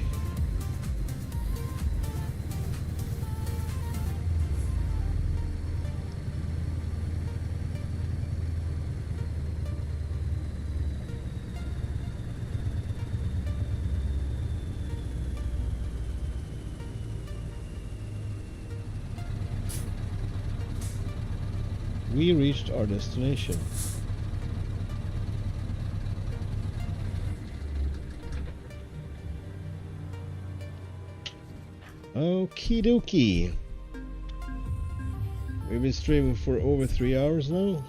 We reached our destination. Okie dokie. We've been streaming for over 3 hours now,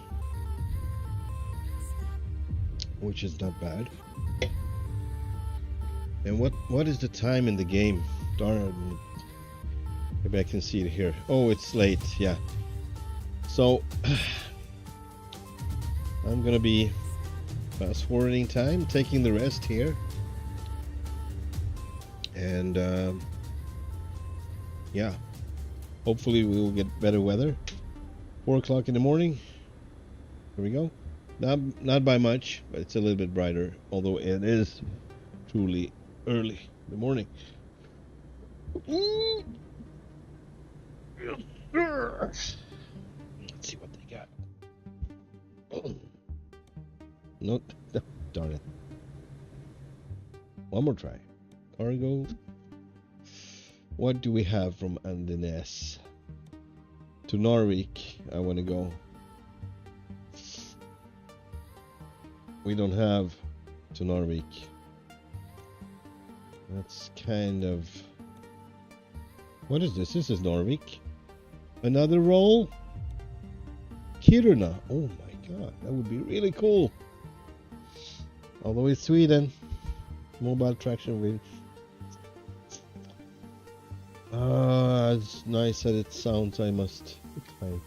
which is not bad. And what is the time in the game? Darn, maybe I can see it here. Oh, it's late, yeah. So I'm gonna be fast forwarding time, taking the rest here, and yeah, hopefully we will get better weather. 4 o'clock in the morning. Here we go. Not by much, but it's a little bit brighter, although it is truly early in the morning. Let's see what they got. No, darn it. One more try. Cargo. What do we have from Andenes? To Narvik, I want to go. We don't have to Narvik. That's kind of... What is this? This is Narvik. Another roll? Kiruna. Oh my god, that would be really cool. Although it's Sweden. Mobile traction wheel. As nice as it sounds, I must decline.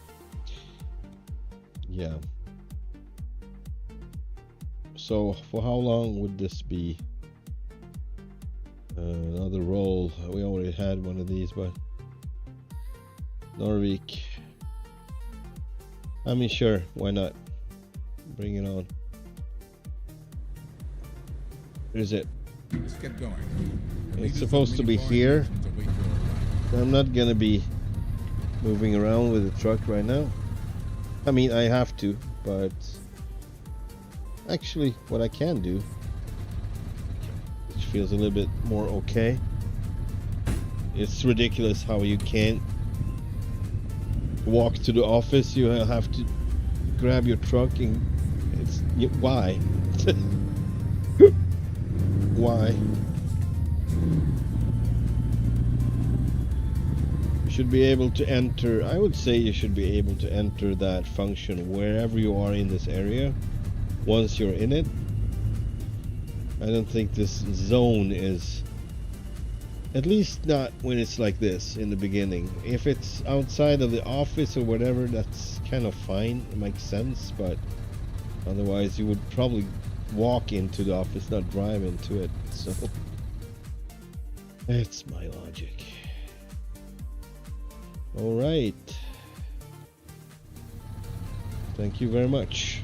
Yeah. So, for how long would this be? Another roll. We already had one of these, but Norvik. I mean, sure, why not? Bring it on. Here's it. Let's get going. It's supposed to be here. I'm not gonna be moving around with the truck right now. I mean, I have to, but actually what I can do, which feels a little bit more okay. It's ridiculous how you can't walk to the office. You have to grab your truck and it's why? Why? You should be able to enter, I would say you should be able to enter that function wherever you are in this area once you're in it. I don't think this zone is, at least not when it's like this in the beginning. If it's outside of the office or whatever, that's kind of fine, it makes sense, but otherwise you would probably walk into the office, not drive into it. So that's my logic. All right, thank you very much.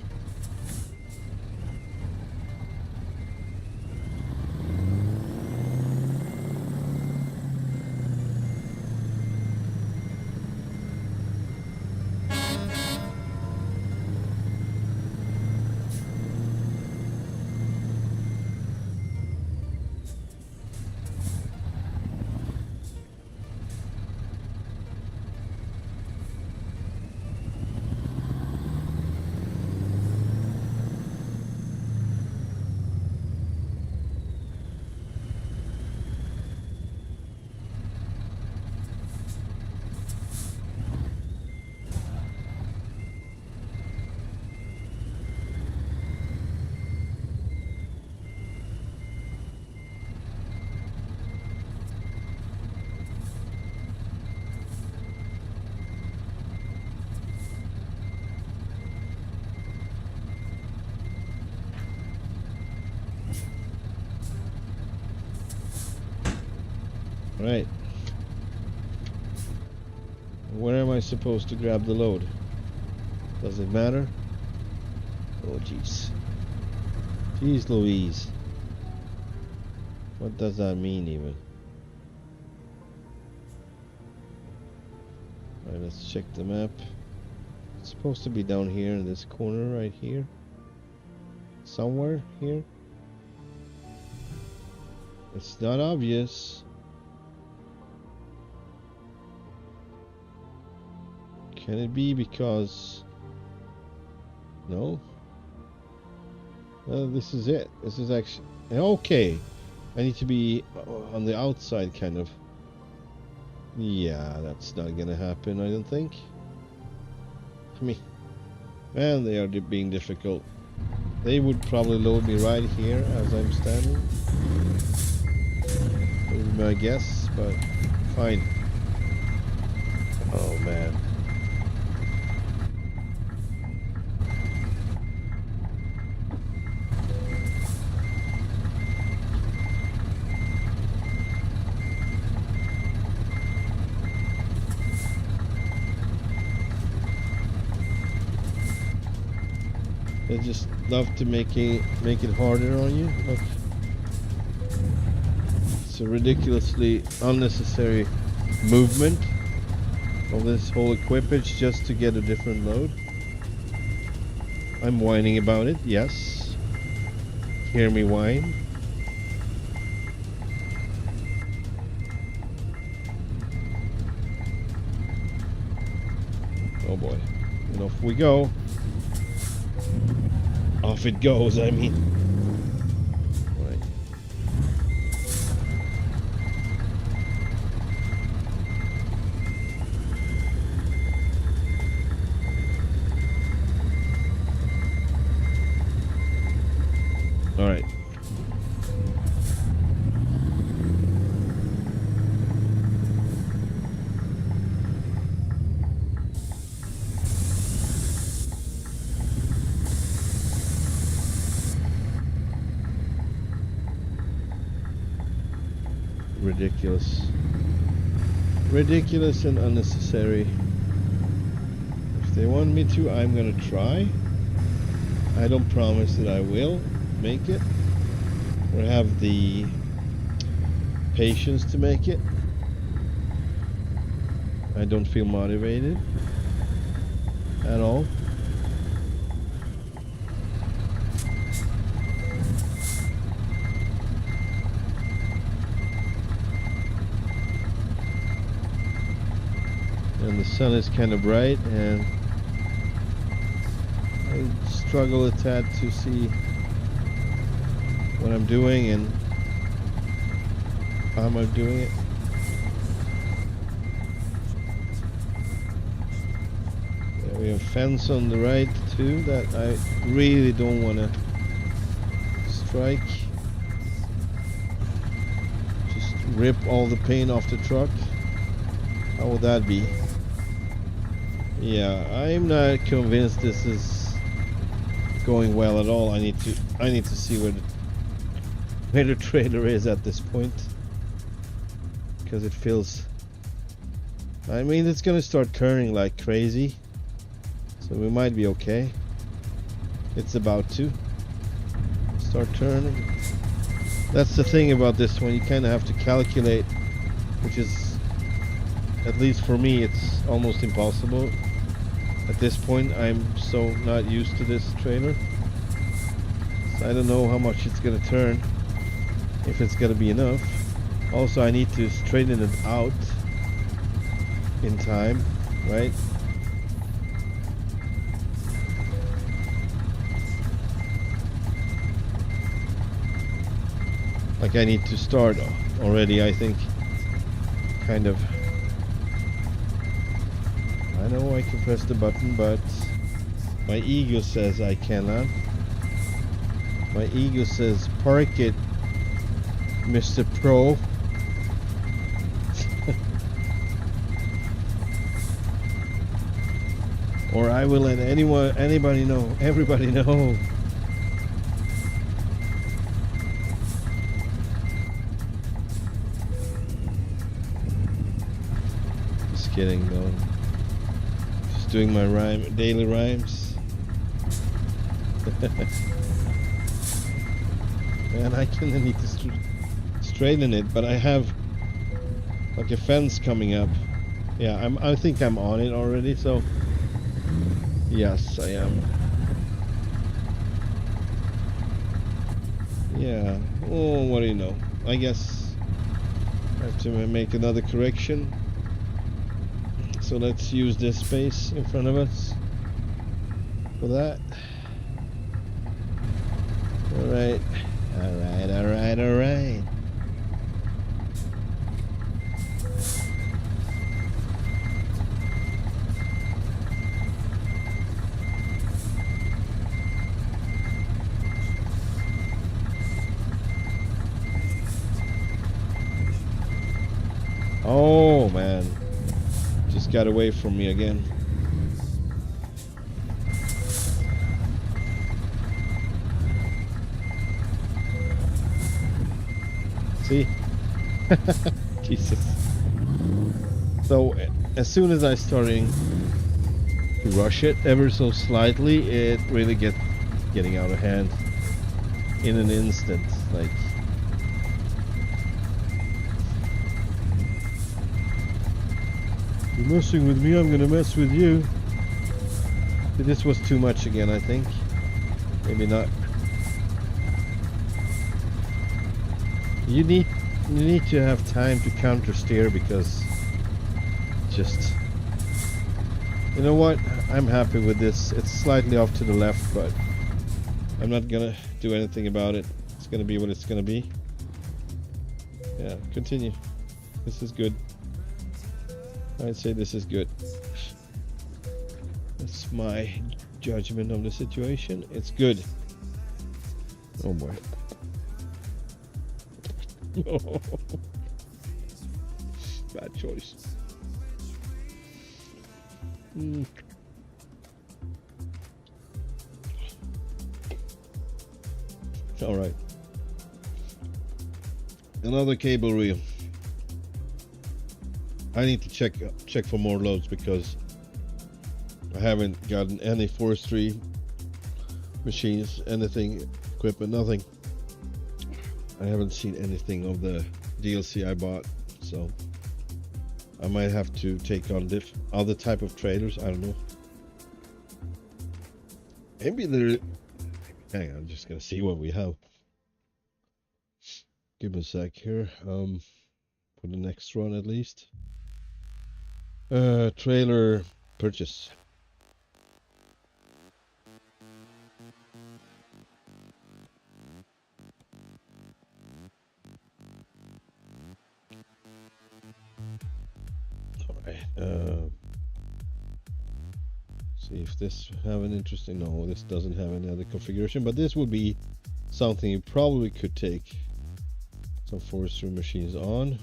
Right. Where am I supposed to grab the load? Does it matter? Oh jeez. Jeez Louise. What does that mean even? Alright, let's check the map. It's supposed to be down here in this corner right here. Somewhere here. It's not obvious. Can it be because... No? Well, this is it. This is actually... Okay. I need to be on the outside, kind of. Yeah, that's not gonna happen, I don't think. I mean... Man, they are being difficult. They would probably load me right here as I'm standing. Would be my guess, but... Fine. Oh, man. They just love to make it harder on you. Look. It's a ridiculously unnecessary movement of this whole equipage just to get a different load. I'm whining about it, yes. Hear me whine. Oh boy. And off we go. Off it goes, I mean. Right. All right. Ridiculous. ridiculous and unnecessary. If they want me to, I'm gonna try. I don't promise that I will make it or have the patience to make it. I don't feel motivated at all. And the sun is kind of bright, and I struggle a tad to see what I'm doing and how I'm doing it. Yeah, we have fence on the right too that I really don't want to strike. Just rip all the paint off the truck. How would that be? Yeah, I'm not convinced this is going well at all. I need to see where the trailer is at this point, because it feels, I mean, it's gonna start turning like crazy, so we might be okay. It's about to start turning. That's the thing about this one, you kind of have to calculate, which is, at least for me, it's almost impossible. At this point, I'm so not used to this trailer. So I don't know how much it's gonna turn, if it's gonna be enough. Also, I need to straighten it out in time, right? Like, I need to start already, I think, kind of. I know I can press the button, but my ego says I cannot. My ego says, park it, Mr. Pro. Or I will let everybody know. Just kidding, though. Doing my daily rhymes. And I kinda need to straighten it, but I have like a fence coming up. Yeah, I think I'm on it already, so yes, I am. Yeah, oh, what do you know? I guess I have to make another correction. So let's use this space in front of us for that. Alright, alright, alright, alright. Oh man. Just got away from me again. See? Jesus. So as soon as I starting to rush it ever so slightly, it really getting out of hand in an instant. Like, you're messing with me, I'm gonna mess with you. This was too much again, I think. Maybe not. You need to have time to counter steer, because just, you know what, I'm happy with this. It's slightly off to the left, but I'm not gonna do anything about it. It's gonna be what it's gonna be. Yeah, continue. This is good. I'd say this is good. That's my judgment of the situation. It's good. Oh boy. Bad choice. All right. Another cable reel. I need to check for more loads because I haven't gotten any forestry machines, anything, equipment, nothing. I haven't seen anything of the DLC I bought, so I might have to take on other type of trailers. I don't know. Maybe there. Hang on, I'm just gonna see what we have. Give me a sec here. For the next run at least. Trailer purchase. Alright. See if this have an interesting. No, this doesn't have any other configuration, but this would be something you probably could take some forestry machines on.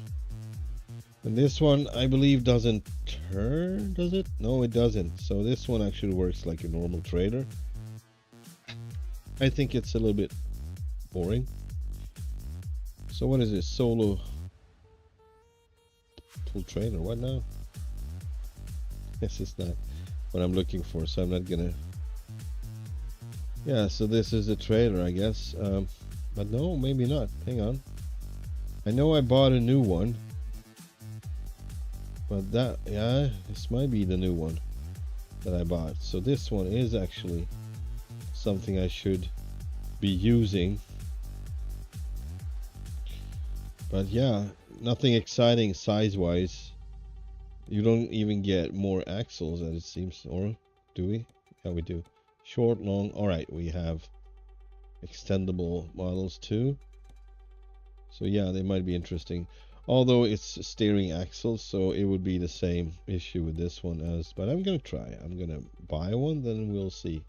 And this one, I believe, doesn't turn, does it? No, it doesn't. So this one actually works like a normal trailer. I think it's a little bit boring. So what is this? Solo full trailer? What now? This is not what I'm looking for, so I'm not gonna. Yeah, so this is a trailer, I guess. But no, maybe not. Hang on. I know I bought a new one. But that, yeah, this might be the new one that I bought. So this one is actually something I should be using. But yeah, nothing exciting size-wise. You don't even get more axles, as it seems, or do we? Yeah, we do. Short, long. All right, we have extendable models too. So yeah, they might be interesting. Although it's steering axles, so it would be the same issue with this one as. But I'm gonna try. I'm gonna buy one, then we'll see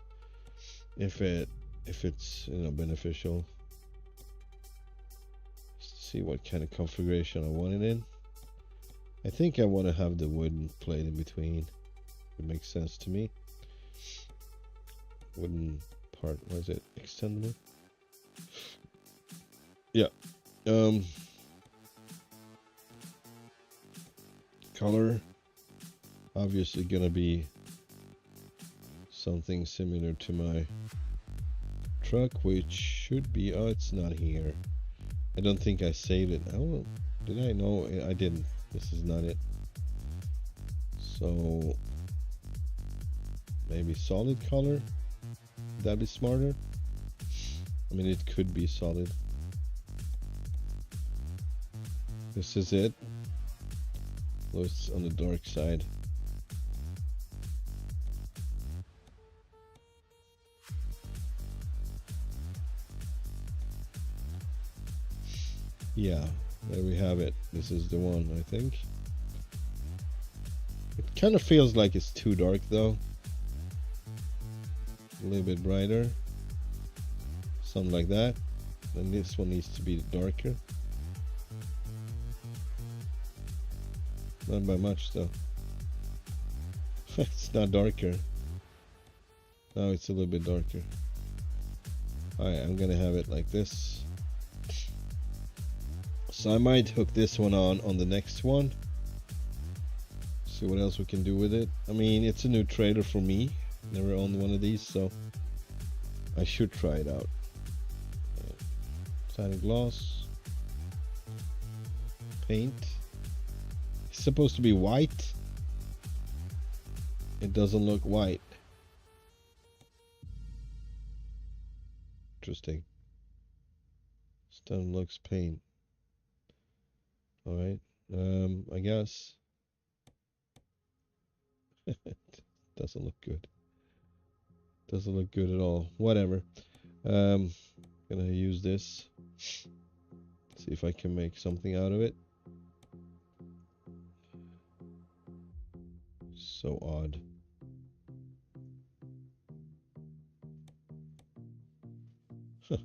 if it's beneficial. Let's see what kind of configuration I want it in. I think I want to have the wooden plate in between. It makes sense to me. Wooden part. What is it? Extendable. Yeah. Color, obviously gonna be something similar to my truck, which should be. Oh, it's not here. I don't think I saved it. Oh, did I? No, I didn't. This is not it. So maybe solid color. Would that be smarter? I mean, it could be solid. This is it. Well, it's on the dark side. Yeah, there we have it. This is the one, I think. It kind of feels like it's too dark though. A little bit brighter. Something like that. And this one needs to be darker. Not by much though. It's not darker. Now it's a little bit darker. Alright, I'm gonna have it like this. So I might hook this one on the next one. See what else we can do with it. I mean, it's a new trailer for me. Never owned one of these, so I should try it out. Side gloss. Paint. It's supposed to be white. It doesn't look white. Interesting. Stone looks paint. Alright. I guess. Doesn't look good. Doesn't look good at all. Whatever. Gonna use this. See if I can make something out of it. So odd. All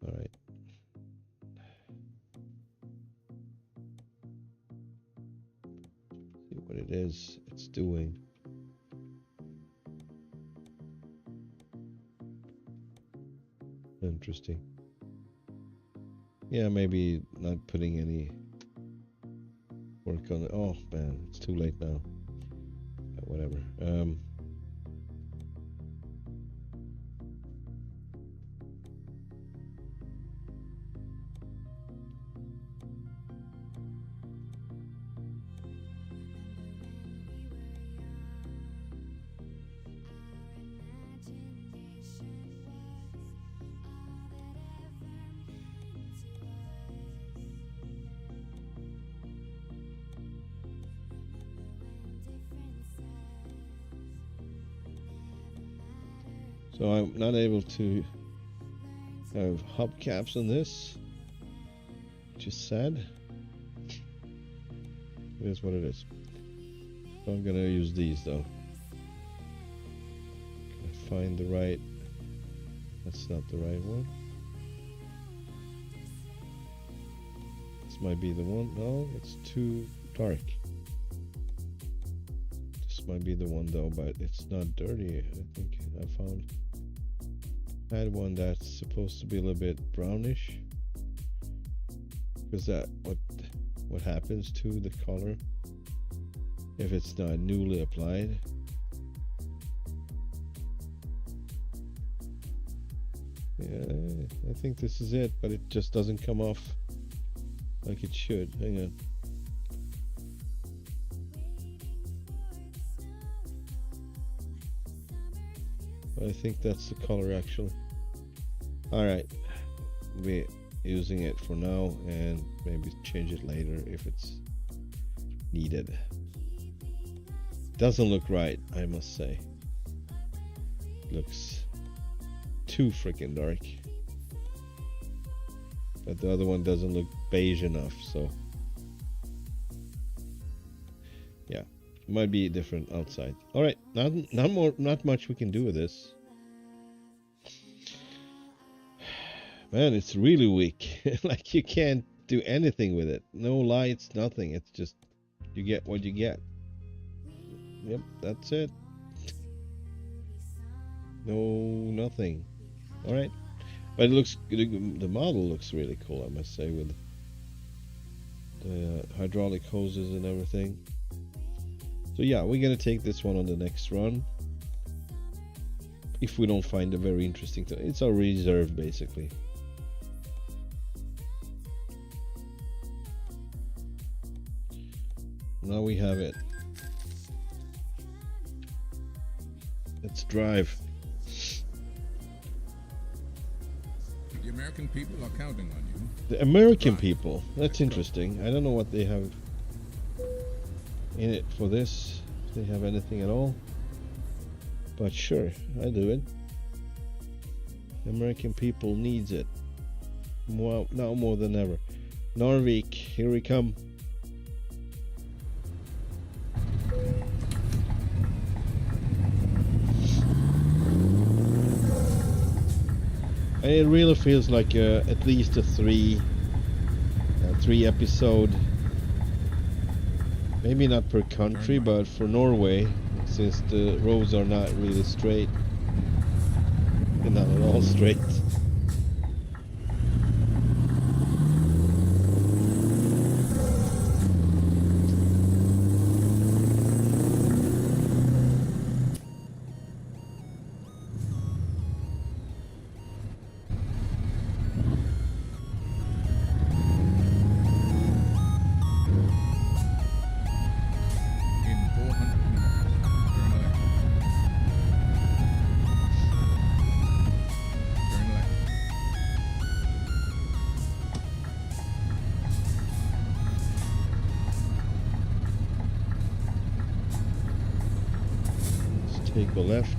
right. See what it is it's doing. Interesting. Yeah, maybe not putting any work on it. Oh man, it's too late now. Whatever. So I'm not able to have hubcaps on this, which is sad. It is what it is. So I'm gonna use these though. Can I find the right? That's not the right one. This might be the one. No, it's too dark. This might be the one though, but it's not dirty. I think I found. I had one that's supposed to be a little bit brownish, because that what happens to the color if it's not newly applied. Yeah, I think this is it, but it just doesn't come off like it should. Hang on. I think that's the color actually. Alright, we're using it for now and maybe change it later if it's needed. Doesn't look right, I must say. Looks too freaking dark. But the other one doesn't look beige enough, so yeah, might be different outside. All right, not much we can do with this. Man, it's really weak. Like you can't do anything with it. No lights, nothing. It's just you get what you get. Yep, that's it. No, nothing. All right, but it looks, the model looks really cool, I must say, with the hydraulic hoses and everything. So yeah, we're gonna take this one on the next run if we don't find a very interesting thing. It's our reserve basically. Now we have it. Let's drive. The American people are counting on you. The American people. That's interesting. I don't know what they have in it for this. If they have anything at all. But sure, I do it. The American people needs it. Now more than ever. Narvik, here we come. And it really feels like at least a three episode, maybe not per country, but for Norway, since the roads are not really straight, and not at all straight. Take a left.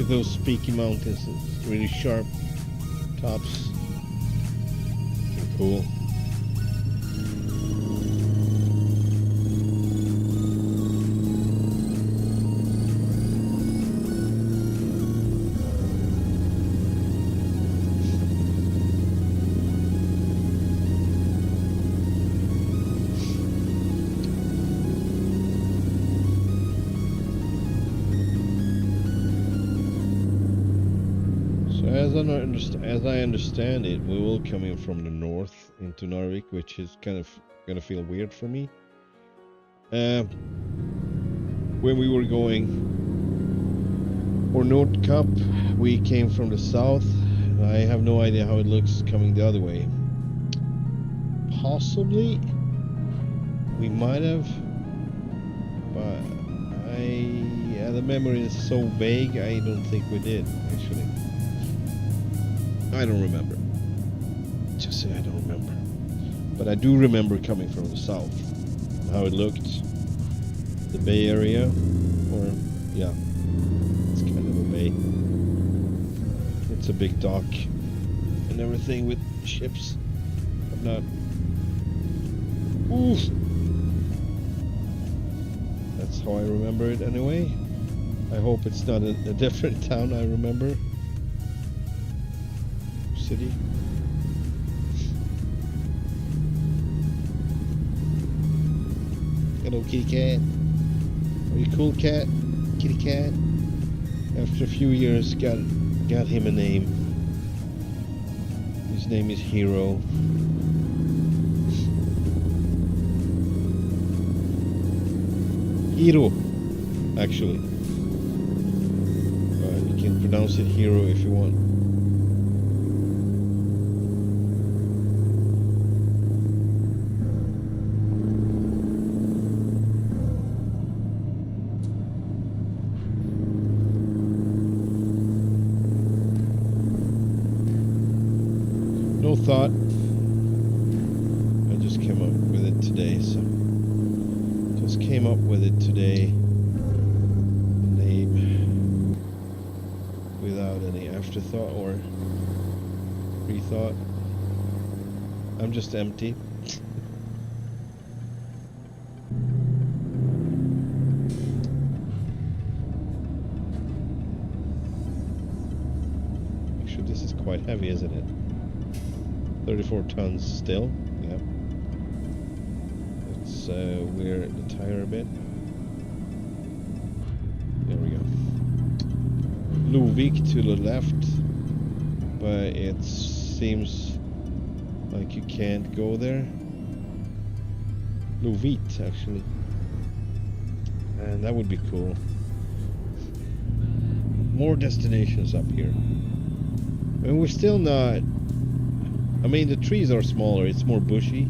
those peaky mountains, it's really sharp tops. Pretty cool. As I understand it, we will come in from the north into Narvik, which is kind of gonna feel weird for me. When we were going for Nord Cup, we came from the south. I have no idea how it looks coming the other way. Possibly we might have, but the memory is so vague. I don't think we did actually. I don't remember. Just say I don't remember. But I do remember coming from the south. How it looked. The bay area. Or, yeah. It's kind of a bay. It's a big dock. And everything with ships. But not... Oof! That's how I remember it anyway. I hope it's not a different town I remember. City. Hello, kitty cat. Are you cool, cat? Kitty cat. After a few years, got him a name. His name is Hero. Hero, actually. You can pronounce it Hero if you want. No thought. I just came up with it today, so just came up with it today. Name without any afterthought or rethought. I'm just empty. Actually, this is quite heavy, isn't it? 34 tons still, yeah. Let's wear the tire a bit. There we go. Lovik to the left, but it seems like you can't go there. Lovit, actually. And that would be cool. More destinations up here. And we're still not... I mean, the trees are smaller. It's more bushy.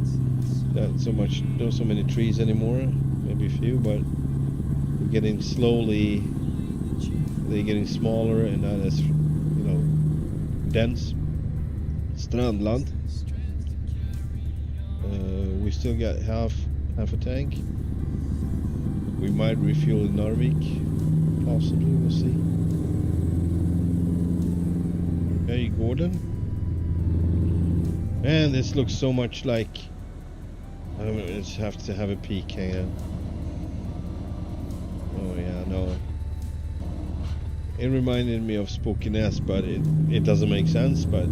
Not so much. Not so many trees anymore. Maybe a few, but we're getting slowly. They're getting smaller and not as, dense. Strandland. We still got half a tank. We might refuel in Narvik. Possibly, we'll see. Hey, Gordon. Man, this looks so much like... I don't know, I just have to have a peek, hang on. Oh yeah, no. It reminded me of Spokeness, but it doesn't make sense, but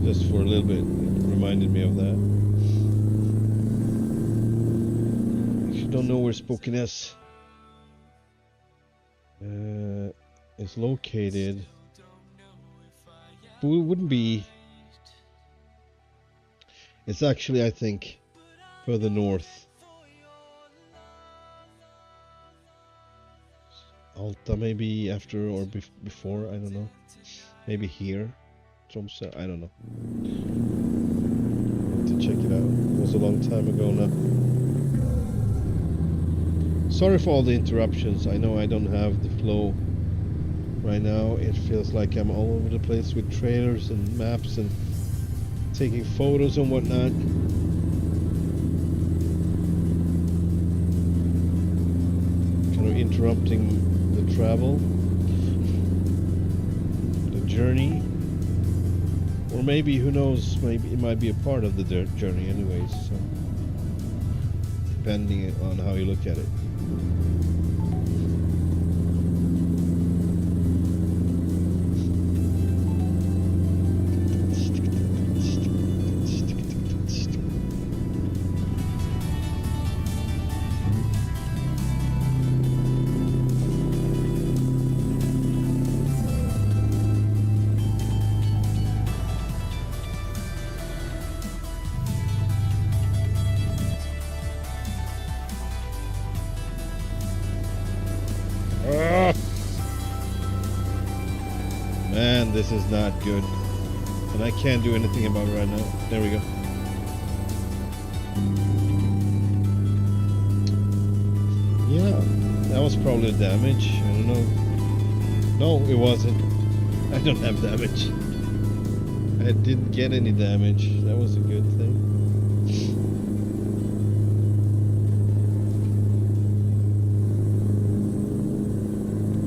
just for a little bit, it reminded me of that. If you don't know where Spokeness is located, it wouldn't be... It's actually, I think, further north. Alta maybe after or before, I don't know. Maybe here. Tromsø, I don't know. Have to check it out. It was a long time ago now. Sorry for all the interruptions. I know I don't have the flow right now. It feels like I'm all over the place with trailers and maps and taking photos and whatnot. Kind of interrupting the travel. journey, or maybe, who knows, maybe it might be a part of the journey anyways, so depending on how you look at it. Man, this is not good. And I can't do anything about it right now. There we go. Yeah, that was probably damage. I don't know. No, it wasn't. I don't have damage. I didn't get any damage. That was a good thing.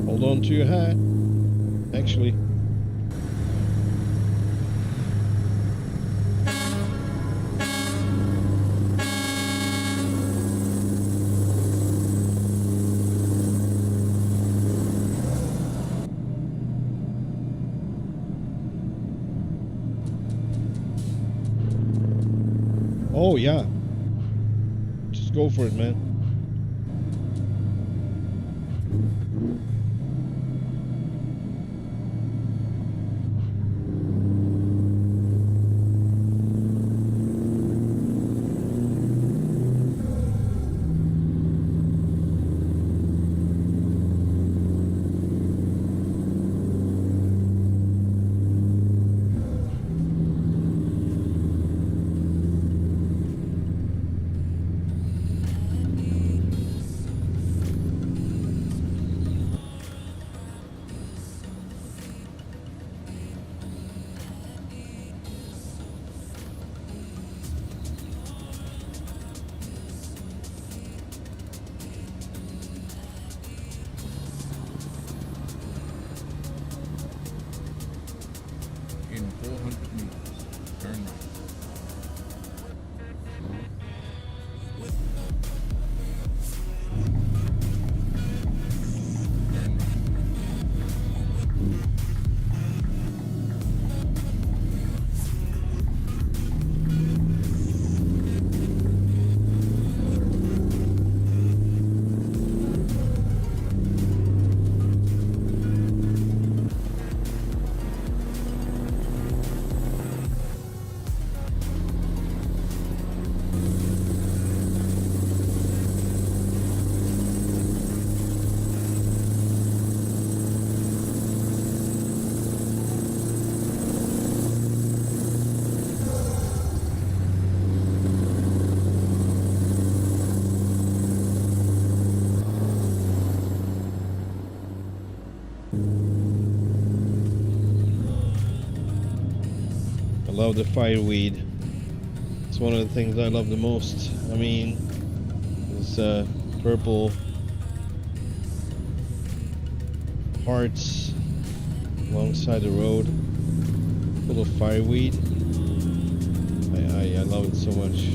Hold on to your hat. Actually. Oh yeah. Just go for it, man. In 400 meters, turn right. I love the fireweed. It's one of the things I love the most. I mean, this purple hearts alongside the road, full of fireweed. I love it so much.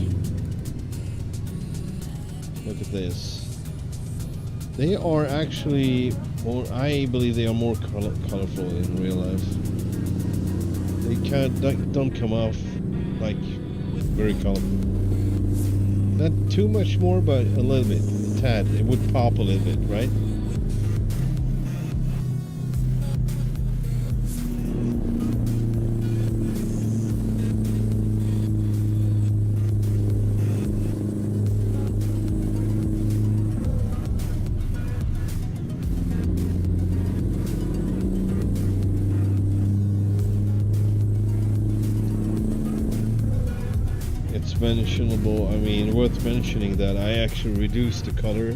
Look at this. They are actually more, I believe they are more colorful in real life. They don't come off like very colorful. Not too much more, but a little bit, a tad. It would pop a little bit, right? Mentionable, I mean, worth mentioning that I actually reduced the color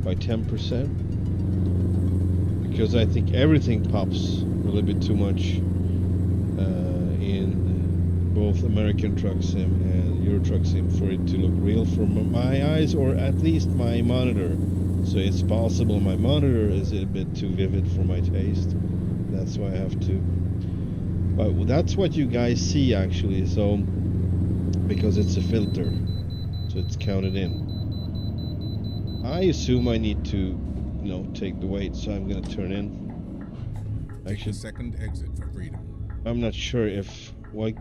by 10% because I think everything pops a little bit too much in both American Truck Sim and Euro Truck Sim for it to look real from my eyes, or at least my monitor. So it's possible my monitor is a bit too vivid for my taste, That's why I have to. But that's what you guys see actually. So because it's a filter, so it's counted in. I assume I need to, you know, take the weight, so I'm gonna turn in. Take the second exit for freedom. I'm not sure if, like,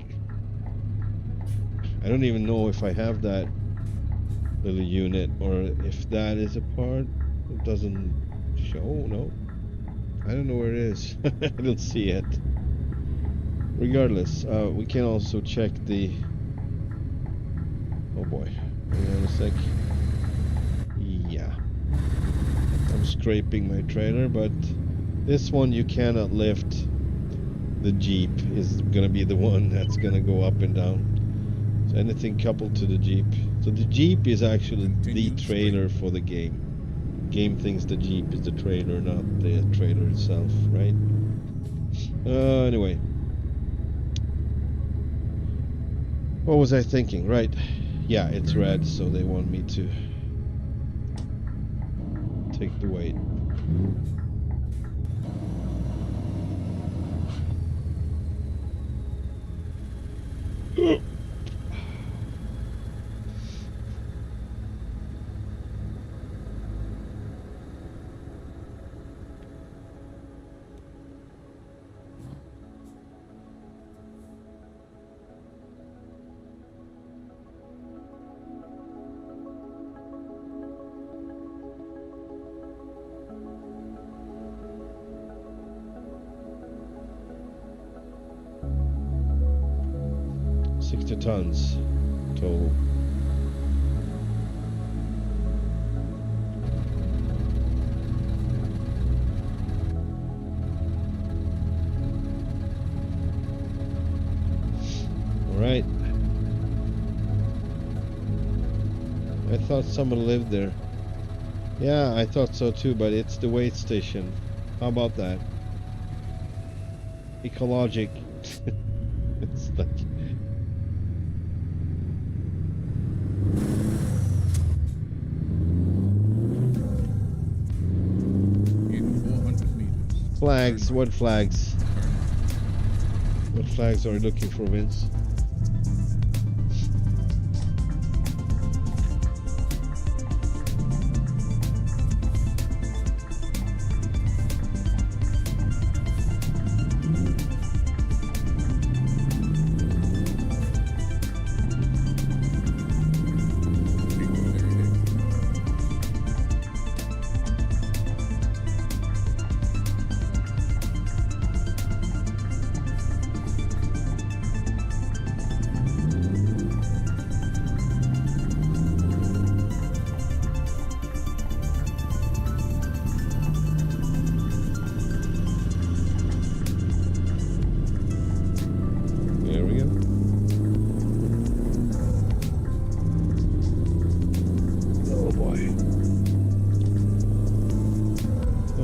I don't even know if I have that little unit or if that is a part. It doesn't show, no. I don't know where it is. I don't see it. Regardless, we can also check the, oh boy, hang on a sec. Yeah. I'm scraping my trailer, but this one you cannot lift. The Jeep is gonna be the one that's gonna go up and down. So anything coupled to the Jeep. So the Jeep is actually the trailer for the game. Game thinks the Jeep is the trailer, not the trailer itself, right? Anyway. What was I thinking? Right. Yeah, it's red, so they want me to take the weight. Tons total. All right. I thought someone lived there. Yeah, I thought so too, but it's the weight station. How about that? Ecologic. It's like flags. What flags? What flags are you looking for, Vince?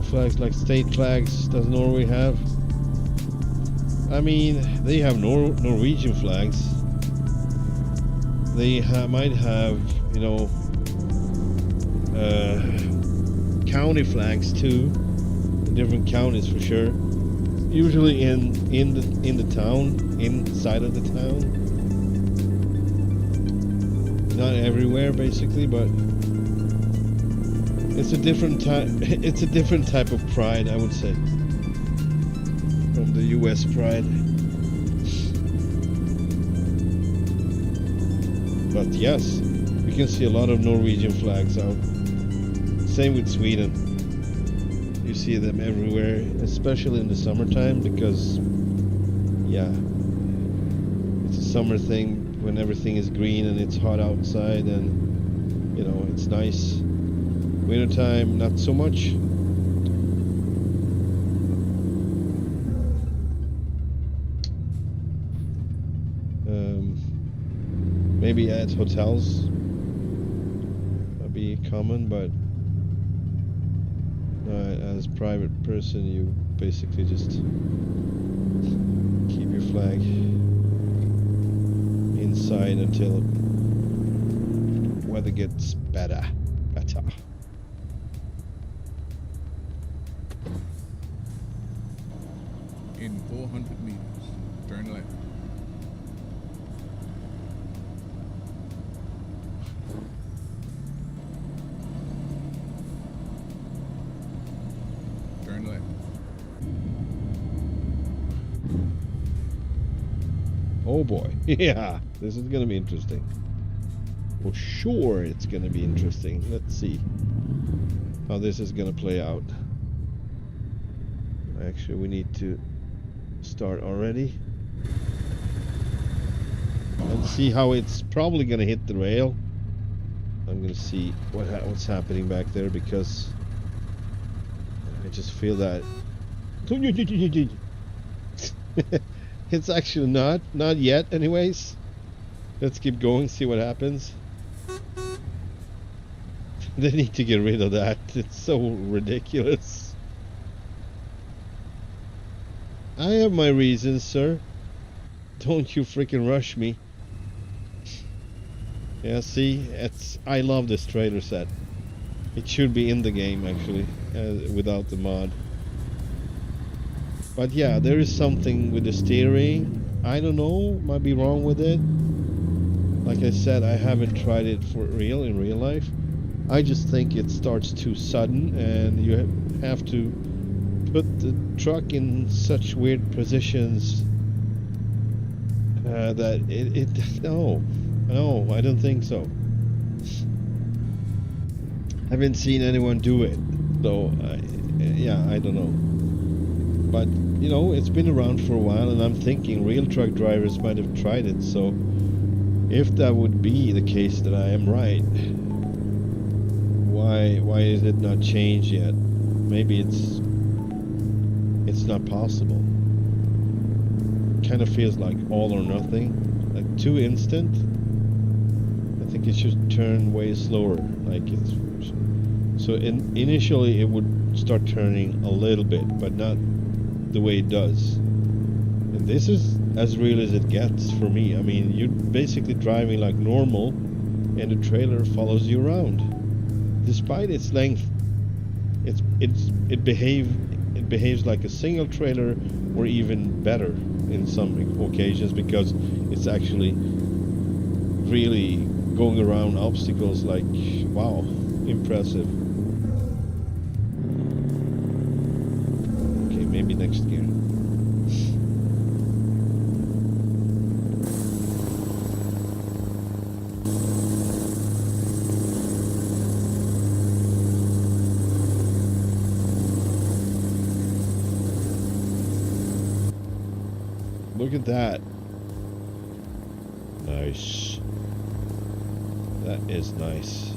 Flags like state flags does Norway have? I mean, they have Norwegian flags. They might have, you know, county flags too, in different counties for sure. Usually in the town, inside of the town. Not everywhere, basically, but. It's a different type. It's a different type of pride, I would say, from the U.S. pride. But yes, we can see a lot of Norwegian flags out. Same with Sweden. You see them everywhere, especially in the summertime, because, yeah, it's a summer thing when everything is green and it's hot outside, and you know it's nice. Wintertime, not so much. Maybe at hotels that'd be common, but as a private person, you basically just keep your flag inside until weather gets better. In 400 meters, turn left. Turn left. Oh boy. Yeah, this is gonna be interesting. For sure it's gonna be interesting. Let's see how this is gonna play out. Actually, we need to start already and see how it's probably gonna hit the rail. I'm gonna see what's happening back there, because I just feel that it's actually not yet anyways. Let's keep going, see what happens. They need to get rid of that. It's so ridiculous. I have my reasons, sir. Don't you freaking rush me. Yeah, see, I love this trailer set. It should be in the game actually, without the mod. But yeah, there is something with the steering. I don't know, might be wrong with it. Like I said, I haven't tried it for real in real life. I just think it starts too sudden, and you have to put the truck in such weird positions that no, I don't think so. I haven't seen anyone do it, though. Yeah, I don't know. But you know, it's been around for a while, and I'm thinking real truck drivers might have tried it. So if that would be the case that I am right, why is it not changed yet? Maybe it's not possible. Kind of feels like all or nothing, like too instant. I think it should turn way slower. Like it's so initially it would start turning a little bit, but not the way it does. And this is as real as it gets for me. I mean, you're basically driving like normal, and the trailer follows you around. Despite its length, it behaves like a single trailer, or even better in some occasions, because it's actually really going around obstacles. Like, wow, impressive. Okay, maybe next gear. Look at that. Nice. That is nice.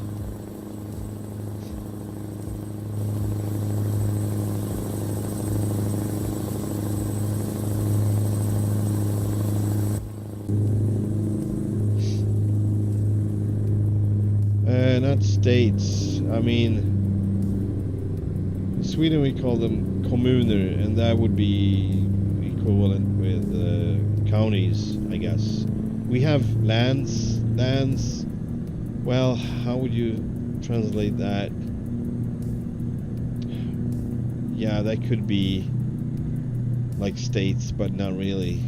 Not states. I mean, in Sweden we call them kommuner, and that would be equivalent with counties, I guess. We have lands. Well, how would you translate that? Yeah, that could be like states, but not really.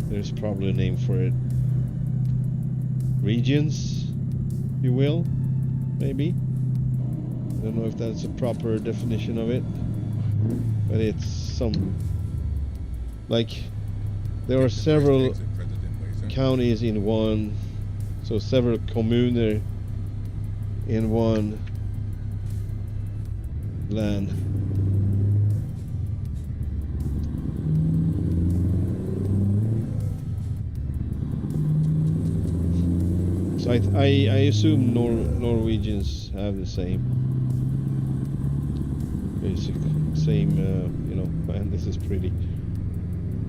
There's probably a name for it. Regions, if you will, maybe. I don't know if that's a proper definition of it, but it's some, like, there are several counties in one, so several kommuner in one land. So I assume Norwegians have the same, basically same, you know, man, this is pretty,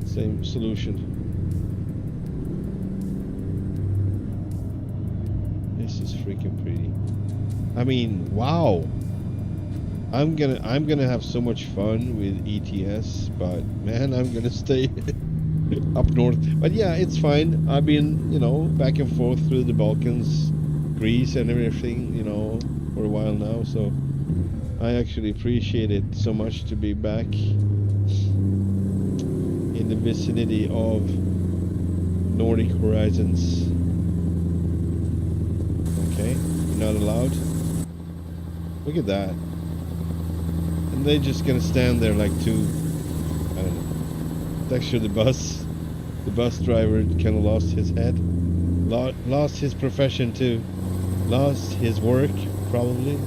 same solution. This is freaking pretty. I mean, wow. I'm gonna have so much fun with ETS, but man, I'm gonna stay up north. But yeah, it's fine. I've been, you know, back and forth through the Balkans, Greece and everything, you know, for a while now, so I actually appreciate it so much to be back in the vicinity of Nordic Horizons. Okay, you're not allowed. Look at that. And they're just gonna stand there like two, I don't know. It's actually the bus. The bus driver kind of lost his head. Lost his profession too. Lost his work, probably.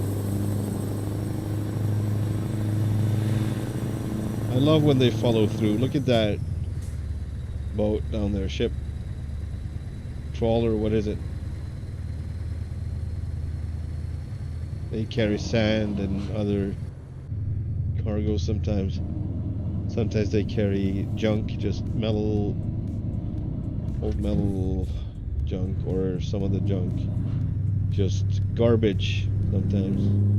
I love when they follow through. Look at that boat down there, ship. Trawler, what is it? They carry sand and other cargo sometimes. Sometimes they carry junk, just metal, old metal junk, or some of the junk. Just garbage sometimes.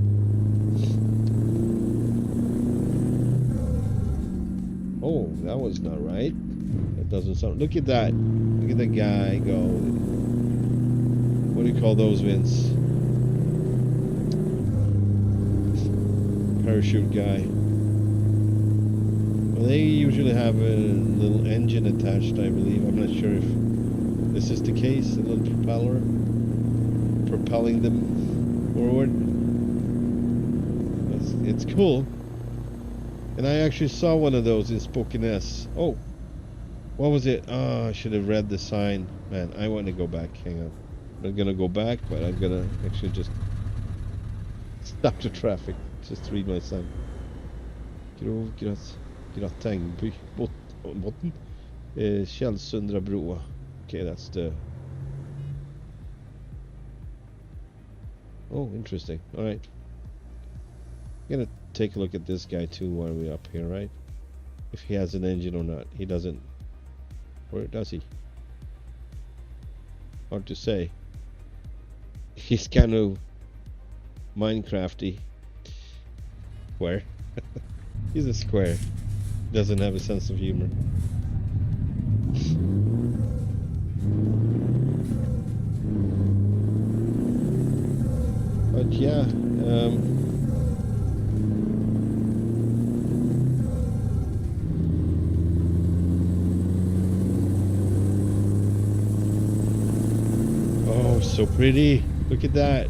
Oh, that was not right. That doesn't sound... Look at that. Look at that guy go. What do you call those, Vince? Parachute guy. Well, they usually have a little engine attached, I believe. I'm not sure if this is the case. A little propeller propelling them forward. It's cool. And I actually saw one of those in Spokeness. Oh, what was it? Oh, I should have read the sign. Man, I want to go back. Hang on. I'm gonna go back, but I'm gonna actually just stop the traffic. Just read my sign. Gratängby botten. Källsundra broa. Okay, that's the... Oh, interesting. Alright. I'm gonna take a look at this guy too while we're up here, right? If he has an engine or not. He doesn't. Or does he? Hard to say. He's kind of Minecrafty. Square. He's a square. Doesn't have a sense of humor. But yeah, oh, so pretty. Look at that.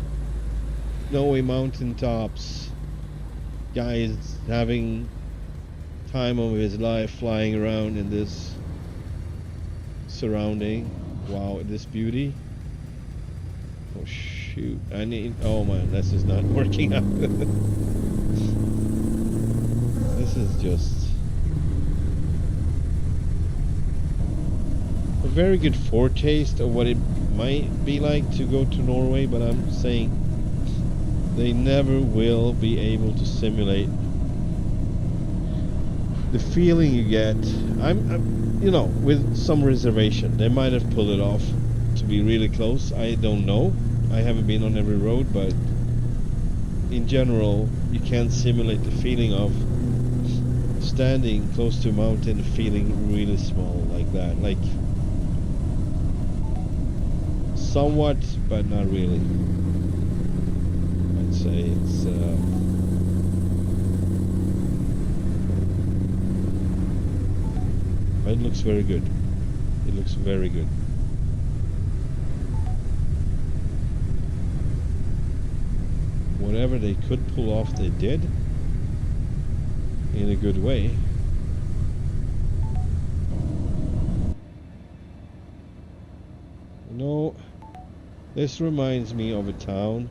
Snowy mountaintops. Guy is having time of his life flying around in this surrounding. Wow, this beauty. Oh shoot. I need... Oh man, this is not working out. This is just a very good foretaste of what it might be like to go to Norway, but I'm saying they never will be able to simulate the feeling you get. I'm you know, with some reservation. They might have pulled it off to be really close. I don't know. I haven't been on every road, but in general, you can't simulate the feeling of standing close to a mountain, feeling really small like that. Like somewhat, but not really. I'd say it's it looks very good. It looks very good. Whatever they could pull off, they did. In a good way. You know, this reminds me of a town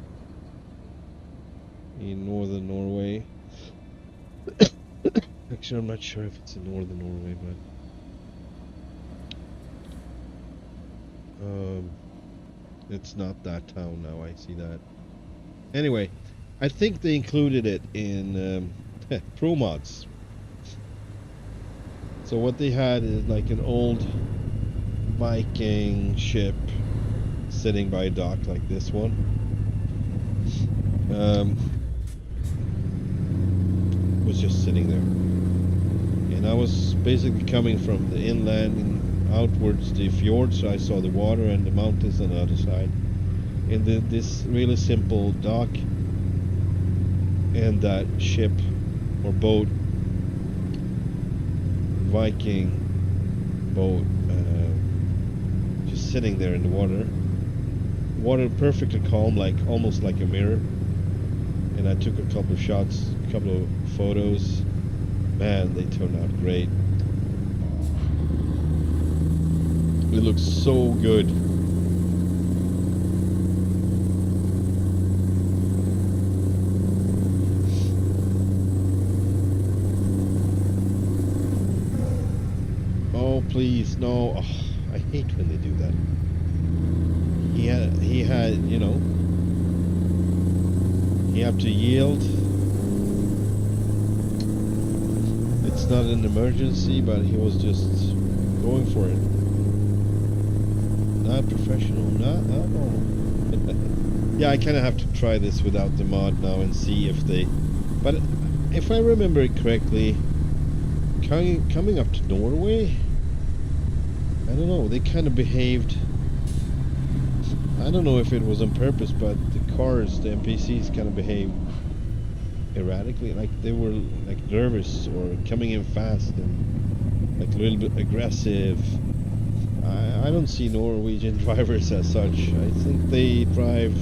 in northern Norway. Actually, I'm not sure if it's in northern Norway, but it's not that town now. I see that. Anyway, I think they included it in Pro Mods. So what they had is like an old Viking ship sitting by a dock like this one. Was just sitting there. And I was basically coming from the inland and outwards the fjord, so I saw the water and the mountains on the other side. And this really simple dock, and that ship or boat, Viking boat, just sitting there in the water. Water perfectly calm, like almost like a mirror. And I took a couple of shots, a couple of photos. Man, they turned out great. It looks so good. Oh, please, no. Oh, I hate when they do that. He had, you know, you have to yield. It's not an emergency, but he was just going for it. Not professional, not at all. Yeah, I kind of have to try this without the mod now and see if they... But if I remember it correctly, coming up to Norway, I don't know, they kind of behaved... I don't know if it was on purpose, but the cars, the NPCs kind of behaved erratically, like they were like nervous or coming in fast and like a little bit aggressive. I don't see Norwegian drivers as such. I think they drive...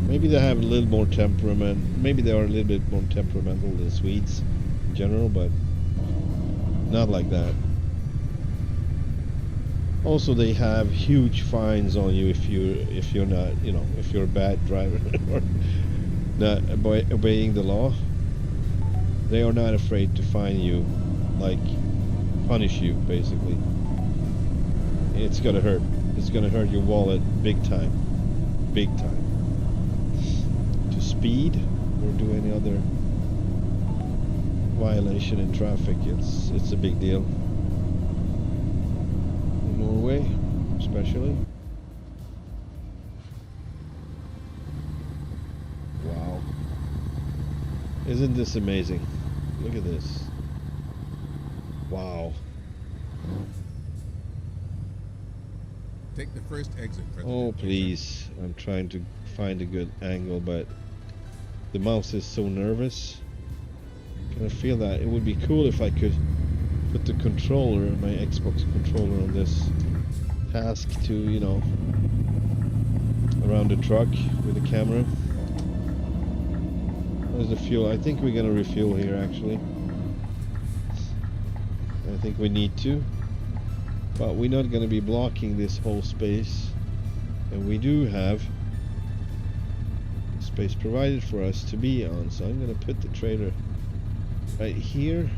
maybe they have a little more temperament. Maybe they are a little bit more temperamental than Swedes in general, but not like that. Also, they have huge fines on you if you're not, you know, if you're a bad driver or not obeying the law. They are not afraid to fine you, like punish you basically. It's gonna hurt. It's gonna hurt your wallet big time, big time. To speed or do any other violation in traffic, it's a big deal. Norway, especially. Wow. Isn't this amazing? Look at this. Wow. Take the first exit. Oh, please. I'm trying to find a good angle, but the mouse is so nervous. Kind of feel that it would be cool if I could put the controller, my Xbox controller, on this task to, you know, around the truck with the camera. There's the fuel. I think we're gonna refuel here actually. I think we need to, but we're not gonna be blocking this whole space, and we do have space provided for us to be on, so I'm gonna put the trailer right here.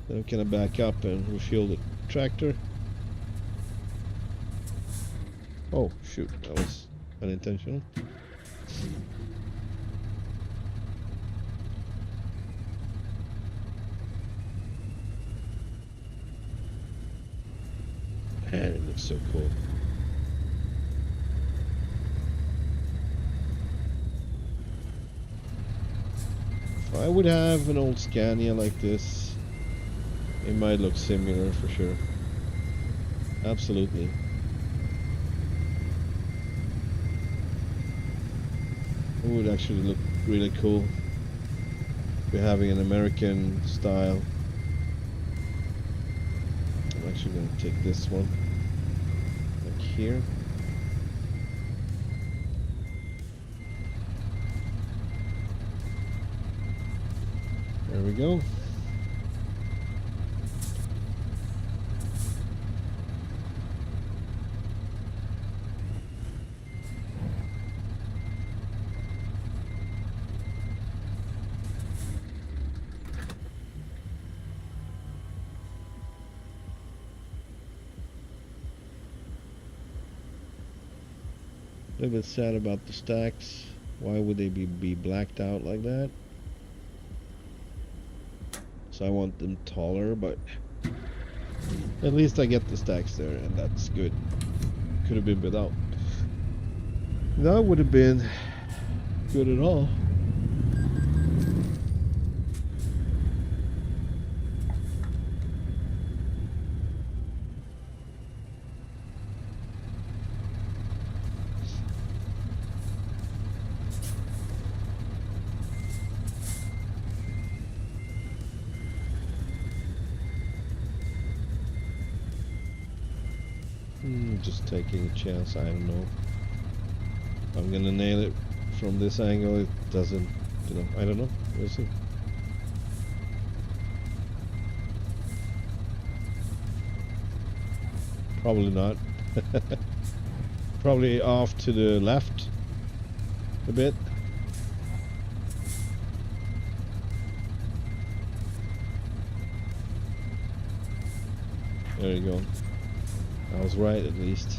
Then I'm gonna back up and refuel the tractor. Oh shoot, that was unintentional. Man, it looks so cool. If I would have an old Scania like this, it might look similar for sure. Absolutely. It would actually look really cool. We're having an American style. I'm actually going to take this one, like here. There we go. A little bit sad about the stacks. Why would they be blacked out like that? So I want them taller, but at least I get the stacks there, and that's good. Could have been without. That would have been good at all. just taking a chance. I don't know. I'm gonna nail it from this angle. It doesn't, you know, I don't know. We'll see. Probably not. Probably off to the left a bit. There you go. I was right at least.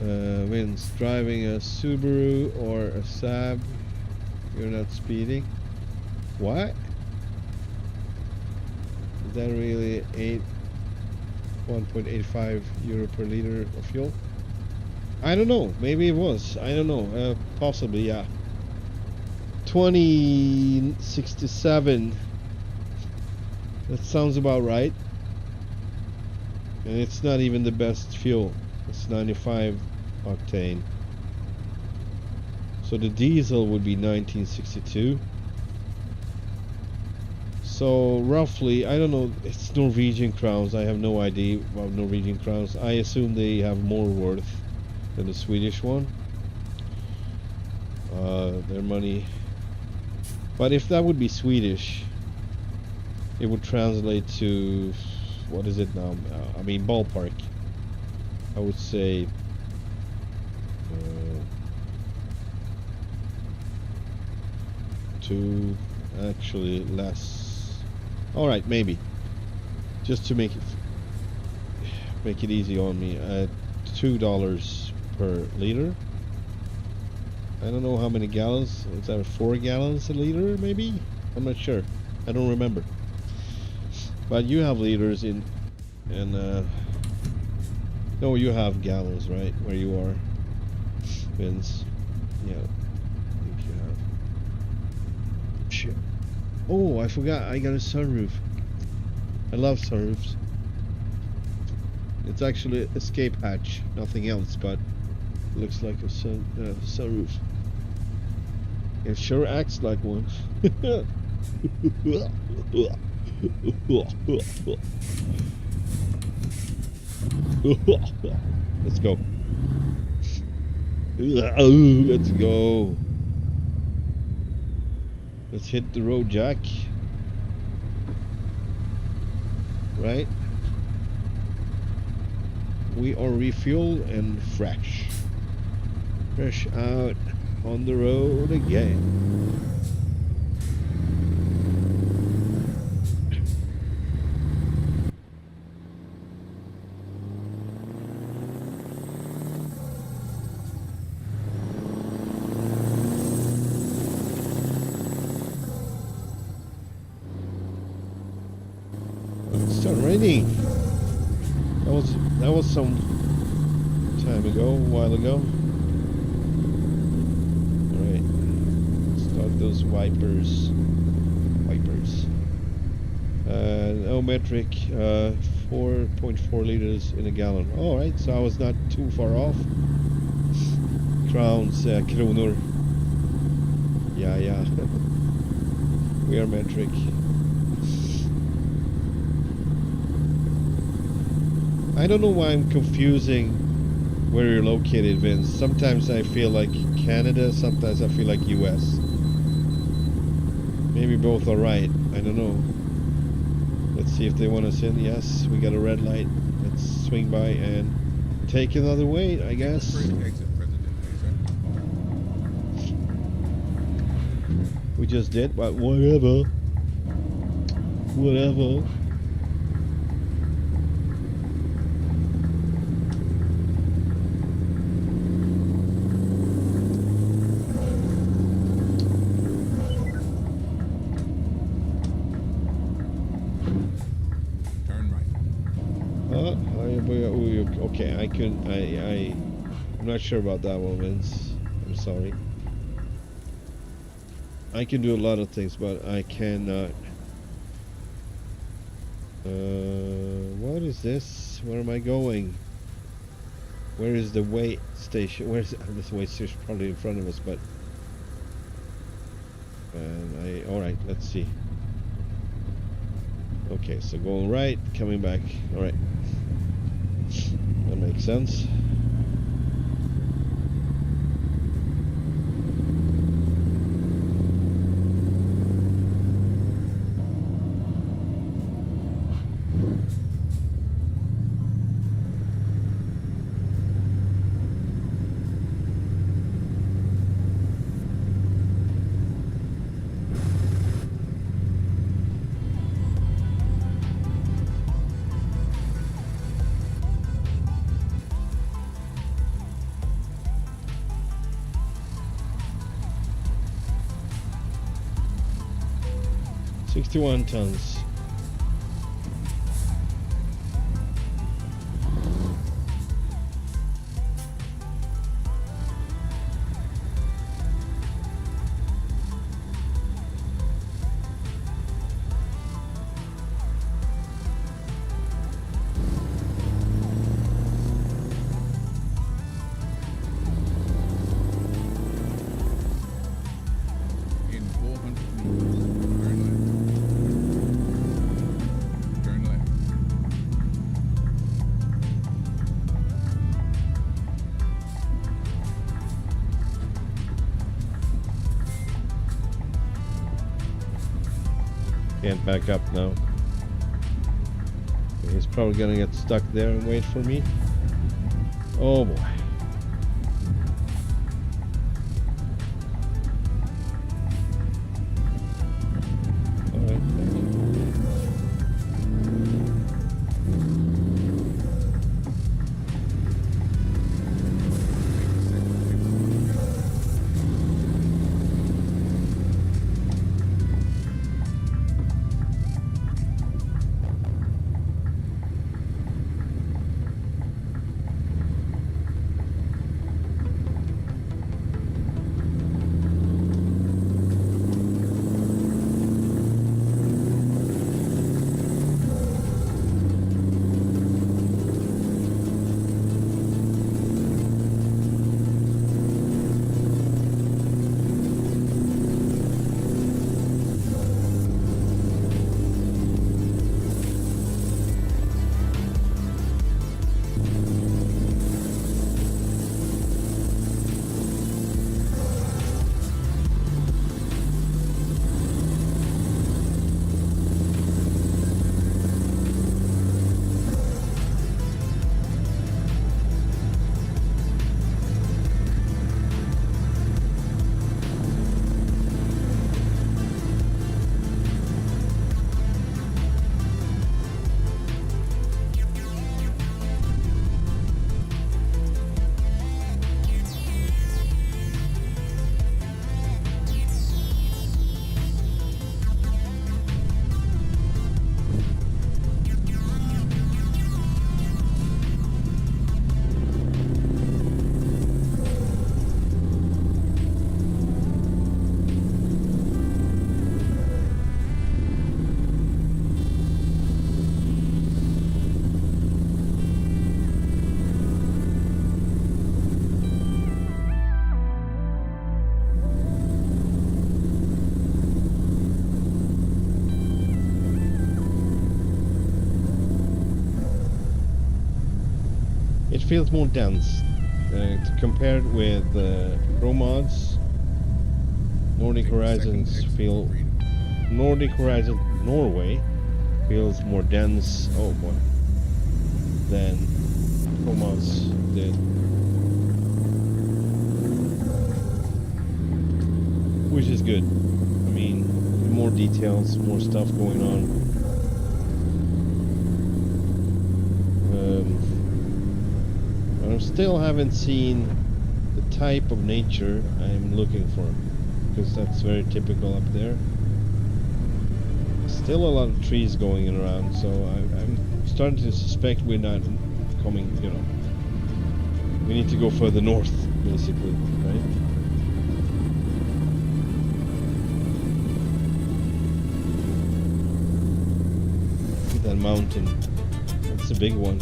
Vince, driving a Subaru or a Saab, you're not speeding. What? Is that really 1.85 euro per liter of fuel? I don't know. Maybe it was. I don't know. Possibly, yeah. 2067. That sounds about right. And it's not even the best fuel. It's 95 octane. So the diesel would be 1962. So roughly, I don't know, it's Norwegian crowns. I have no idea about Norwegian crowns. I assume they have more worth than the Swedish one. Their money. But if that would be Swedish, it would translate to, what is it now? I mean, ballpark. I would say to actually less. All right, maybe just to make it easy on me. $2 per liter. I don't know how many gallons. Is that 4 gallons a liter? Maybe. I'm not sure. I don't remember. But you have liters in, and no, you have gallons, right? Where you are, Vince. Yeah, I think you have. Shit. Oh, I forgot. I got a sunroof. I love sunroofs. It's actually an escape hatch, nothing else, but it looks like a sunroof. It sure acts like one. Let's go. Let's go. Let's hit the road, Jack. Right? We are refueled and fresh. Fresh out on the road again. Raining. That was some time ago, a while ago. Alright. Start those wipers. No metric, 4.4 liters in a gallon. Alright, so I was not too far off. Crowns, kronor. Yeah. We are metric. I don't know why I'm confusing where you're located, Vince. Sometimes I feel like Canada, sometimes I feel like US. Maybe both are right. I don't know. Let's see if they want us in. Yes, we got a red light. Let's swing by and take another way, I guess. We just did, but whatever. Whatever. Okay, I'm not sure about that one, Vince. I'm sorry. I can do a lot of things, but I cannot. What is this? Where am I going? Where is the weigh station? Where's this weigh station? Probably in front of us, but. Alright, let's see. Okay, so going right, coming back. All right, that makes sense. $61 tons. In 400 meters, turn left. Turn left. Can't back up now. He's probably gonna get stuck there and wait for me. Oh boy. Alright, thank you. It feels more dense compared with Pro mods. Nordic Horizons feel Nordic Horizon Norway feels more dense. Oh boy, than Pro mods did, which is good. I mean, more details, more stuff going on. I still haven't seen the type of nature I'm looking for, because that's very typical up there. Still a lot of trees going around, so I'm starting to suspect we're not coming, you know. We need to go further north, basically, right? That mountain, that's a big one.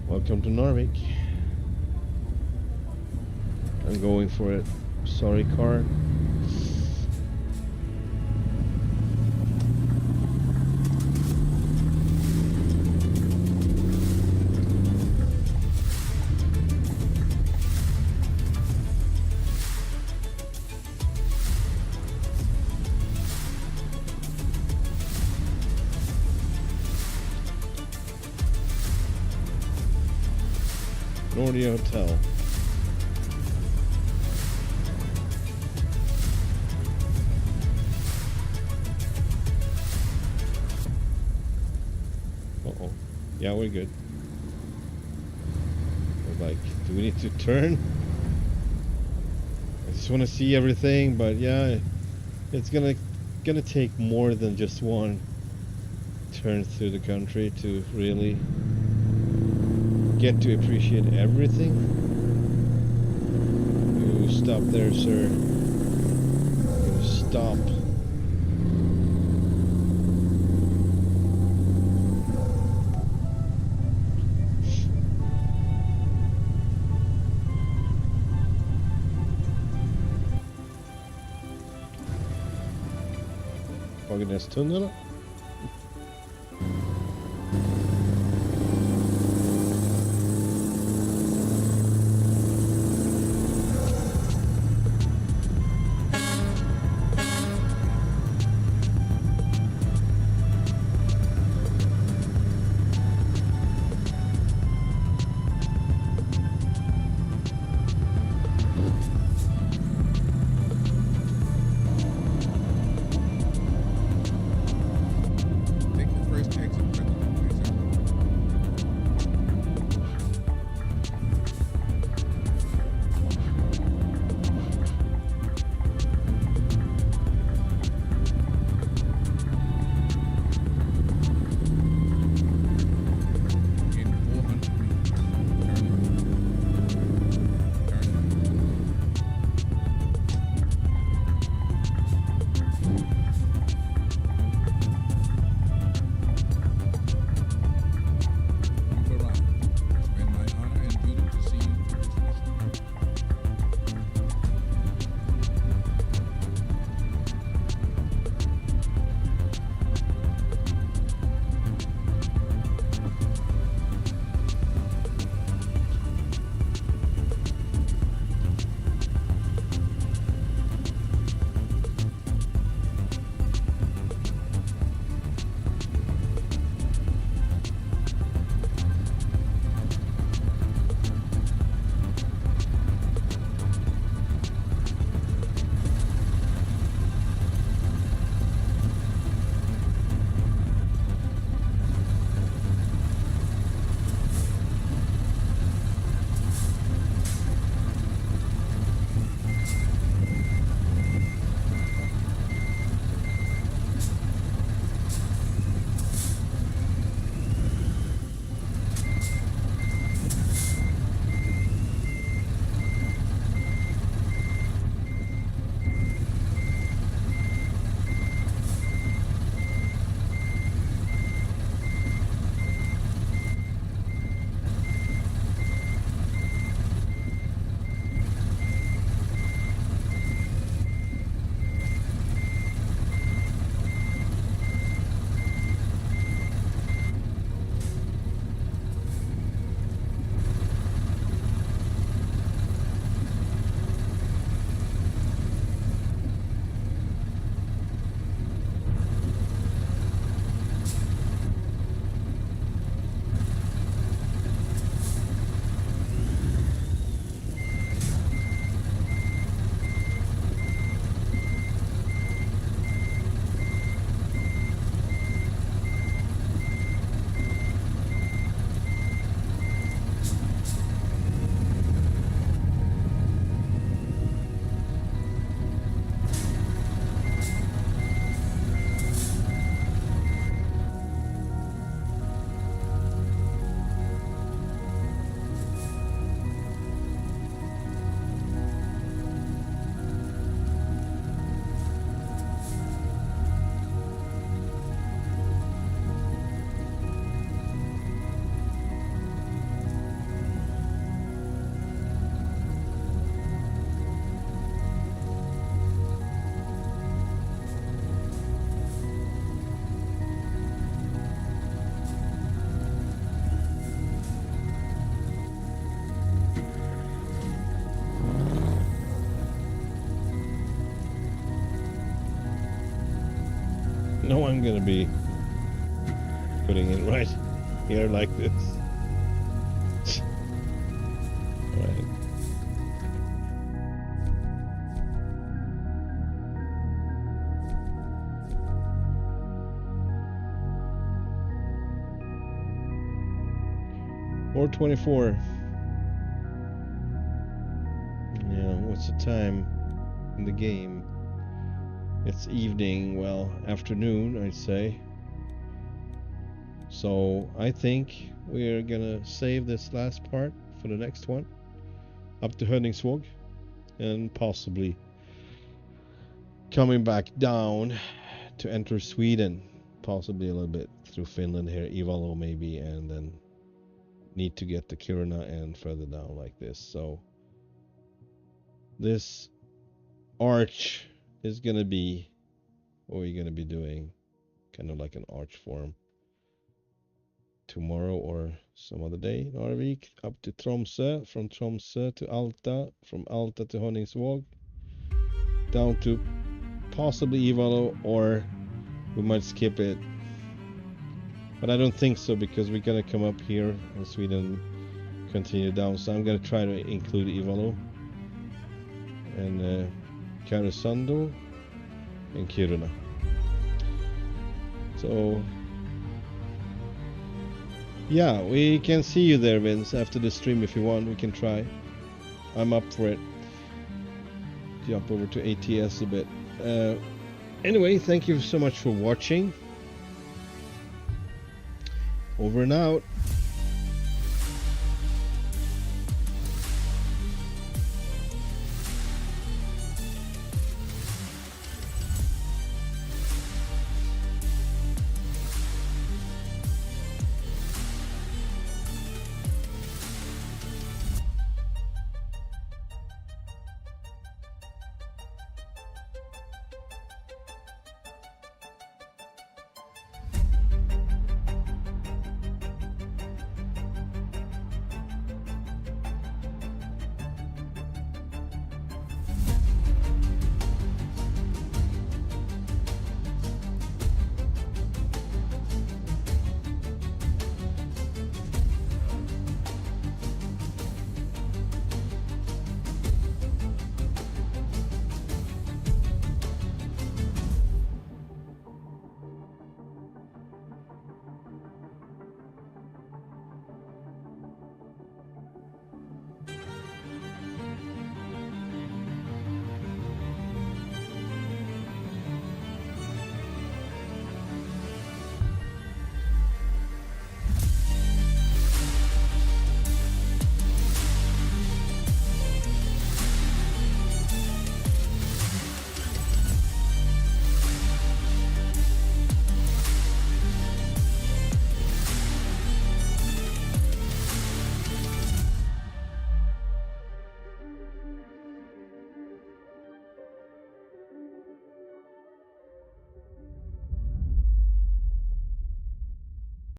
Welcome to Narvik. I'm going for it. Sorry, car. Nordic Hotel. Uh-oh. Yeah, we're good. We're like, do we need to turn? I just want to see everything, but yeah, it's gonna take more than just one turn through the country to really get to appreciate everything. You stop there, sir. You stop. Fagernestunneln. know I'm gonna be putting it right here like this. Alright. Or 24. Yeah, what's the time in the game? It's evening, well, afternoon, I'd say. So I think we're gonna save this last part for the next one, up to Höningsvåg, and possibly coming back down to enter Sweden, possibly a little bit through Finland here, Ivalo maybe, and then need to get to Kiruna and further down like this. So this arch is gonna be what we're gonna be doing, kind of like an arch form tomorrow or some other day. Narvik up to Tromsø, from Tromsø to Alta, from Alta to Honningsvåg, down to possibly Ivalo, or we might skip it, but I don't think so, because we're gonna come up here in Sweden, continue down. So I'm gonna try to include Ivalo and Karesuando and Kiruna. So yeah, we can see you there, Vince, after the stream if you want. We can try. I'm up for it. Jump over to ATS a bit. Anyway, thank you so much for watching. Over and out.